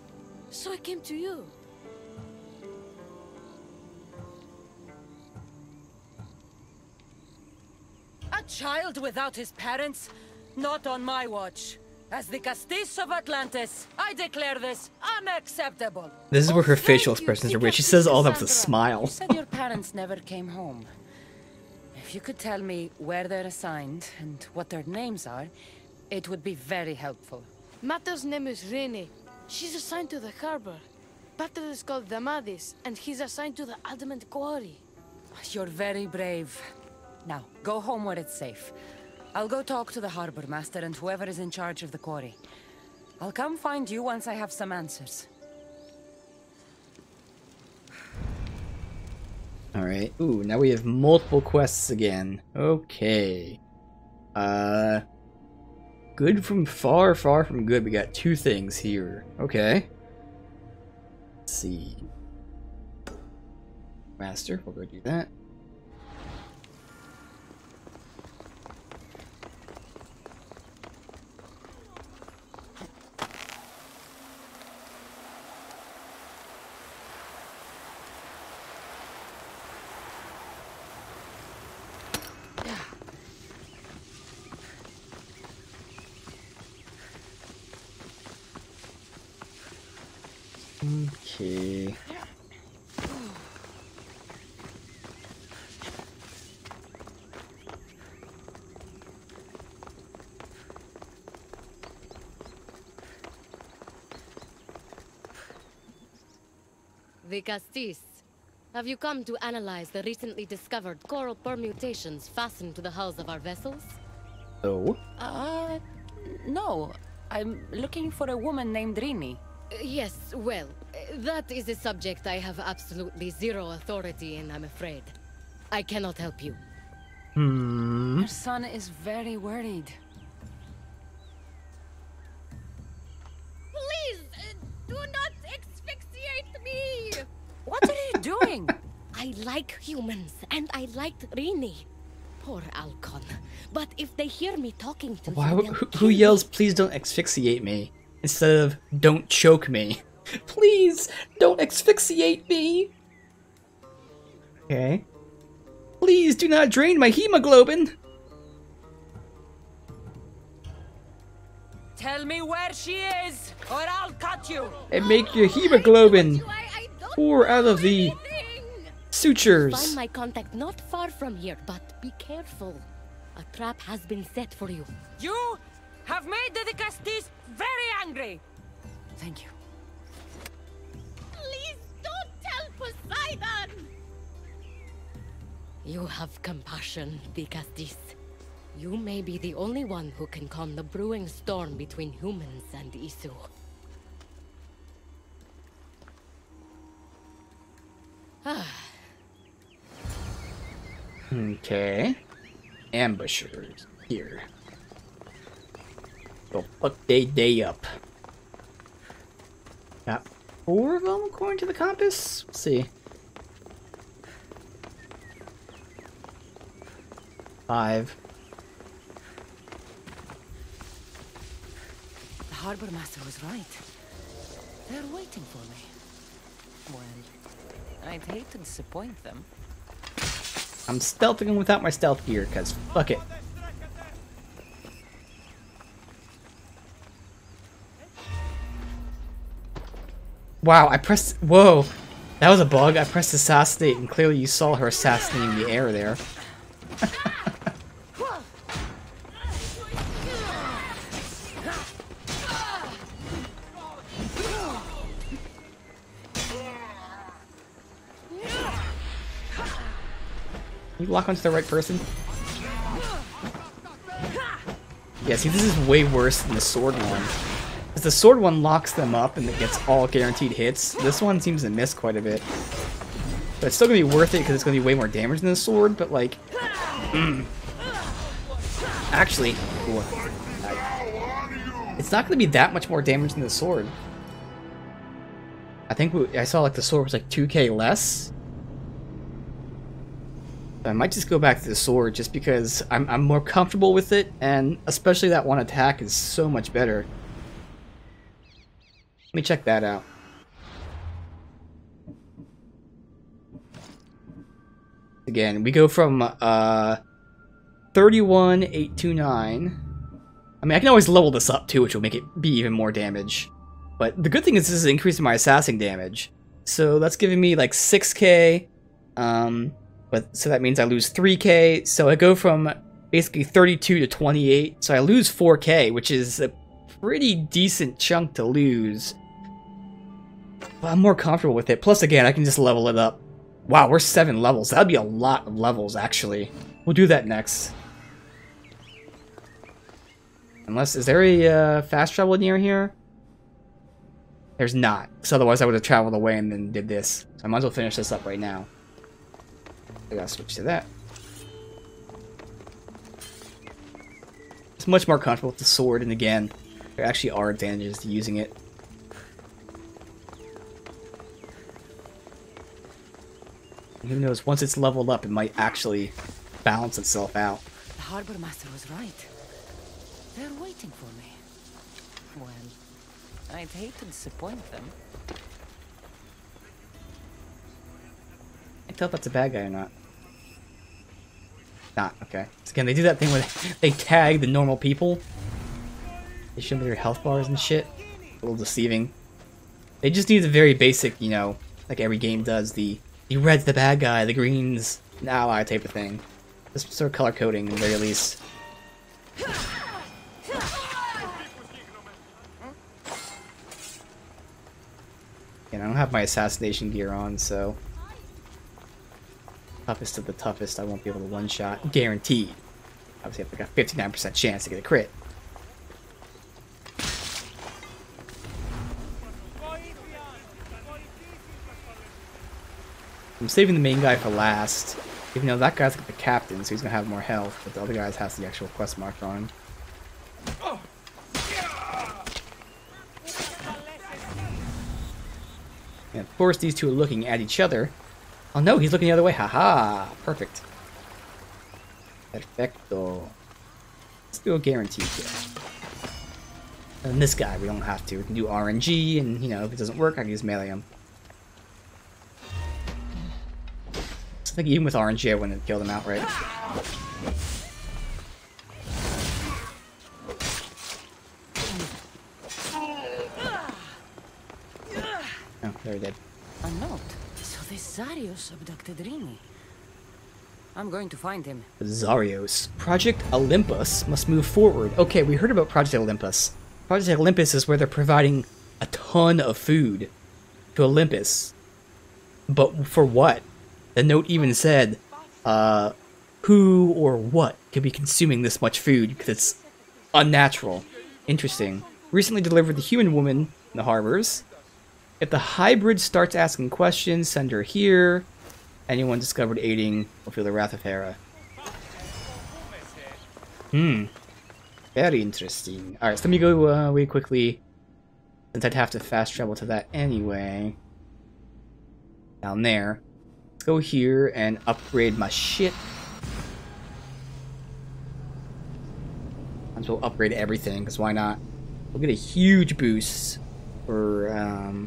So I came to you. A child without his parents? Not on my watch. As the Castis of Atlantis, I declare this unacceptable. This is where her thank facial you, expressions are Digastis weird. She says all that with a Cassandra. smile. You said your parents never came home. If you could tell me where they're assigned and what their names are, it would be very helpful. Mata's name is Rene. She's assigned to the harbor. Pater is called Damadis, and he's assigned to the Adamant Quarry. You're very brave. Now, go home where it's safe. I'll go talk to the harbor master and whoever is in charge of the quarry. I'll come find you once I have some answers. Alright. Ooh, now we have multiple quests again. Okay. Good from far, far from good. We got two things here. Okay. Let's see. Master, we'll go do that. Okay. Vicastis. Have you come to analyze the recently discovered coral permutations fastened to the hulls of our vessels? Oh? No. I'm looking for a woman named Rini. Yes, well, that is a subject I have absolutely zero authority in, I'm afraid. I cannot help you. Her son is very worried. Please, do not asphyxiate me! What are you doing? I like humans, and I liked Rini. Poor Alcon. But if they hear me talking to Why? you, Who yells, "Please don't asphyxiate me," instead of "Don't choke me"? Please don't asphyxiate me. Okay. Please do not drain my hemoglobin. Tell me where she is, or I'll cut you. And make your hemoglobin pour out of the sutures. Find my contact not far from here, but be careful. A trap has been set for you. You have made the Vicastis very angry. Thank you. Please don't tell Poseidon! You have compassion, Vicastis. You may be the only one who can calm the brewing storm between humans and Isu. Okay. Ambushers here. Go fuck they day up. Got 4 of them according to the compass. Let's see. 5. The harbor master was right. They're waiting for me. Well, I'd hate to disappoint them. I'm stealthing without my stealth gear, cause fuck it. Wow, I pressed. Whoa, that was a bug. I pressed assassinate, and clearly you saw her assassinating the air there. You lock onto the right person? Yeah, see, this is way worse than the sword one. Because the sword one locks them up and it gets all guaranteed hits. This one seems to miss quite a bit. But it's still going to be worth it because it's going to be way more damage than the sword, but like... Actually... Ooh, it's not going to be that much more damage than the sword. I think I saw like the sword was like 2k less. I might just go back to the sword just because I'm more comfortable with it, and especially that one attack is so much better. Let me check that out. Again, we go from 31,829. I mean, I can always level this up too, which will make it be even more damage. But the good thing is this is increasing my assassin damage. So that's giving me like 6k. But so that means I lose 3k. So I go from basically 32 to 28. So I lose 4k, which is a pretty decent chunk to lose. But I'm more comfortable with it. Plus, again, I can just level it up. Wow, we're 7 levels. That'd be a lot of levels, actually. We'll do that next. Unless, is there a fast travel near here? There's not. Because otherwise I would have traveled away and then did this. So I might as well finish this up right now. I gotta switch to that. It's much more comfortable with the sword, and again, there actually are advantages to using it. And who knows, once it's leveled up, it might actually balance itself out. The harbor master was right. They're waiting for me. Well, I'd hate to disappoint them. I can't tell if that's a bad guy or not. Not, okay. So again, they do that thing where they tag the normal people. They show me their health bars and shit. A little deceiving. They just need the very basic, you know, like every game does, the red's the bad guy, the green's an ally type of thing. Just sort of color coding, at the very least. And I don't have my assassination gear on, so toughest of the toughest, I won't be able to one-shot, guaranteed. Obviously, I've got 59% chance to get a crit. I'm saving the main guy for last, even though that guy's got the captain, so he's gonna have more health, but the other guy has the actual quest mark on him. And of course, these two are looking at each other. Oh no, he's looking the other way. Haha, perfect. Perfecto. Let's do a guaranteed here. And this guy, we don't have to. We can do RNG, and you know, if it doesn't work, I can just melee him. I think even with RNG, I wouldn't have killed him outright. Oh, they're dead. A note. So this Zarios abducted Rini. I'm going to find him. Zarios. Project Olympus must move forward. Okay, we heard about Project Olympus. Project Olympus is where they're providing a ton of food to Olympus. But for what? The note even said, who or what could be consuming this much food, because it's unnatural. Interesting. Recently delivered the human woman in the harbors. If the hybrid starts asking questions, send her here. Anyone discovered aiding will feel the wrath of Hera. Very interesting. Alright, so let me go really quickly, since I'd have to fast travel to that anyway. Down there. Let's go here and upgrade my shit. Might as well upgrade everything, because why not? We'll get a huge boost for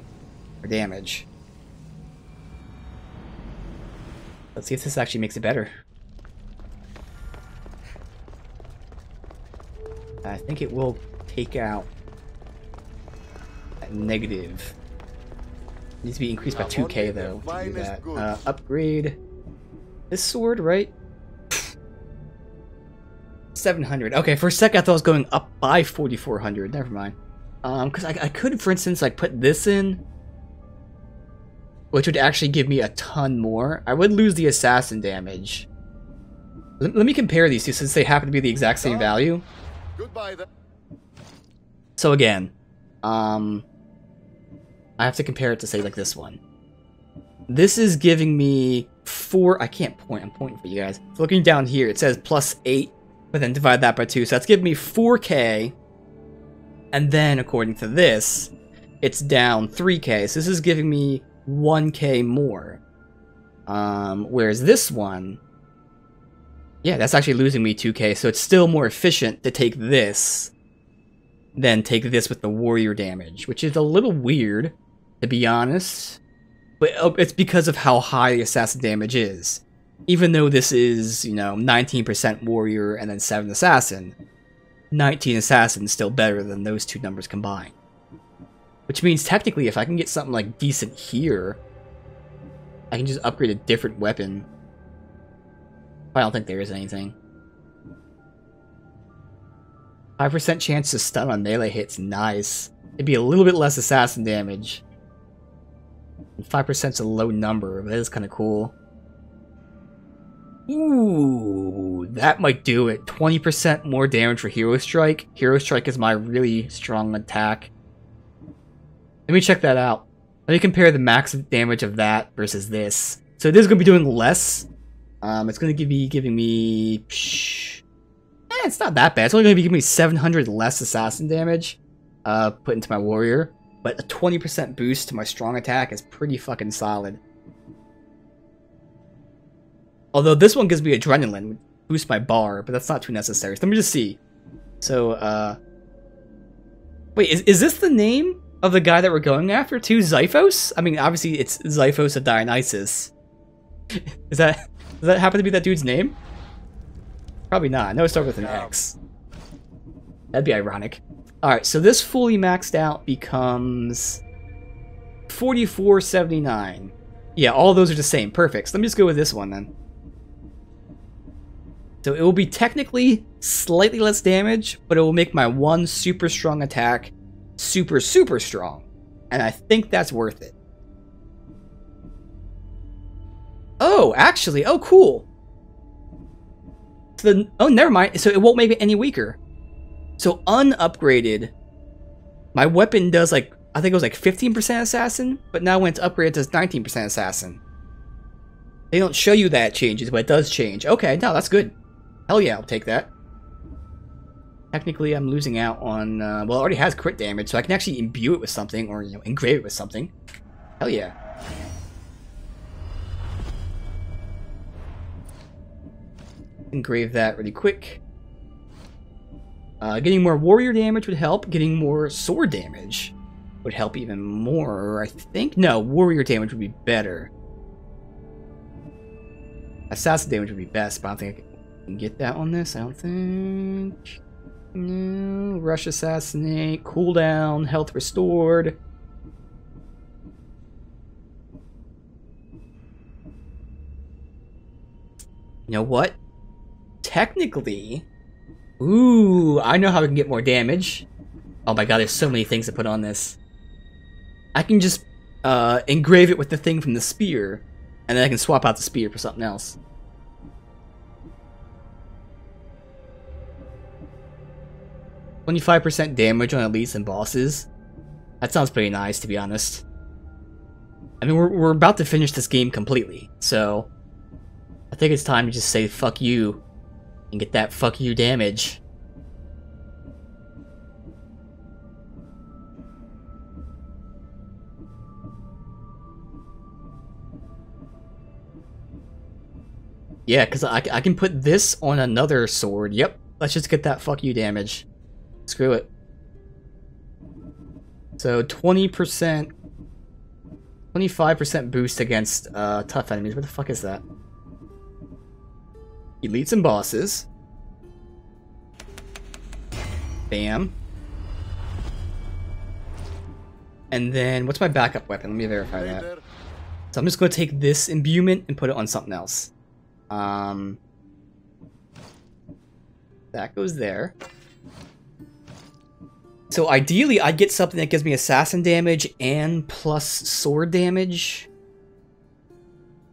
damage. Let's see if this actually makes it better. I think it will take out that negative. It needs to be increased by 2k though to do that. Upgrade this sword, right? 700. Okay, for a sec I thought I was going up by 4400. Never mind. Because I could, for instance, like put this in, which would actually give me a ton more. I would lose the assassin damage. Let me compare these two since they happen to be the exact same value. Goodbye then. So again, I have to compare it to say like this one. This is giving me 4. I can't point. I'm pointing for you guys. So looking down here, it says +8, but then divide that by 2. So that's giving me 4k. And then according to this, it's down 3k. So this is giving me 1k more. Whereas this one, yeah, that's actually losing me 2k. So it's still more efficient to take this than take this with the warrior damage, which is a little weird, to be honest. But it's because of how high the assassin damage is. Even though this is, you know, 19% warrior and then 7 assassin, 19 assassin is still better than those two numbers combined. Which means technically if I can get something like decent here, I can just upgrade a different weapon. I don't think there is anything. 5% chance to stun on melee hits, nice. It'd be a little bit less assassin damage. 5% is a low number, but that is kind of cool. Ooh, that might do it. 20% more damage for Hero Strike. Hero Strike is my really strong attack. Let me check that out. Let me compare the max damage of that versus this. So this is going to be doing less. It's going to be giving me... it's not that bad. It's only going to be giving me 700 less assassin damage put into my warrior. But a 20% boost to my strong attack is pretty fucking solid. Although this one gives me adrenaline, which boosts my bar, but that's not too necessary. So let me just see. So, wait, is this the name of the guy that we're going after too? Xiphos? I mean, obviously it's Xiphos of Dionysus. Does that happen to be that dude's name? Probably not. No, it starts with an X. That'd be ironic. Alright, so this fully maxed out becomes 4479. Yeah, all those are the same. Perfect. So let me just go with this one then. So it will be technically slightly less damage, but it will make my one super strong attack super, super strong. And I think that's worth it. Oh, actually, oh, cool. So oh, never mind. So it won't make it any weaker. So unupgraded, my weapon does like, I think it was like 15% assassin, but now when it's upgraded, it does 19% assassin. They don't show you that it changes, but it does change. Okay, no, that's good. Hell yeah, I'll take that. Technically, I'm losing out on, well, it already has crit damage, so I can actually imbue it with something, or, you know, engrave it with something. Hell yeah. Engrave that really quick. Getting more warrior damage would help. Getting more sword damage would help even more, I think. No, warrior damage would be better. Assassin damage would be best, but I don't think I can get that on this. I don't think. No. Rush assassinate. Cooldown. Health restored. You know what? Technically, ooh, I know how we can get more damage. Oh my god, there's so many things to put on this. I can just engrave it with the thing from the spear, and then I can swap out the spear for something else. "25% damage on elites and bosses." That sounds pretty nice, to be honest. I mean, we're about to finish this game completely, so I think it's time to just say fuck you and get that fuck you damage. Yeah, because I can put this on another sword. Yep, let's just get that fuck you damage. Screw it. So 20%, 25% boost against tough enemies. What the fuck is that? Elites and bosses. Bam. And then, what's my backup weapon? Let me verify that. So I'm just going to take this imbuement and put it on something else. That goes there. So ideally, I'd get something that gives me assassin damage and plus sword damage.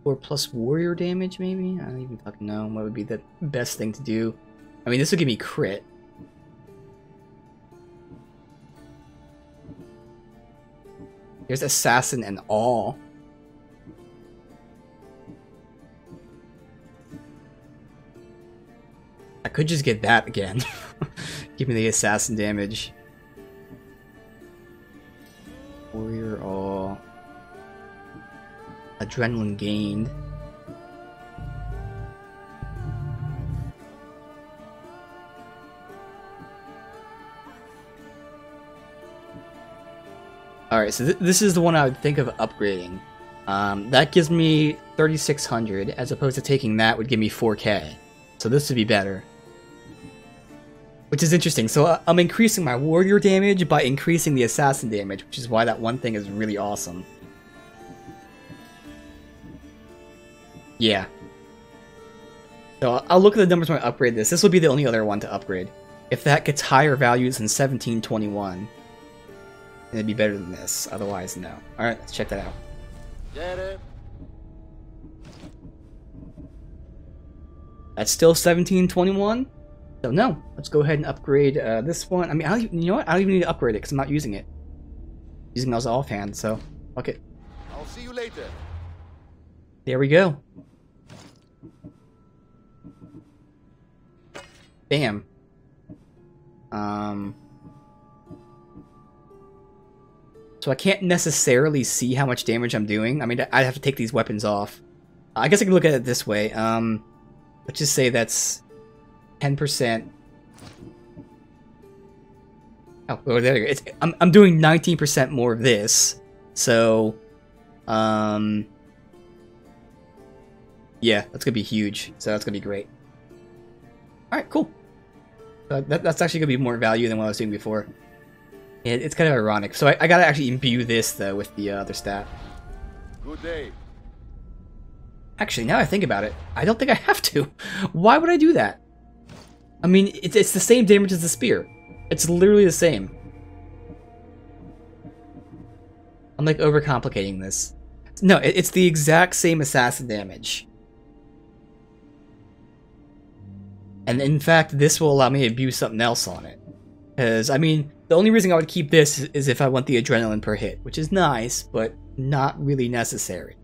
Or plus warrior damage, maybe? I don't even fucking know what would be the best thing to do. I mean, this would give me crit. There's assassin and all. I could just get that again. Give me the assassin damage. Warrior all. Adrenaline gained. Alright, so this is the one I would think of upgrading. That gives me 3,600, as opposed to taking that would give me 4K. So this would be better. Which is interesting. So I'm increasing my warrior damage by increasing the assassin damage, which is why that one thing is really awesome. Yeah. So I'll look at the numbers when I upgrade this. This will be the only other one to upgrade. If that gets higher values than 1721, it'd be better than this. Otherwise, no. Alright, let's check that out. Get it. That's still 1721? So no, let's go ahead and upgrade this one. I mean, you know what? I don't even need to upgrade it because I'm not using it. Using those offhand, so fuck it. I'll see you later. There we go. Bam. So I can't necessarily see how much damage I'm doing. I mean, I'd have to take these weapons off. I guess I can look at it this way. Let's just say that's 10%. Oh, there you go. I'm doing 19% more of this. So, yeah, that's gonna be huge. So that's gonna be great. All right, cool. That's actually gonna be more value than what I was doing before. It's kind of ironic. So I gotta actually imbue this though with the other stat. Good day. Actually, now I think about it, I don't think I have to. Why would I do that? I mean, it's the same damage as the spear. It's literally the same. I'm like overcomplicating this. No, it's the exact same assassin damage. And in fact, this will allow me to abuse something else on it. Because, I mean, the only reason I would keep this is if I want the adrenaline per hit, which is nice, but not really necessary.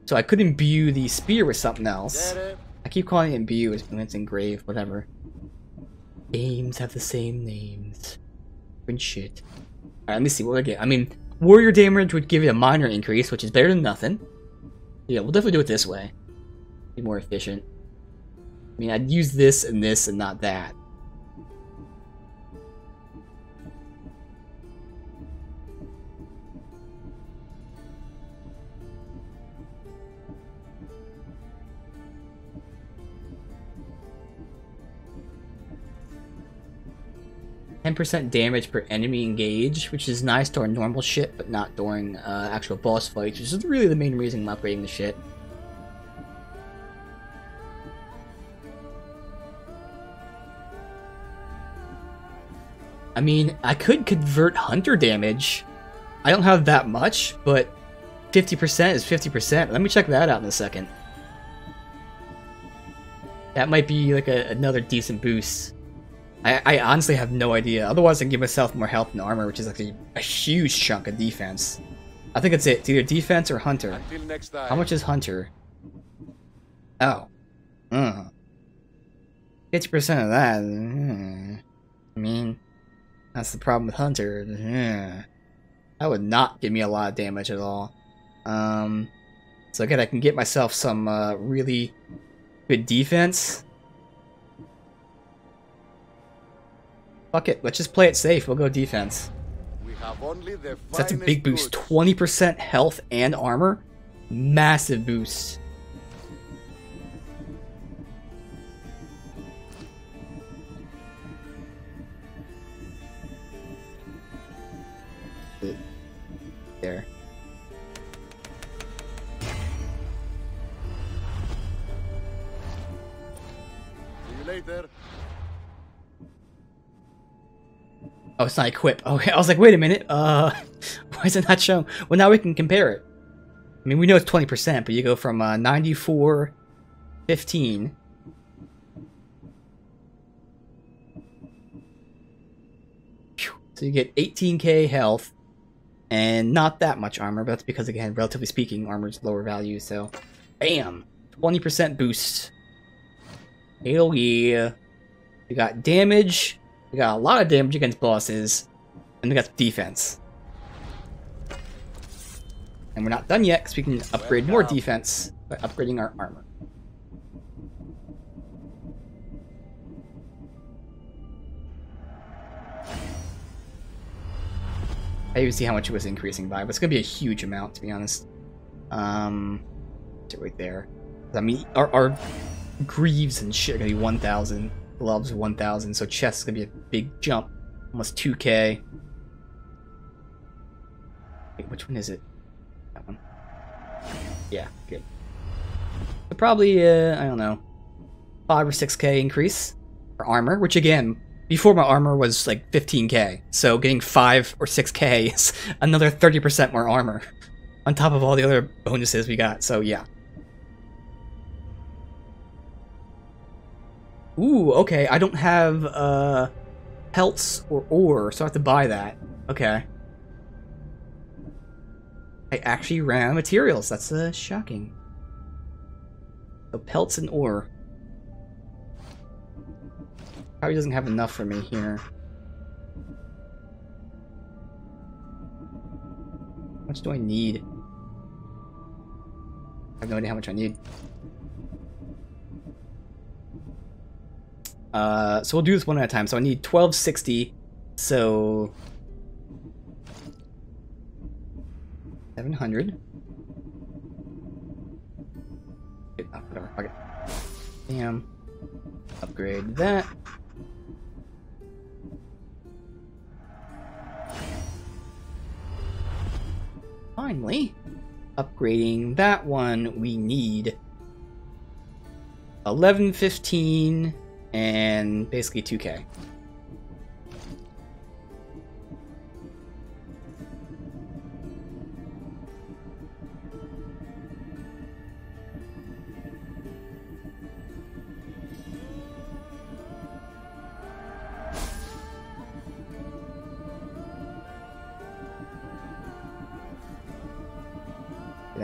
So I could imbue the spear with something else. I keep calling it imbue when it's engraved, whatever. Games have the same names. And shit. Alright, let me see what I get. I mean, warrior damage would give you a minor increase, which is better than nothing. Yeah, we'll definitely do it this way. Be more efficient. I mean, I'd use this and not that. %10 damage per enemy engaged, which is nice during normal shit, but not during actual boss fights, which is really the main reason I'm upgrading the shit. I mean, I could convert hunter damage. I don't have that much, but 50% is 50%. Let me check that out in a second. That might be like another decent boost. I honestly have no idea. Otherwise, I can give myself more health and armor, which is actually a huge chunk of defense. I think it's it. It's either defense or hunter. Until next time. How much is hunter? Oh. 50% of that. I mean, that's the problem with hunter. That would not give me a lot of damage at all. So again, I can get myself some really good defense. Fuck it, let's just play it safe. We'll go defense. We have only the So that's a big boost. 20% health and armor. Massive boost. There. See you later. Oh, it's not equip. Okay, I was like, wait a minute. Why is it not shown? Well, now we can compare it. I mean, we know it's 20%, but you go from 94, 15. So you get 18k health, and not that much armor, but that's because, again, relatively speaking, armor's lower value, so... Bam! 20% boost. Hell yeah. We got damage. We got a lot of damage against bosses, and we got defense. And we're not done yet, because we can upgrade more defense by upgrading our armor. I even see how much it was increasing by, but it's going to be a huge amount, to be honest. Right there. I mean, our greaves and shit are going to be 1,000. Gloves 1,000, so chest is going to be a big jump. Almost 2k. Wait, which one is it? That one. Yeah, good. So probably, I don't know, 5 or 6k increase for armor, which again, before my armor was like 15k, so getting 5 or 6k is another 30% more armor on top of all the other bonuses we got, so yeah. Ooh, okay, I don't have pelts or ore, so I have to buy that. Okay. I actually ran out of materials, that's shocking. So pelts and ore. Probably doesn't have enough for me here. How much do I need? I have no idea how much I need. So we'll do this one at a time. So I need 1260. So 700. Oh, whatever. Okay. Damn. Upgrade that. Finally, upgrading that one, we need 1115 and basically 2k.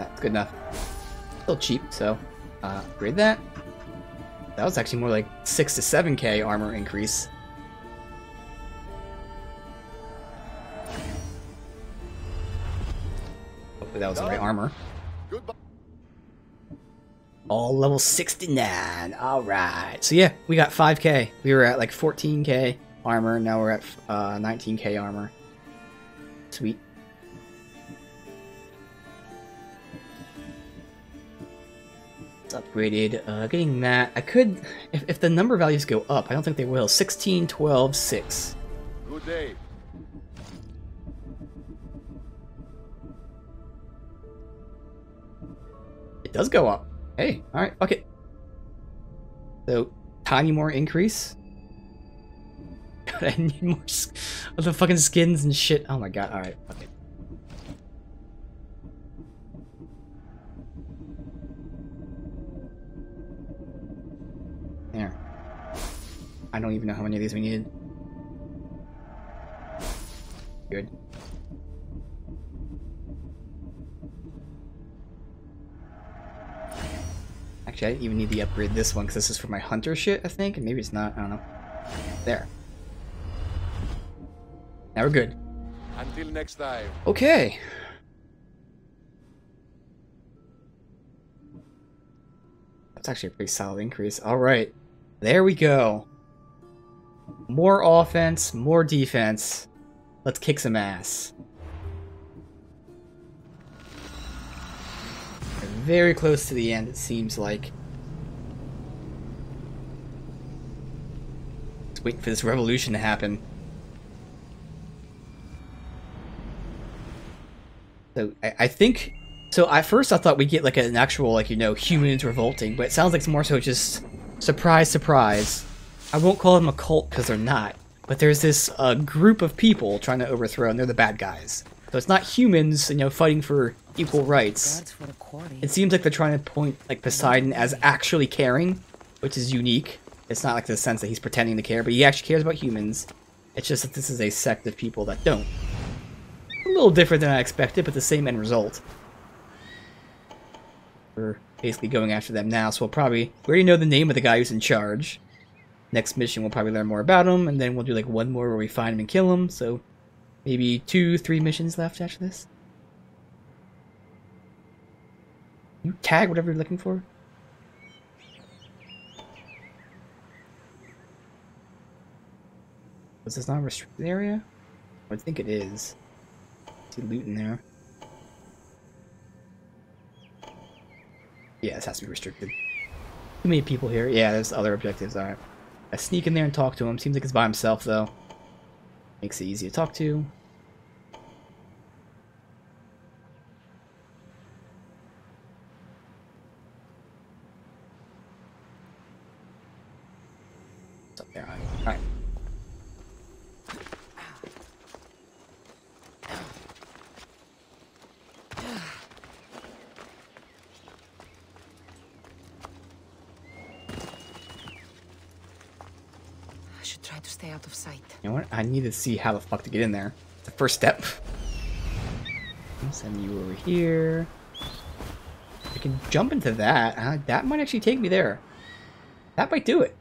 that's good enough. Still cheap, so upgrade that. That was actually more like 6 to 7k armor increase. Hopefully that was the right armor. Goodbye. All level 69. Alright. So yeah, we got 5k. We were at like 14k armor, now we're at 19k armor. Sweet. It's upgraded. Getting that. I could, if the number values go up, I don't think they will. 16, 12, 6. Good day. It does go up. Hey, alright, fuck it. So, tiny more increase. God, I need more of the fucking skins and shit. Oh my god, alright, fuck it. There. I don't even know how many of these we needed. Good. Actually, I didn't even need to upgrade this one because this is for my hunter shit, I think. And maybe it's not. I don't know. There. Now we're good. Until next time. Okay. That's actually a pretty solid increase. Alright. There we go. More offense, more defense. Let's kick some ass. We're very close to the end, it seems like. Just waiting for this revolution to happen. So, I think... So, at first I thought we'd get like an actual, like, you know, humans revolting, but it sounds like it's more so just... Surprise, surprise. I won't call them a cult because they're not. But there's this group of people trying to overthrow, and they're the bad guys. So it's not humans, you know, fighting for equal rights. It seems like they're trying to point, like, Poseidon as actually caring, which is unique. It's not like the sense that he's pretending to care, but he actually cares about humans. It's just that this is a sect of people that don't. A little different than I expected, but the same end result. We're basically going after them now, so we already know the name of the guy who's in charge. Next mission, we'll probably learn more about him, and then we'll do like one more where we find him and kill him, so maybe 2, 3 missions left after this. You tag whatever you're looking for? Was this not a restricted area? I think it is. I see loot in there. Yeah, this has to be restricted. Too many people here. Yeah, there's other objectives. Alright. I sneak in there and talk to him. Seems like he's by himself, though. Makes it easy to talk to. What's up there? Alright. To stay out of sight. You know what? I need to see how the fuck to get in there. It's the first step. Send you over here. I can jump into that. That might actually take me there. That might do it.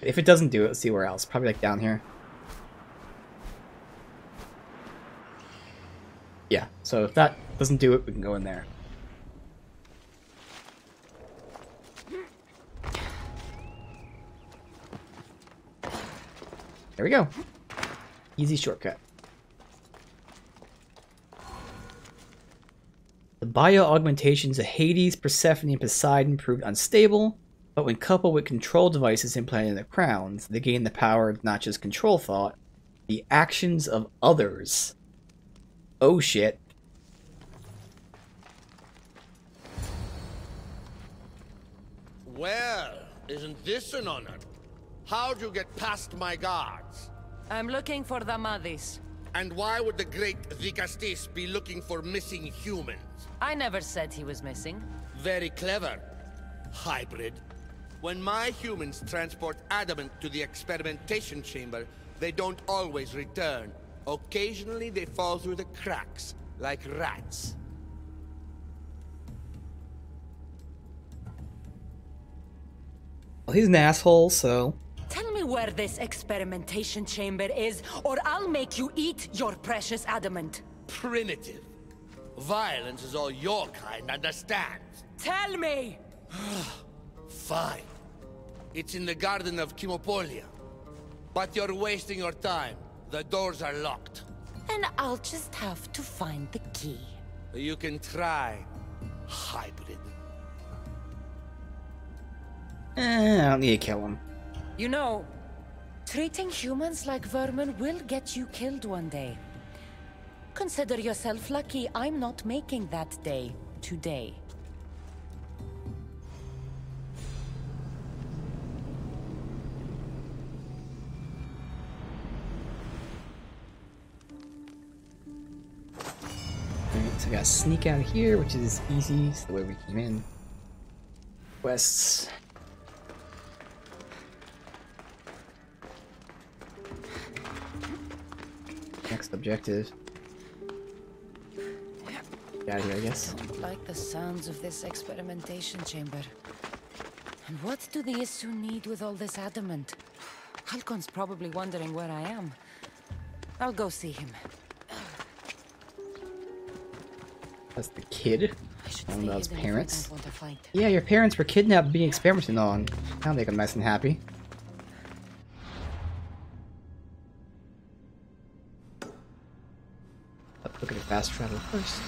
If it doesn't do it, let's see where else. Probably like down here. Yeah, so if that doesn't do it, we can go in there. There we go. Easy shortcut. The bio-augmentations of Hades, Persephone, and Poseidon proved unstable, but when coupled with control devices implanted in their crowns, they gain the power of not just control thought, the actions of others. Oh shit. Well, isn't this an honor? How'd you get past my guards? I'm looking for the Madis. And why would the great Vikastis be looking for missing humans? I never said he was missing. Very clever. Hybrid. When my humans transport adamant to the experimentation chamber, they don't always return. Occasionally they fall through the cracks, like rats. Well, he's an asshole, so... Tell me where this experimentation chamber is, or I'll make you eat your precious adamant. Primitive. Violence is all your kind understands. Tell me! Fine. It's in the garden of Kimopolia. But you're wasting your time. The doors are locked. And I'll just have to find the key. You can try, hybrid. I don't need to kill him. You know, treating humans like vermin will get you killed one day. Consider yourself lucky I'm not making that day today. Alright, so I gotta sneak out of here, which is easy. It's the way we came in. Quests. Next objective. Get out of here, I guess. I don't like the sounds of this experimentation chamber. And what do the Isu need with all this adamant? Halcon's probably wondering where I am. I'll go see him. That's the kid. I should One stay of those hidden if I parents. don't want to fight. Yeah, your parents were kidnapped being experimented on. That'll make them nice and happy. Let's look at the fast travel first.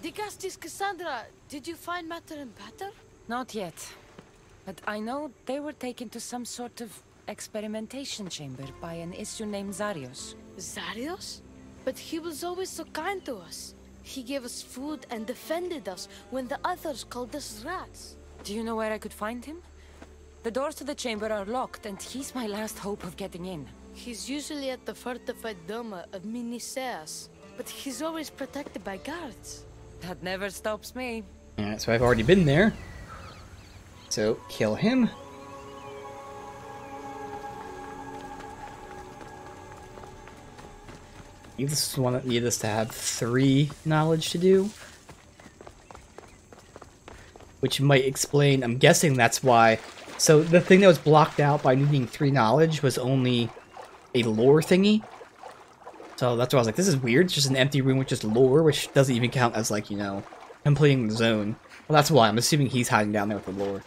Digastis Cassandra, did you find Matter and Patter? Not yet. But I know they were taken to some sort of experimentation chamber by an Isu named Zarios. Zarios? But he was always so kind to us. He gave us food and defended us when the others called us rats. Do you know where I could find him? The doors to the chamber are locked, and he's my last hope of getting in. He's usually at the fortified Doma of Miniseas, but he's always protected by guards. That never stops me. Alright, so I've already been there. So, kill him. You just need us to have 3 knowledge to do. Which might explain, I'm guessing that's why. So the thing that was blocked out by needing 3 knowledge was only a lore thingy. So that's why I was like, this is weird. It's just an empty room with just lore, which doesn't even count as, like, you know, completing the zone. Well, that's why. I'm assuming he's hiding down there with the lore.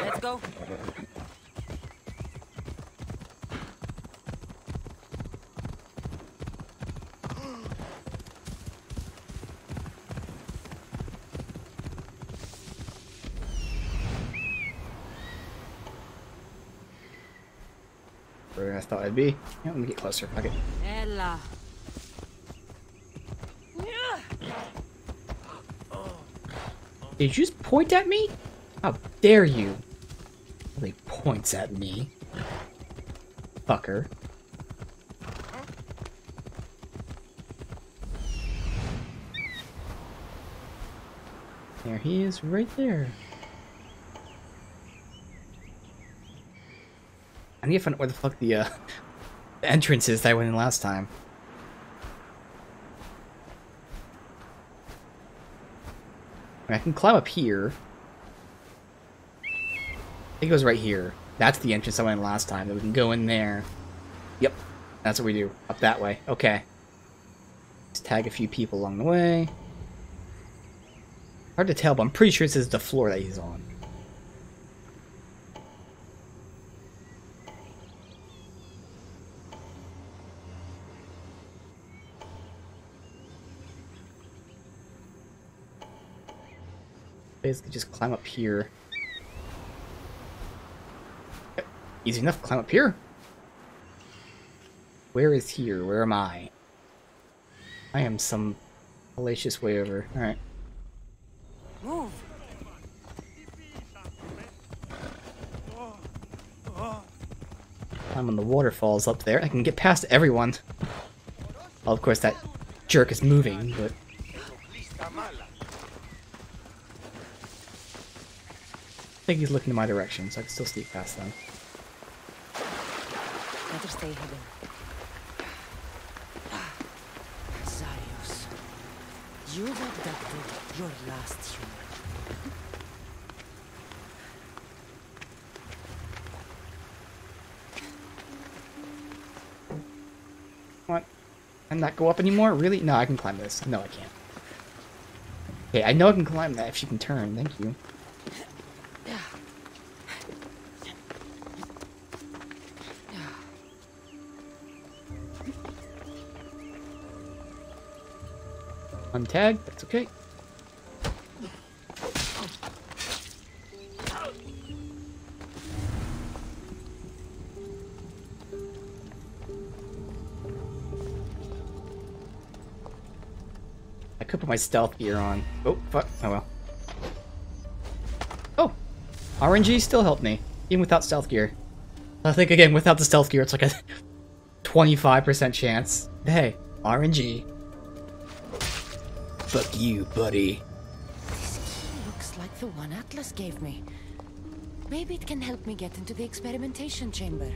Let's go. Where I thought I'd be. Yeah, let me get closer. Okay. Ella. Did you just point at me? How dare you? He points at me. Fucker. There he is, right there. I need to find out where the fuck the entrance is that I went in last time. I can climb up here. I think it was right here. That's the entrance I went in last time. That we can go in there. Yep, that's what we do. Up that way. Okay. Let's tag a few people along the way. Hard to tell, but I'm pretty sure this is the floor that he's on. Basically just climb up here. Yep, easy enough, climb up here. Where is here? Where am I? I am some hellacious way over. Alright. Move. I'm on the waterfalls up there. I can get past everyone. Well, of course, that jerk is moving, but... I think he's looking in my direction, so I can still sneak past them. Better stay hidden. Zarius, you've abducted your last human. What? Can that go up anymore? Really? No, I can climb this. No, I can't. Okay, I know I can climb that if she can turn. Thank you. Untag, that's okay. I could put my stealth gear on. Oh, fuck. Oh well. Oh! RNG still helped me, even without stealth gear. I think, again, without the stealth gear, it's like a 25% chance. Hey, RNG. Fuck you, buddy. This key looks like the one Atlas gave me. Maybe it can help me get into the experimentation chamber.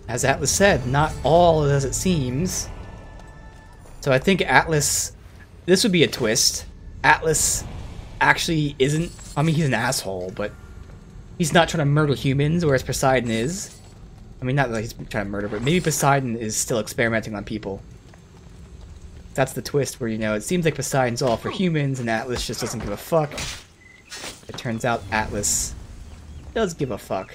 As Atlas said, not all as it seems. So I think Atlas... This would be a twist. Atlas actually isn't... I mean, he's an asshole, but... He's not trying to murder humans, whereas Poseidon is. I mean, not that he's trying to murder, but maybe Poseidon is still experimenting on people. That's the twist where, you know, it seems like Poseidon's all for humans and Atlas just doesn't give a fuck. It turns out Atlas does give a fuck.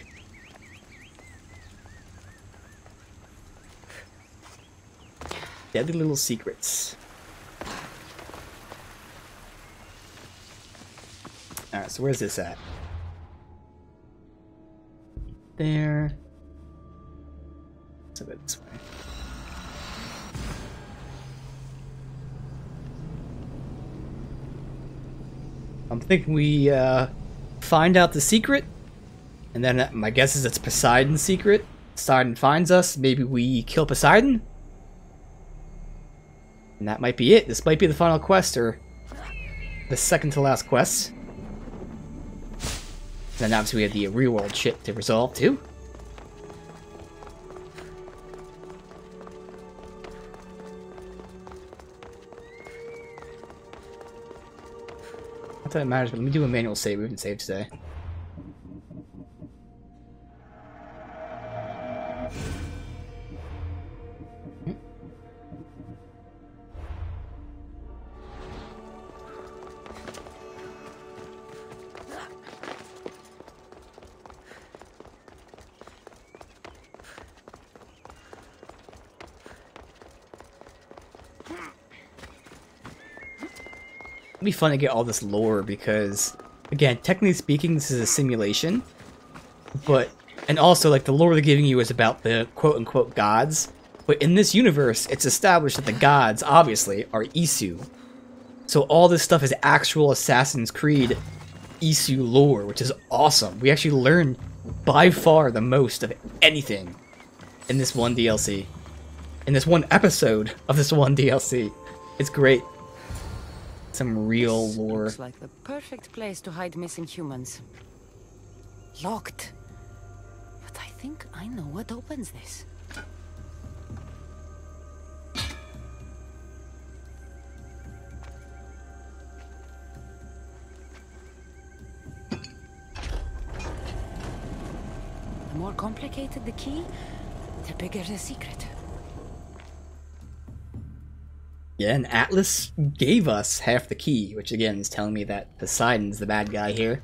Deadly little secrets. Alright, so where's this at? There. Let's go this way. I'm thinking we find out the secret, and then my guess is it's Poseidon's secret. Poseidon finds us, maybe we kill Poseidon? And that might be it. This might be the final quest, or the second to last quest. And then obviously we have the real world shit to resolve too. Not that it matters, but let me do a manual save. We haven't saved today. It'd be fun to get all this lore because, again, technically speaking, this is a simulation. But, and also, like, the lore they're giving you is about the quote-unquote gods. But in this universe, it's established that the gods, obviously, are Isu. So all this stuff is actual Assassin's Creed Isu lore, which is awesome. We actually learn by far the most of anything in this one DLC. In this one episode of this one DLC. It's great. Some real lore. Looks like the perfect place to hide missing humans. Locked. But I think I know what opens this. The more complicated the key, the bigger the secret. Yeah, and Atlas gave us half the key, which again is telling me that Poseidon's the bad guy here.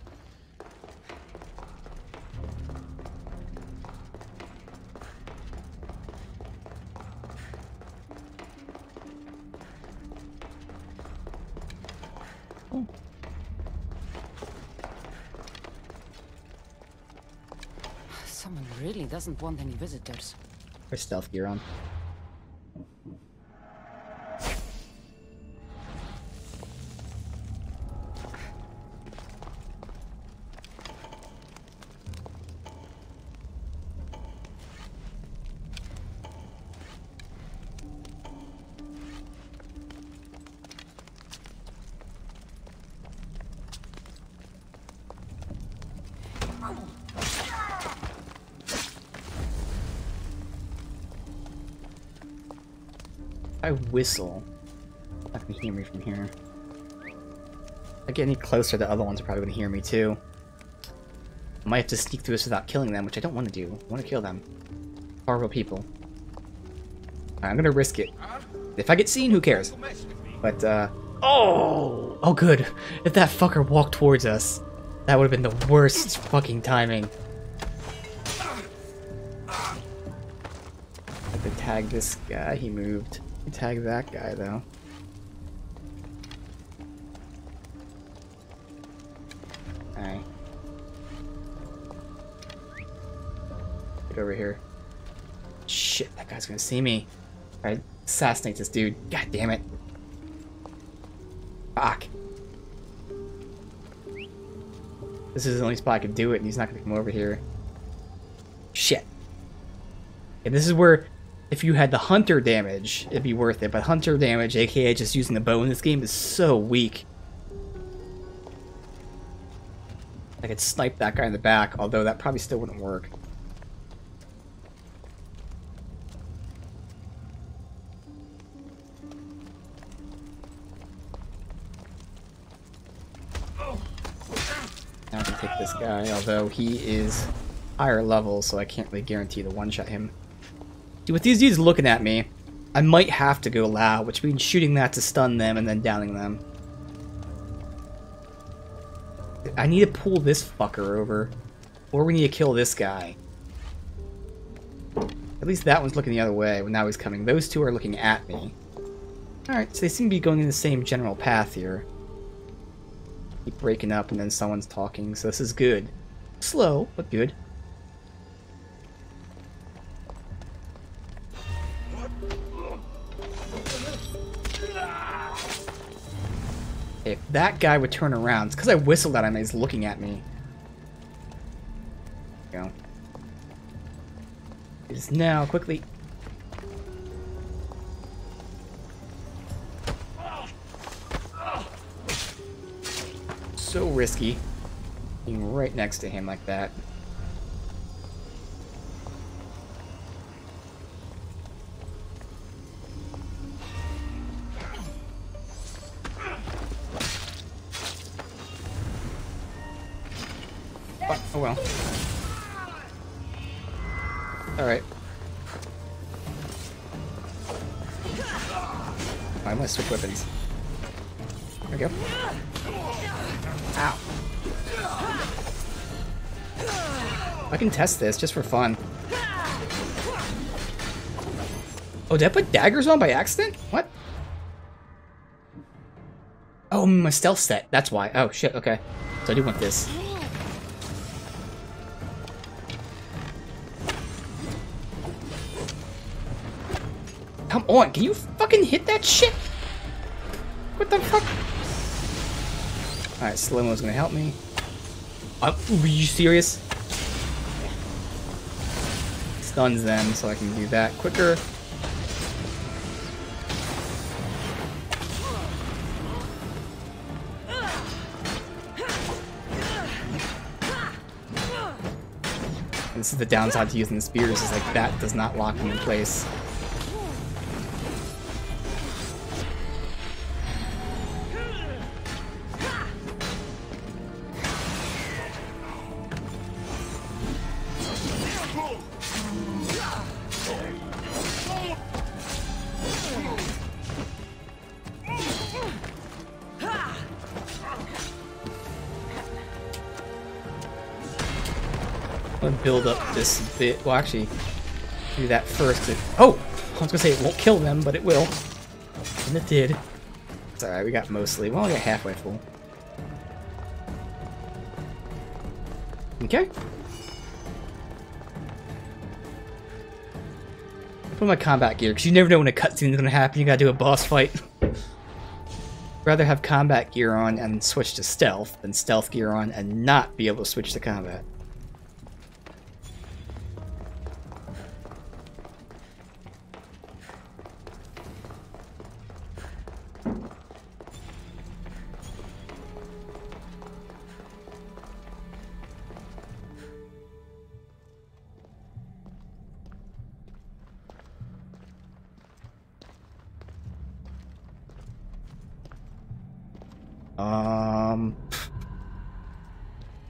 Someone really doesn't want any visitors. Or stealth gear on. I whistle. I can hear me from here. If I get any closer, the other ones are probably going to hear me too. I might have to sneak through this without killing them, which I don't want to do. I want to kill them. Horrible people. Alright, I'm going to risk it. If I get seen, who cares? But, oh! Oh, good. If that fucker walked towards us, that would have been the worst fucking timing. I could tag this guy. He moved. Tag that guy though. Alright. Get over here. Shit, that guy's gonna see me. Alright, assassinate this dude. God damn it. Fuck. This is the only spot I can do it, and he's not gonna come over here. Shit. And this is where, if you had the hunter damage, it'd be worth it, but hunter damage, aka just using the bow in this game, is so weak. I could snipe that guy in the back, although that probably still wouldn't work. Now I can take this guy, although he is higher level, so I can't really guarantee to one-shot him. With these dudes looking at me, I might have to go loud, which means shooting that to stun them and then downing them. I need to pull this fucker over, or we need to kill this guy. At least that one's looking the other way when now he's coming. Those two are looking at me. Alright, so they seem to be going in the same general path here. Keep breaking up and then someone's talking, so this is good. Slow, but good. If that guy would turn around, it's because I whistled at him and he's looking at me. There you go. It is now, quickly. So risky. Being right next to him like that. Oh well. Alright. I must switch weapons. There we go. Ow. I can test this just for fun. Oh, did I put daggers on by accident? What? Oh, my stealth set. That's why. Oh, shit. Okay. So I do want this. Come on, can you fucking hit that shit? What the fuck? Alright, slow-mo's gonna help me. Are you serious? Stuns them so I can do that quicker. And this is the downside to using the spears, is like that does not lock them in place. I'm gonna build up this a bit. Well, actually, do that first. Oh! I was gonna say it won't kill them, but it will. And it did. It's alright, we got mostly. We only got halfway full. Okay. Put my combat gear, because you never know when a cutscene is gonna happen. You gotta do a boss fight. Rather have combat gear on and switch to stealth than stealth gear on and not be able to switch to combat.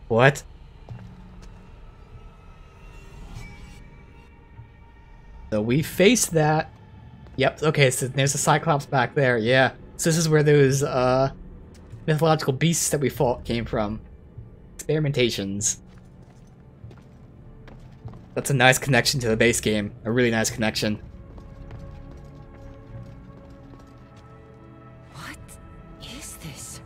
What? So we faced that. Yep, okay, so there's a Cyclops back there, yeah. So this is where those, mythological beasts that we fought came from. Experimentations. That's a nice connection to the base game. A really nice connection. What is this?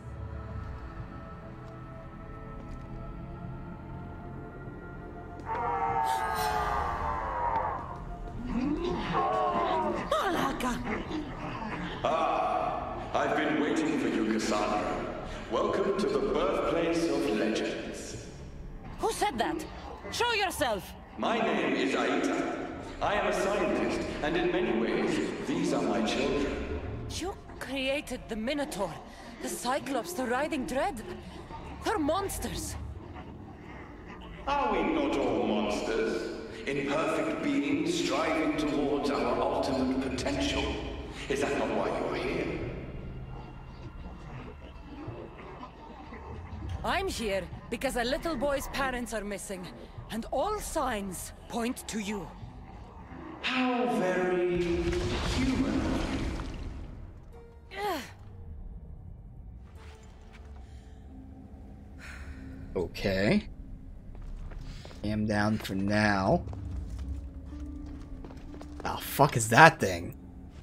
I've been waiting for you, Cassandra. Welcome to the birthplace of legends. Who said that? Show yourself! My name is Aita. I am a scientist, and in many ways, these are my children. You created the Minotaur, the Cyclops, the Riding Dread. They're monsters. Are we not all monsters? Imperfect beings striving towards our ultimate potential. Is that not why you are here? I'm here because a little boy's parents are missing, and all signs point to you. How very human. Okay. Am down for now. Oh, fuck is that thing?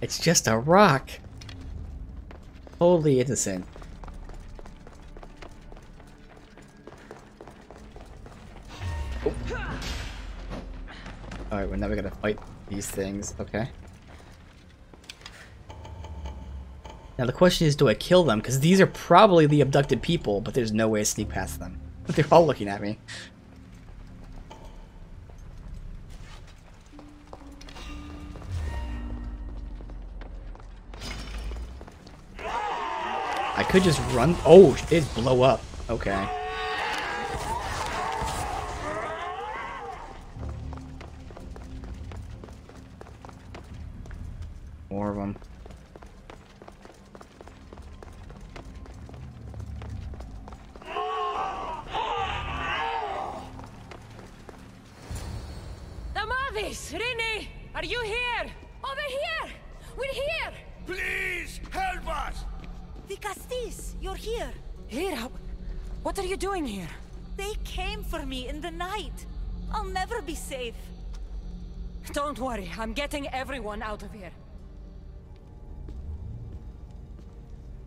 It's just a rock. Totally innocent. Oh. Alright, well now we gotta fight these things. Okay. Now the question is, do I kill them? Because these are probably the abducted people, but there's no way to sneak past them. They're all looking at me. I could just run. Oh, it blow up. Okay. More of them. Damavis! Rini! Are you here? Over here! We're here! Please help us! The Castis, you're here. Here? What are you doing here? They came for me in the night. I'll never be safe. Don't worry, I'm getting everyone out of here.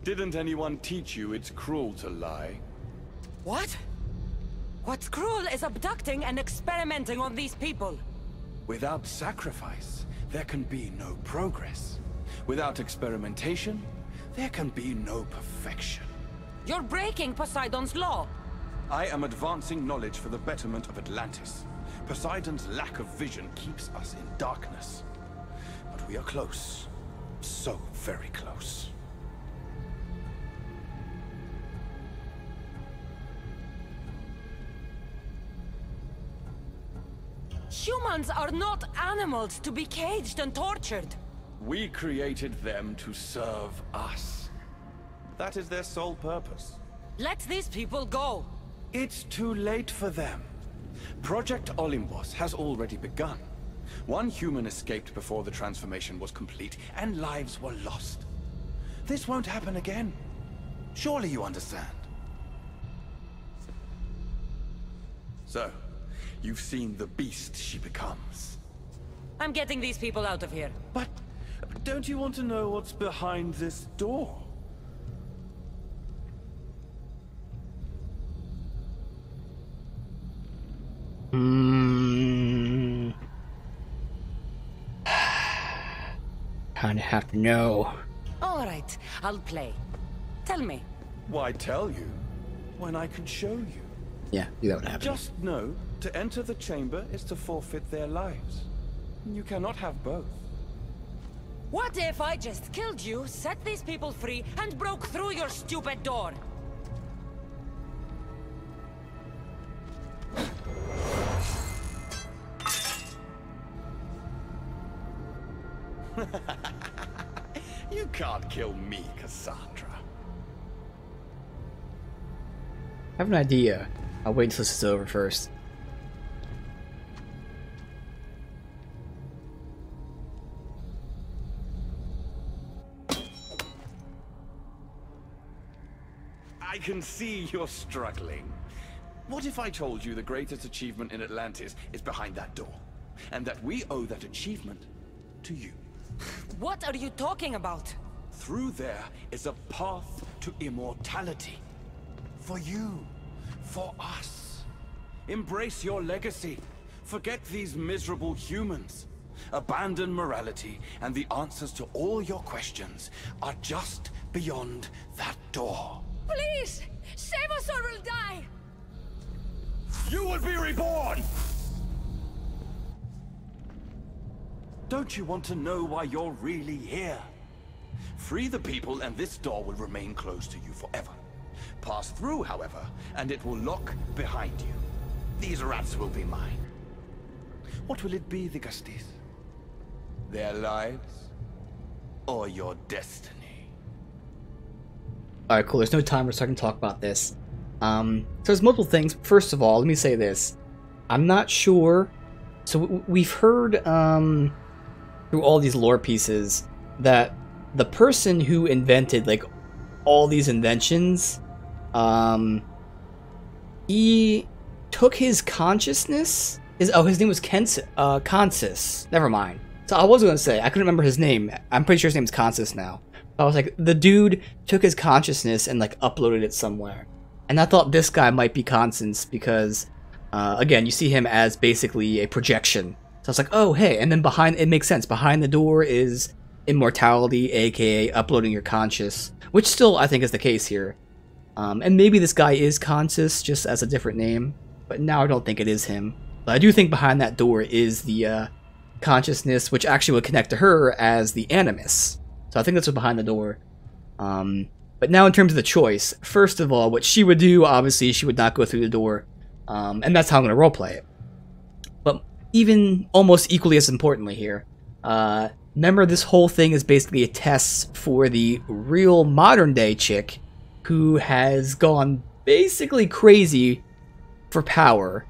Didn't anyone teach you it's cruel to lie? What? What's cruel is abducting and experimenting on these people. Without sacrifice, there can be no progress. Without experimentation, there can be no perfection. You're breaking Poseidon's law. I am advancing knowledge for the betterment of Atlantis. Poseidon's lack of vision keeps us in darkness. But we are close. So very close. Humans are not animals to be caged and tortured. We created them to serve us. That is their sole purpose. Let these people go. It's too late for them. Project Olympus has already begun. One human escaped before the transformation was complete, and lives were lost. This won't happen again. Surely you understand. So, You've seen the beast she becomes. I'm getting these people out of here. But don't you want to know what's behind this door? Kinda have to know. All right, I'll play. Tell me. Why tell you when I can show you? Yeah, you that would happen. Just know, to enter the chamber is to forfeit their lives. You cannot have both. What if I just killed you, set these people free, and broke through your stupid door? You can't kill me, Cassandra. I have an idea. I'll wait until this is over first. I can see you're struggling. What if I told you the greatest achievement in Atlantis is behind that door? And that we owe that achievement to you? What are you talking about? Through there is a path to immortality. For you. For us. Embrace your legacy. Forget these miserable humans. Abandon morality, and the answers to all your questions are just beyond that door. Please! Save us or we'll die! You will be reborn! Don't you want to know why you're really here? Free the people and this door will remain closed to you forever. Pass through, however, and it will lock behind you. These rats will be mine. What will it be, the Gusties? Their lives? Or your destiny? Alright, cool. There's no timer, so I can talk about this. So there's multiple things. First of all, let me say this. I'm not sure. So we've heard through all these lore pieces that the person who invented like all these inventions, he took his consciousness. His name was Consus. Never mind. So I was gonna say I couldn't remember his name. I'm pretty sure his name's Consus now. I was like, the dude took his consciousness and like uploaded it somewhere. And I thought this guy might be Constance because, again, you see him as basically a projection. So I was like, oh, hey, and then behind, it makes sense. Behind the door is immortality, aka uploading your conscious, which still I think is the case here. And maybe this guy is Constance, just as a different name, but now I don't think it is him. But I do think behind that door is the consciousness, which actually would connect to her as the Animus. So I think that's what's behind the door. But now in terms of the choice, first of all, what she would do, obviously, she would not go through the door. And that's how I'm going to roleplay it. But even almost equally as importantly here, remember this whole thing is basically a test for the real modern day chick who has gone basically crazy for power.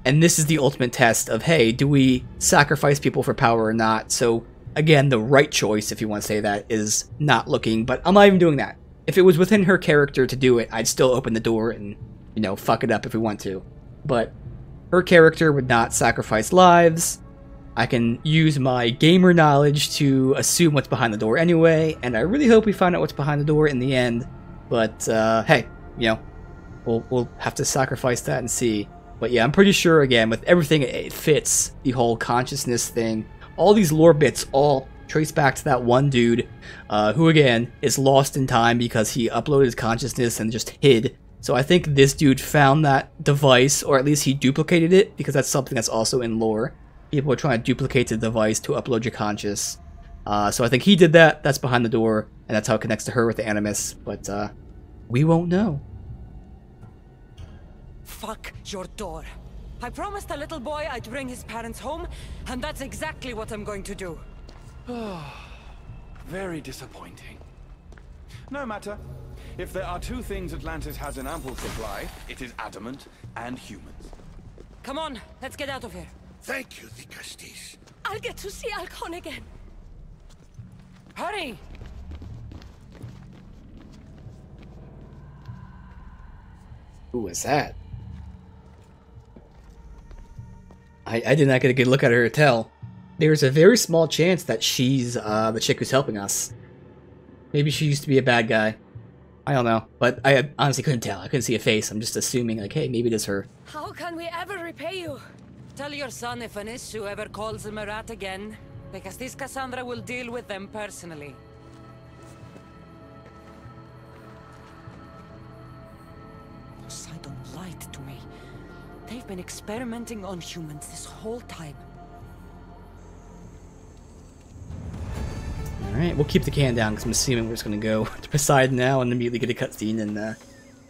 And this is the ultimate test of, hey, do we sacrifice people for power or not? So again, the right choice, if you want to say that, is not looking, but I'm not even doing that. If it was within her character to do it, I'd still open the door and, you know, fuck it up if we want to. But her character would not sacrifice lives. I can use my gamer knowledge to assume what's behind the door anyway, and I really hope we find out what's behind the door in the end. But, hey, you know, we'll have to sacrifice that and see. But yeah, I'm pretty sure, again, with everything, it fits the whole consciousness thing. All these lore bits all trace back to that one dude who, again, is lost in time because he uploaded his consciousness and just hid. So I think this dude found that device, or at least he duplicated it, because that's something that's also in lore. People are trying to duplicate the device to upload your conscious. So I think he did that, that's behind the door, and that's how it connects to her with the Animus. But we won't know. Fuck your door. I promised a little boy I'd bring his parents home, and that's exactly what I'm going to do. Very disappointing. No matter. If there are two things Atlantis has in ample supply, it is adamant and humans. Come on, let's get out of here. Thank you, the Gusties. I'll get to see Alcon again. Hurry! Who was that? I did not get a good look at her to tell. There's a very small chance that she's the chick who's helping us. Maybe she used to be a bad guy. I don't know, but I honestly couldn't tell. I couldn't see a face. I'm just assuming, like, hey, maybe it is her. How can we ever repay you? Tell your son if an issue ever calls him a rat again, because this Cassandra will deal with them personally. Poseidon lied to me. They've been experimenting on humans this whole time. Alright, we'll keep the can down because I'm assuming we're just going to go to Poseidon now and immediately get a cutscene and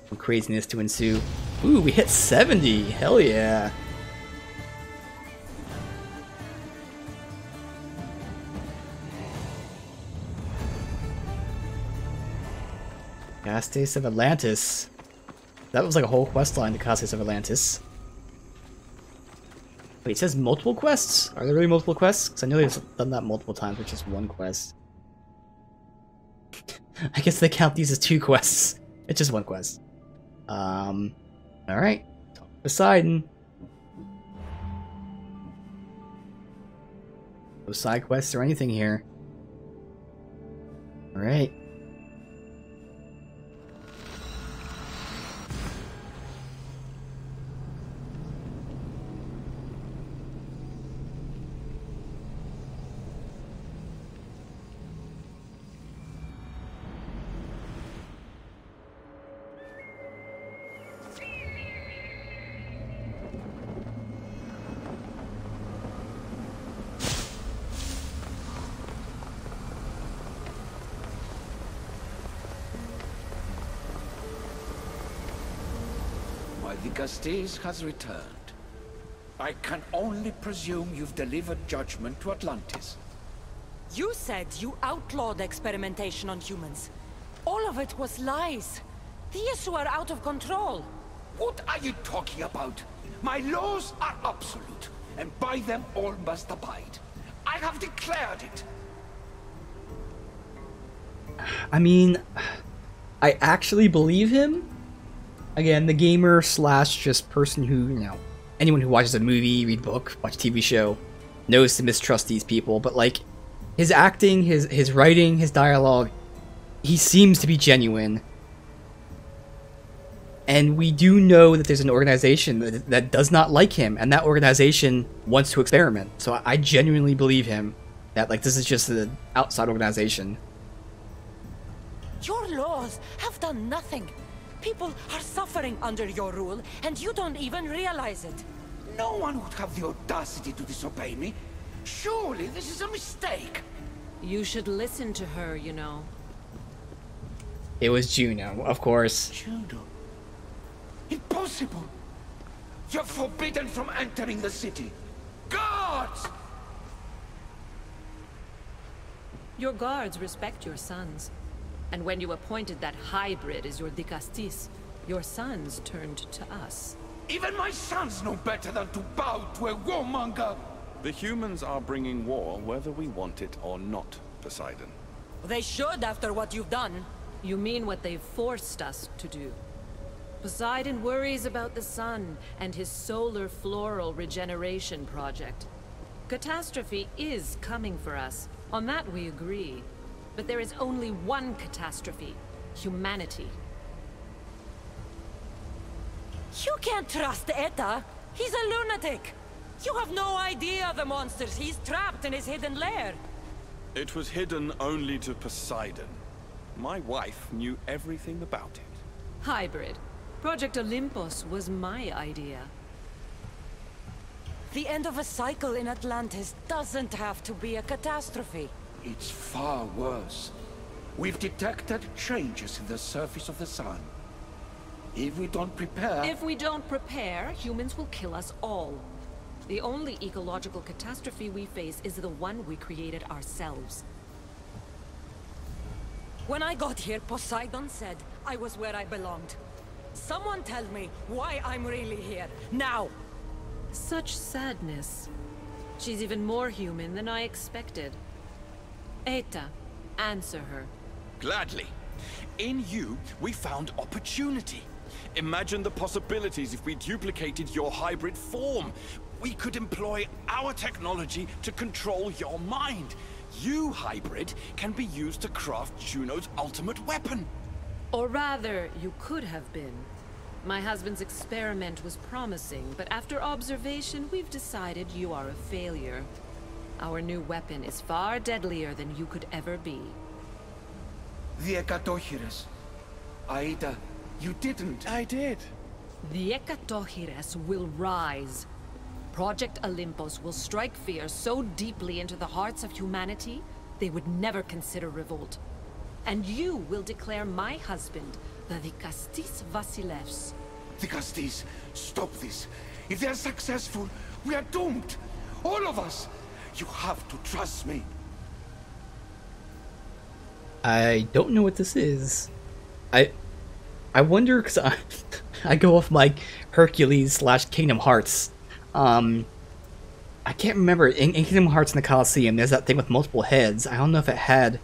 some craziness to ensue. Ooh, we hit 70! Hell yeah! Castes of Atlantis. That was like a whole quest line to Castes of Atlantis. Wait, it says multiple quests? Are there really multiple quests? Because I know they've done that multiple times with just one quest. I guess they count these as 2 quests. It's just 1 quest. Alright. Poseidon. No side quests or anything here. Alright. Castes has returned. I can only presume you've delivered judgment to Atlantis. You said you outlawed experimentation on humans. All of it was lies. The issue are out of control. What are you talking about? My laws are absolute, and by them all must abide. I have declared it. I mean, I actually believe him. Again, the gamer slash just person who, you know, anyone who watches a movie, read a book, watch a TV show, knows to mistrust these people. But like, his acting, his writing, his dialogue, he seems to be genuine. And we do know that there's an organization that does not like him, and that organization wants to experiment. So I genuinely believe him that like this is just an outside organization. Your laws have done nothing. People are suffering under your rule, and you don't even realize it. No one would have the audacity to disobey me. Surely this is a mistake. You should listen to her, you know. It was Juno, of course. Juno? Impossible! You're forbidden from entering the city. Guards! Your guards respect your sons. And when you appointed that hybrid as your Dicastis, your sons turned to us. Even my sons know better than to bow to a warmonger! The humans are bringing war whether we want it or not, Poseidon. They should after what you've done. You mean what they've forced us to do. Poseidon worries about the sun and his solar floral regeneration project. Catastrophe is coming for us. On that we agree. But there is only one catastrophe. Humanity. You can't trust Eta. He's a lunatic. You have no idea the monsters he's trapped in his hidden lair. It was hidden only to Poseidon. My wife knew everything about it. Hybrid. Project Olympus was my idea. The end of a cycle in Atlantis doesn't have to be a catastrophe. It's far worse. We've detected changes in the surface of the sun. If we don't prepare... If we don't prepare, humans will kill us all. The only ecological catastrophe we face is the one we created ourselves. When I got here, Poseidon said I was where I belonged. Someone tell me why I'm really here, now! Such sadness. She's even more human than I expected. Eta, answer her. Gladly. In you, we found opportunity. Imagine the possibilities if we duplicated your hybrid form. we could employ our technology to control your mind. You, hybrid, can be used to craft Juno's ultimate weapon. Or rather, you could have been. My husband's experiment was promising, but after observation, we've decided you are a failure. Our new weapon is far deadlier than you could ever be. The Ekatohires. Aida, you didn't. I did. The Ekatohires will rise. Project Olympus will strike fear so deeply into the hearts of humanity, they would never consider revolt. And you will declare my husband the Vikastis Vasilevs. Vikastis, stop this. If they're successful, we are doomed. All of us. You have to trust me. I don't know what this is. I wonder, because I go off my Hercules / Kingdom Hearts. I can't remember. In Kingdom Hearts in the Colosseum, there's that thing with multiple heads. I don't know if it had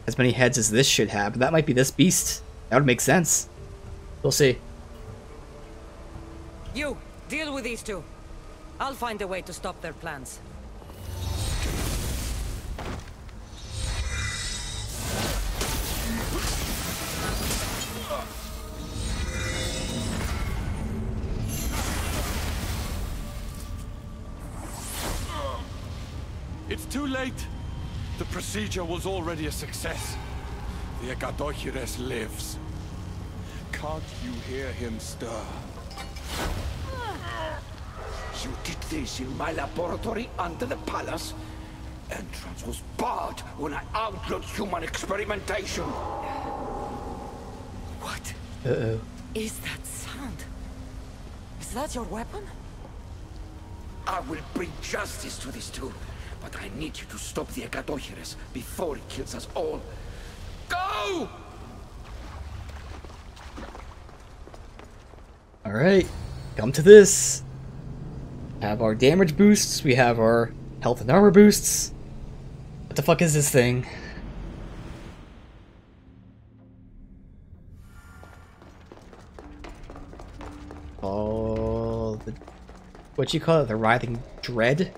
as many heads as this should have, but that might be this beast. That would make sense. We'll see. You, deal with these two. I'll find a way to stop their plans. It's too late. The procedure was already a success. The Ekatohires lives. Can't you hear him stir? You did this in my laboratory under the palace. Entrance was barred when I outlawed human experimentation. What Uh-oh. is that sound? Is that your weapon? I will bring justice to these two. But I need you to stop the Ekatohires before it kills us all. Go! Alright, come to this. Have our damage boosts, we have our health and armor boosts. What the fuck is this thing? Oh, what you call it? The Writhing Dread?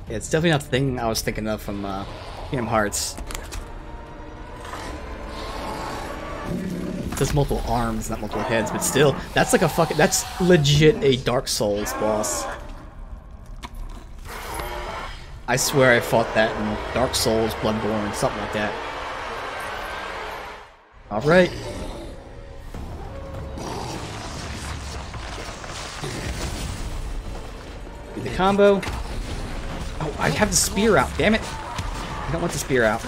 Yeah, it's definitely not the thing I was thinking of from Kingdom Hearts. It has multiple arms, not multiple heads, but still, that's like a fucking, that's legit a Dark Souls boss. I swear I fought that in Dark Souls, Bloodborne, something like that. Alright. Do the combo. Oh, I have the spear out, damn it! I don't want the spear out.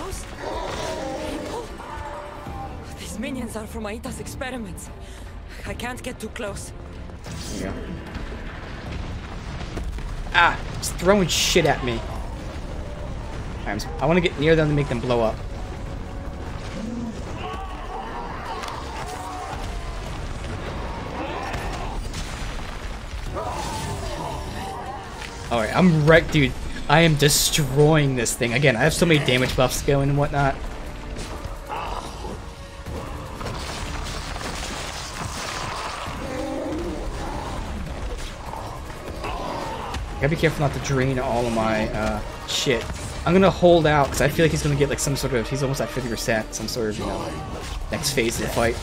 These minions are from Aita's experiments. I can't get too close. There you go. Ah! It's throwing shit at me. I want to get near them to make them blow up. Alright, I'm right, dude. I am destroying this thing. Again, I have so many damage buffs going and whatnot. Gotta be careful not to drain all of my shit. I'm gonna hold out because I feel like he's gonna get like some sort of, he's almost at 50%, some sort of, you know, next phase of the fight.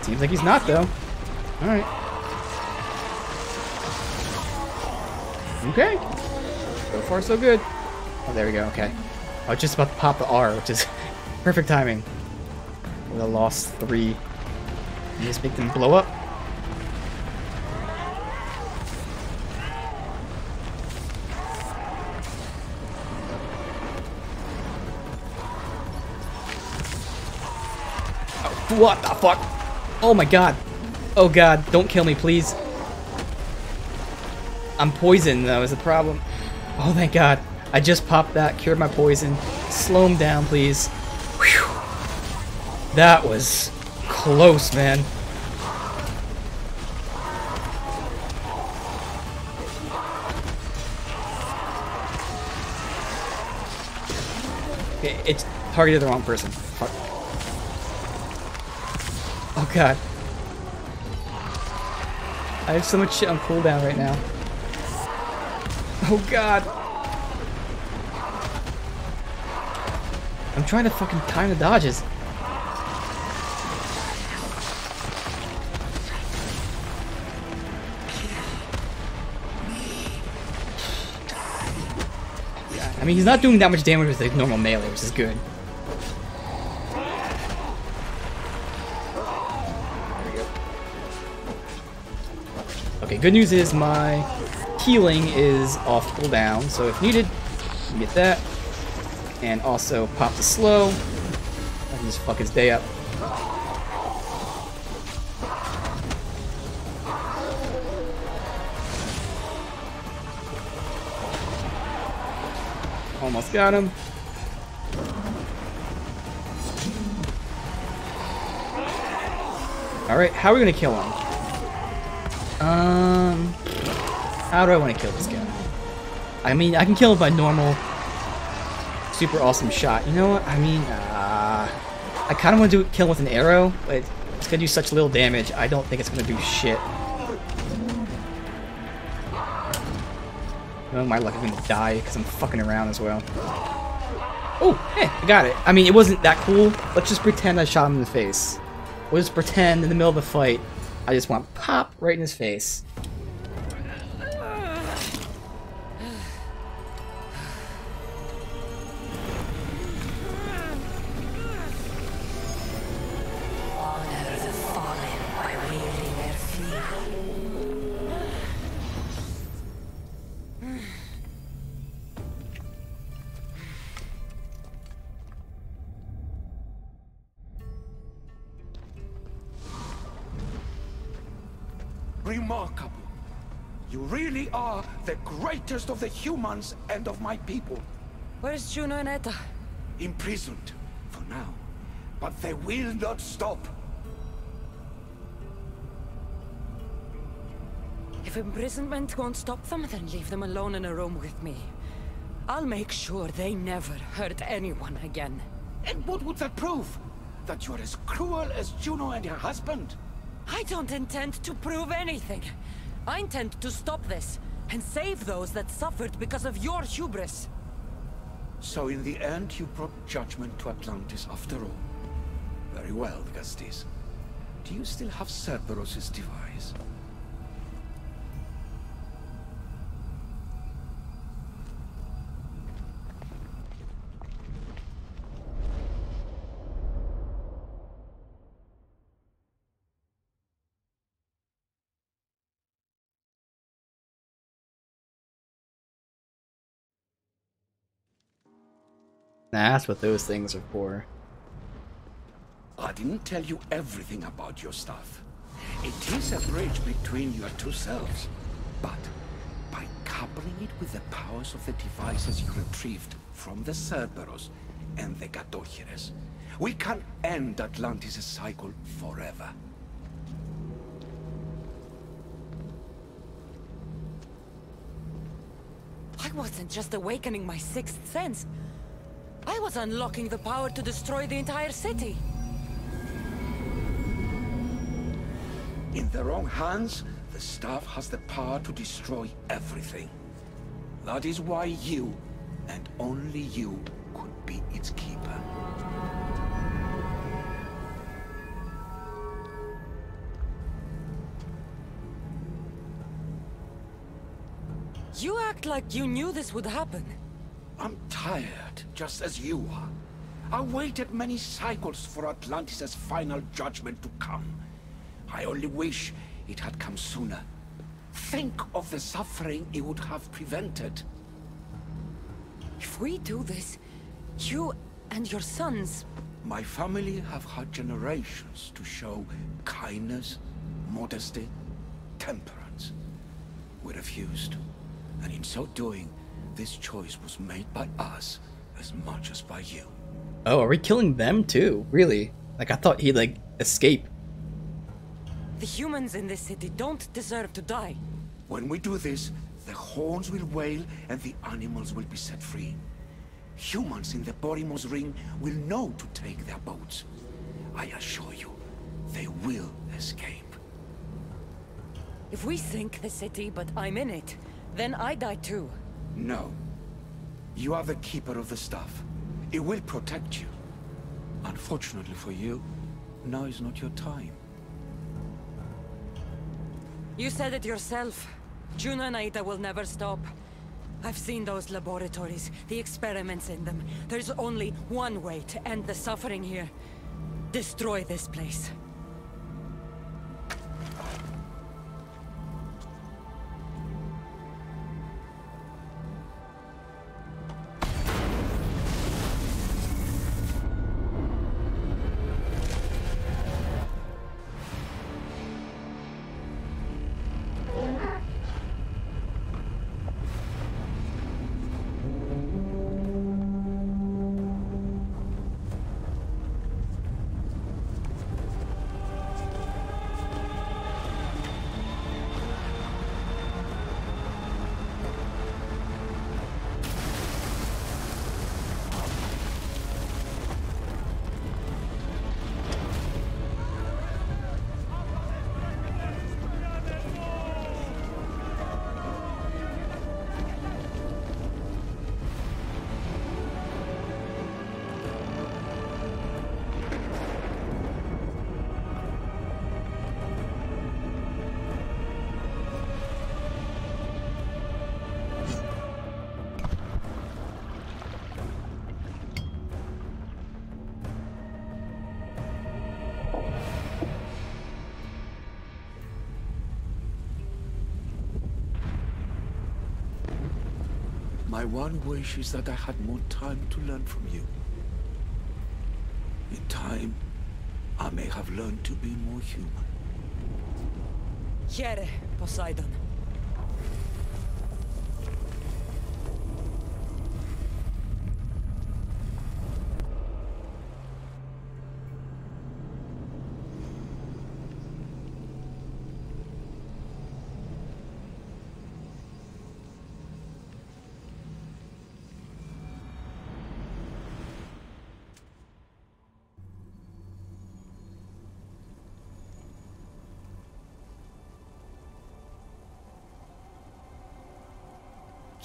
Seems like he's not though. Alright. Okay. So far so good. Oh, there we go, okay. I was just about to pop the R, which is perfect timing. Would have lost 3. And just make them blow up. Oh, what the fuck? Oh my god. Oh god, don't kill me, please. I'm poisoned though, is the problem. Oh, thank God. I just popped that, cured my poison. Slow him down, please. Whew. That was close, man. Okay, it's targeted the wrong person. Fuck. Oh God. I have so much shit on cooldown right now. Oh God. I'm trying to fucking time the dodges. I mean, he's not doing that much damage with the normal melee, which is good. Okay, good news is my healing is off cooldown, so if needed, you can get that. And also pop the slow. I can just fuck his day up. Almost got him. Alright, how are we gonna kill him? How do I want to kill this guy? I mean, I can kill him by normal super awesome shot. You know what? I mean, I kind of want to kill him with an arrow, but it's gonna do such little damage. I don't think it's gonna do shit. Oh, my luck, I'm gonna die because I'm fucking around as well. Oh, hey, I got it. I mean, it wasn't that cool. Let's just pretend I shot him in the face. We'll just pretend in the middle of the fight, I just want pop right in his face. Remarkable. You really are the greatest of the humans and of my people. Where's Juno and Etta? Imprisoned, for now. But they will not stop. If imprisonment won't stop them, then leave them alone in a room with me. I'll make sure they never hurt anyone again. And what would that prove? That you're as cruel as Juno and her husband? I don't intend to prove anything. I intend to stop this, and save those that suffered because of your hubris. So in the end, you brought judgment to Atlantis after all. Very well, Gastis. Do you still have Cerberus' device? Nah, that's what those things are for. I didn't tell you everything about your stuff. It is a bridge between your two selves. But by coupling it with the powers of the devices you retrieved from the Cerberus and the Gatochires, we can end Atlantis' cycle forever. I wasn't just awakening my sixth sense. I was unlocking the power to destroy the entire city. In the wrong hands, the staff has the power to destroy everything. That is why you, and only you, could be its keeper. You act like you knew this would happen. I'm tired, just as you are. I waited many cycles for Atlantis' final judgment to come. I only wish it had come sooner. Think of the suffering it would have prevented. If we do this, you and your sons... My family have had generations to show kindness, modesty, temperance. we refused. And in so doing, this choice was made by us as much as by you. Oh, are we killing them too? Really? Like, I thought he'd, like, escape. The humans in this city don't deserve to die. When we do this, the horns will wail and the animals will be set free. Humans in the Borimos Ring will know to take their boats. I assure you, they will escape. If we sink the city, but I'm in it, then I die too. No. You are the keeper of the stuff. It will protect you. Unfortunately for you, now is not your time. You said it yourself. Juno and Aida will never stop. I've seen those laboratories, the experiments in them. There's only one way to end the suffering here. Destroy this place. My one wish is that I had more time to learn from you. In time, I may have learned to be more human. Here, Poseidon.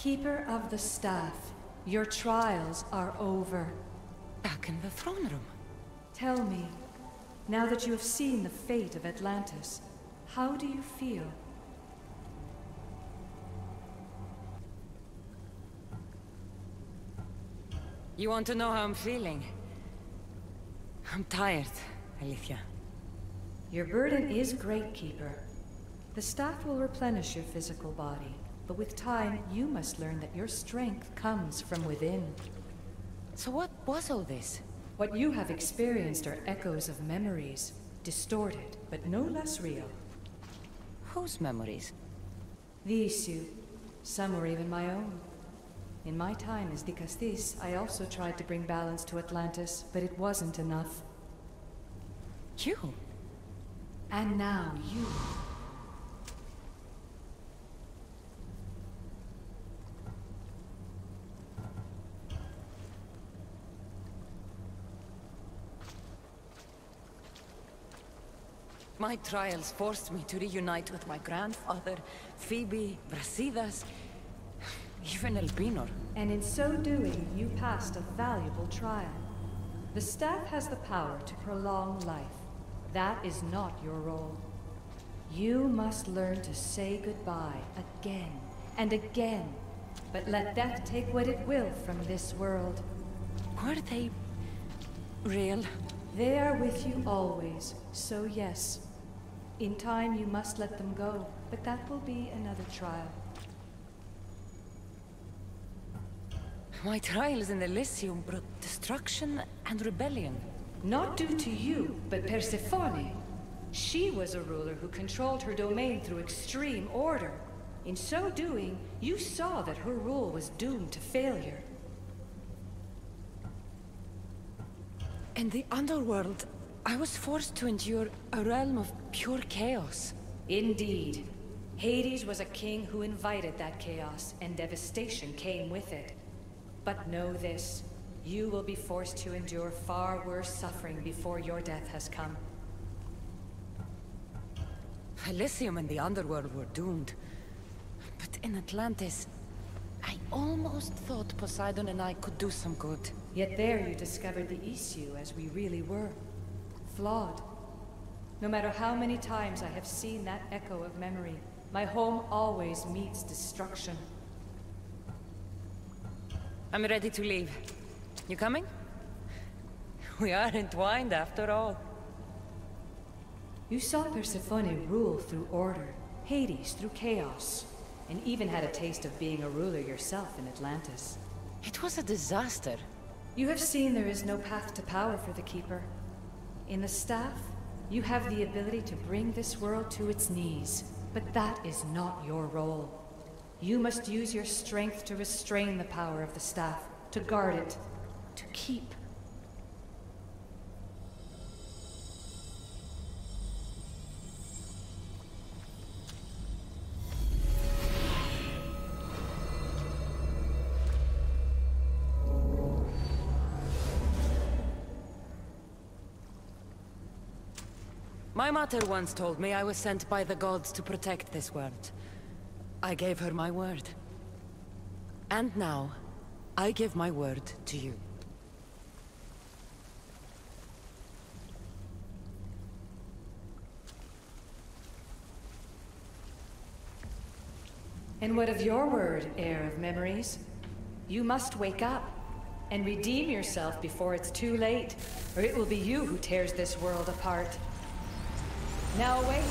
Keeper of the Staff, your trials are over. Back in the throne room. Tell me, now that you have seen the fate of Atlantis, how do you feel? You want to know how I'm feeling? I'm tired, Alethea. Your burden is great, Keeper. The staff will replenish your physical body, but with time, you must learn that your strength comes from within. So what was all this? What you have experienced are echoes of memories, distorted, but no less real. Whose memories? These two. Some were even my own. In my time as Dikastis, I also tried to bring balance to Atlantis, but it wasn't enough. You? And now you. My trials forced me to reunite with my grandfather, Phoebe, Brasidas, even Elpinor. And in so doing, you passed a valuable trial. The staff has the power to prolong life. That is not your role. You must learn to say goodbye again and again, but let death take what it will from this world. Were they real? They are with you always, so yes. In time you must let them go, but that will be another trial. My trials in Elysium brought destruction and rebellion. Not due to you, but Persephone. She was a ruler who controlled her domain through extreme order. In so doing, you saw that her rule was doomed to failure. In the underworld, I was forced to endure a realm of pure chaos. Indeed. Hades was a king who invited that chaos, and devastation came with it. But know this, you will be forced to endure far worse suffering before your death has come. Elysium and the underworld were doomed. But in Atlantis, I almost thought Poseidon and I could do some good. Yet there you discovered the issue as we really were. Flawed. No matter how many times I have seen that echo of memory, my home always meets destruction. I'm ready to leave. You coming? We are entwined after all. You saw Persephone rule through order, Hades through chaos, and even had a taste of being a ruler yourself in Atlantis. It was a disaster. You have seen there is no path to power for the Keeper. In the staff, you have the ability to bring this world to its knees, but that is not your role. You must use your strength to restrain the power of the staff, to guard it, to keep. My mother once told me I was sent by the gods to protect this world. I gave her my word. And now, I give my word to you. And what of your word, heir of memories? You must wake up and redeem yourself before it's too late, or it will be you who tears this world apart. Now awake.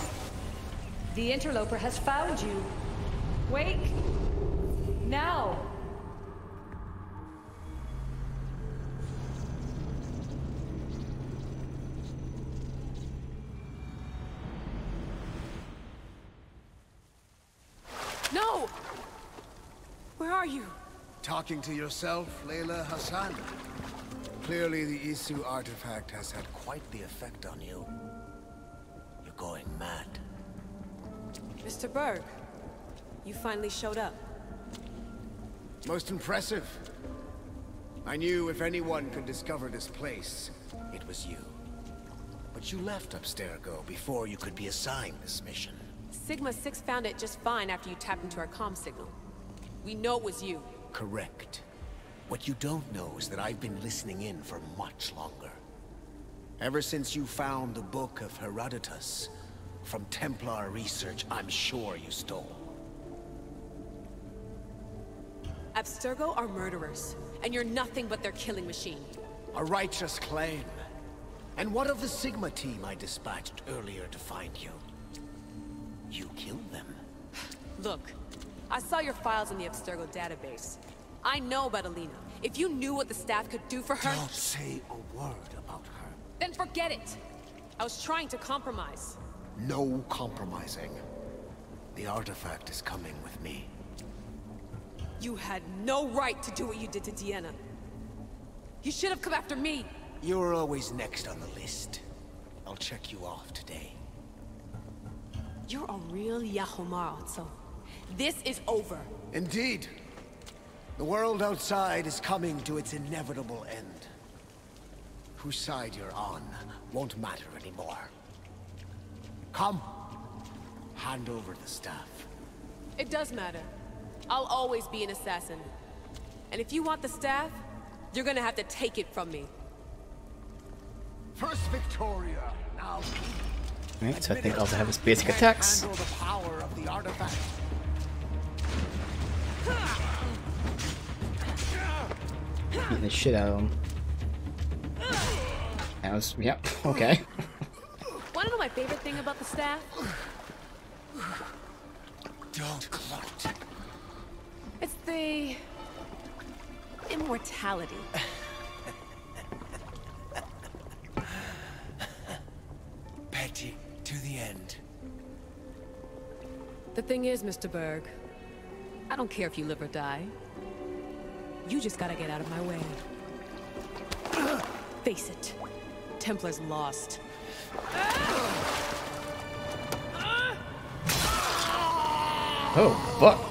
The interloper has found you. Wake! Now! No! Where are you? Talking to yourself, Layla Hassan. Clearly the Isu artifact has had quite the effect on you. You're going mad. Mr. Berg, you finally showed up. Most impressive. I knew if anyone could discover this place, it was you. But you left Abstergo before you could be assigned this mission. Sigma 6 found it just fine after you tapped into our comm signal. We know it was you. Correct. What you don't know is that I've been listening in for much longer. Ever since you found the Book of Herodotus, from Templar research I'm sure you stole. Abstergo are murderers, and you're nothing but their killing machine. A righteous claim. And what of the Sigma team I dispatched earlier to find you? You killed them. Look, I saw your files in the Abstergo database. I know about Alina. If you knew what the staff could do for her... Don't say a word about her. Then forget it! I was trying to compromise. No compromising. The artifact is coming with me. You had no right to do what you did to Deanna. You should have come after me! You're always next on the list. I'll check you off today. You're a real Yahomar, so this is over. Indeed. The world outside is coming to its inevitable end. Whose side you're on won't matter anymore. Come. Hand over the staff. It does matter. I'll always be an assassin. And if you want the staff, you're gonna have to take it from me. First Victoria, now... Alright, so I think I'll also have his basic attacks. Handle the power of the artifact. Beating the shit out of him. That was, yep, okay. Wanna know my favorite thing about the staff? Don't gloat. It's the... immortality. Petty to the end. The thing is, Mr. Berg, I don't care if you live or die. You just gotta get out of my way. Face it. Templar's lost. Oh, fuck.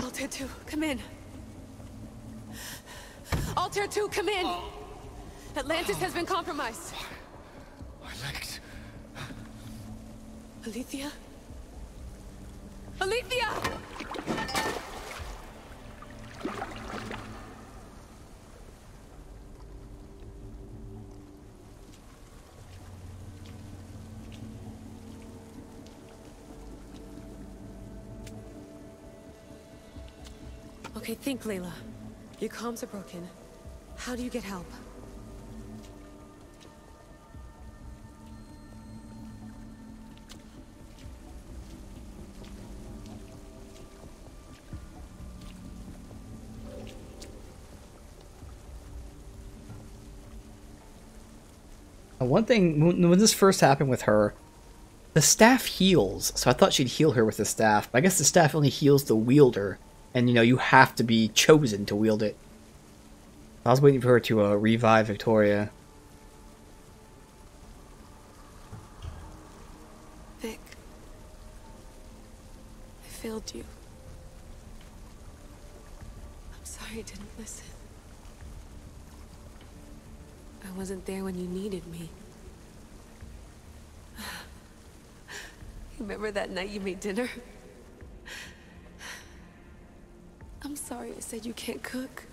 Altair 2, come in. Altair 2, come in. Atlantis has been compromised. My legs. Alethea? Alethea! Okay, think, Layla. Your comms are broken. How do you get help? One thing, when this first happened with her, the staff heals, so I thought she'd heal her with the staff, but I guess the staff only heals the wielder, and you know, you have to be chosen to wield it. I was waiting for her to revive Victoria. Vic, I failed you. I'm sorry I didn't listen. I wasn't there when you needed me. Remember that night you made dinner? I'm sorry I said you can't cook.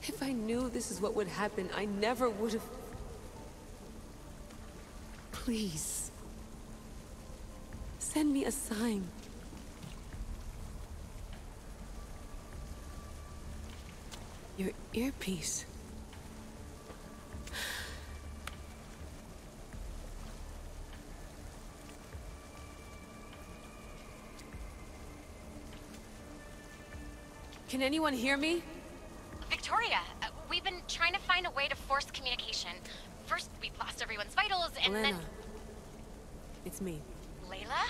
If I knew this is what would happen, I never would have... Please. Send me a sign. Your earpiece. Can anyone hear me? Victoria, we've been trying to find a way to force communication. First, we've lost everyone's vitals, and Elena. then... It's me. Layla?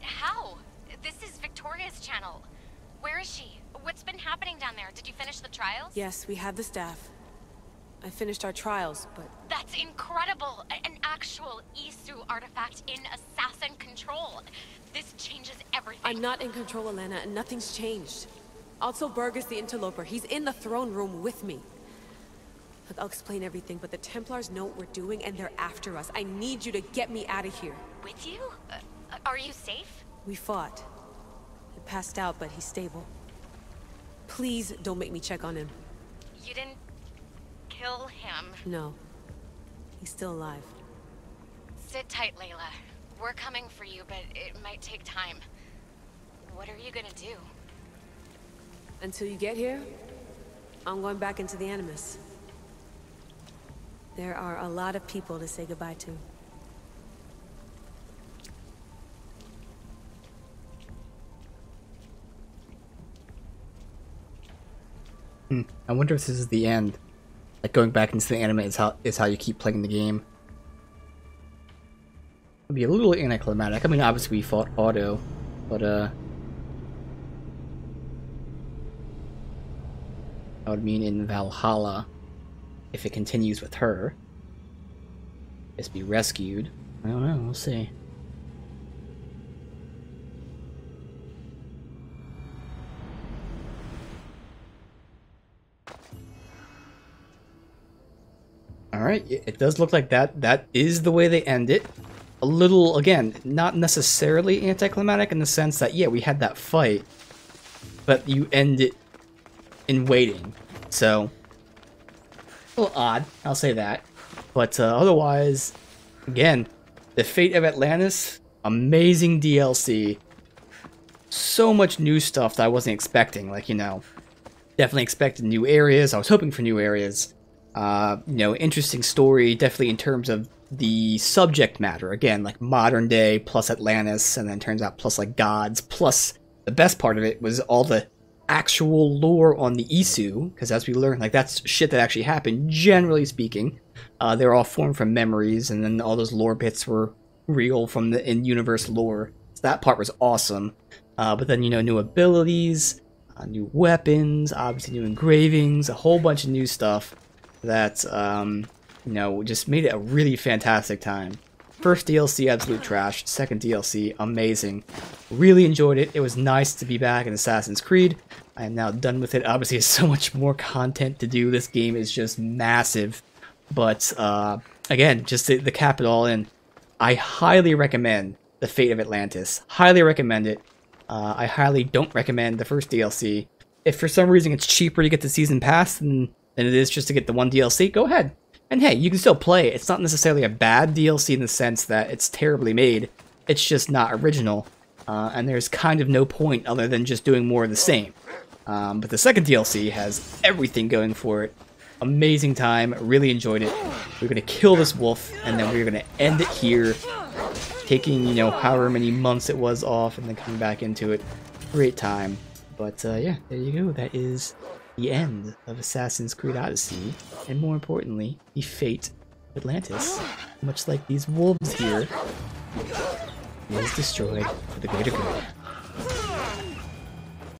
How? This is Victoria's channel. Where is she? What's been happening down there? Did you finish the trials? Yes, we have the staff. I finished our trials, but... That's incredible! An actual Isu artifact in assassin control. This changes everything. I'm not in control, Elena, and nothing's changed. Also, Berg is the interloper. He's in the throne room with me. Look, I'll explain everything, but the Templars know what we're doing, and they're after us. I need you to get me out of here. With you? Are you safe? We fought. He passed out, but he's stable. Please don't make me check on him. You didn't... kill him? No. He's still alive. Sit tight, Layla. We're coming for you, but it might take time. What are you gonna do? Until you get here, I'm going back into the Animus. There are a lot of people to say goodbye to. I wonder if this is the end. Like, going back into the anime is how you keep playing the game. It'd be a little anticlimactic. I mean, obviously we fought Otto, but that would mean in Valhalla, if it continues with her, just be rescued. I don't know, we'll see. Alright, it does look like that is the way they end it. A little, again, not necessarily anticlimactic in the sense that, yeah, we had that fight, but you end it in waiting. So, a little odd, I'll say that. But otherwise, again, the Fate of Atlantis, amazing DLC. So much new stuff that I wasn't expecting. Like, you know, definitely expected new areas. I was hoping for new areas. You know, interesting story, definitely in terms of the subject matter. Again, like modern day plus Atlantis, and then turns out plus like gods, plus the best part of it was all the actual lore on the Isu, because as we learned, like that's shit that actually happened, generally speaking. They're all formed from memories, and then all those lore bits were real from the in-universe lore. So that part was awesome. But then, you know, new abilities, new weapons, obviously new engravings, a whole bunch of new stuff that, you know, just made it a really fantastic time. First DLC, absolute trash. Second DLC, amazing. Really enjoyed it. It was nice to be back in Assassin's Creed. I am now done with it. Obviously, there's so much more content to do. This game is just massive. But, again, just to cap it all in, I highly recommend the Fate of Atlantis. Highly recommend it. I highly don't recommend the first DLC. If for some reason it's cheaper to get the Season Pass than it is just to get the one DLC, go ahead. And hey, you can still play it. It's not necessarily a bad DLC in the sense that it's terribly made. It's just not original. And there's kind of no point other than just doing more of the same. But the second DLC has everything going for it. Amazing time, really enjoyed it. We're gonna kill this wolf, and then we're gonna end it here, taking, you know, however many months it was off, and then coming back into it. Great time. But yeah, there you go. That is the end of Assassin's Creed Odyssey, and more importantly, the Fate of Atlantis. Much like these wolves here, is destroyed for the greater good.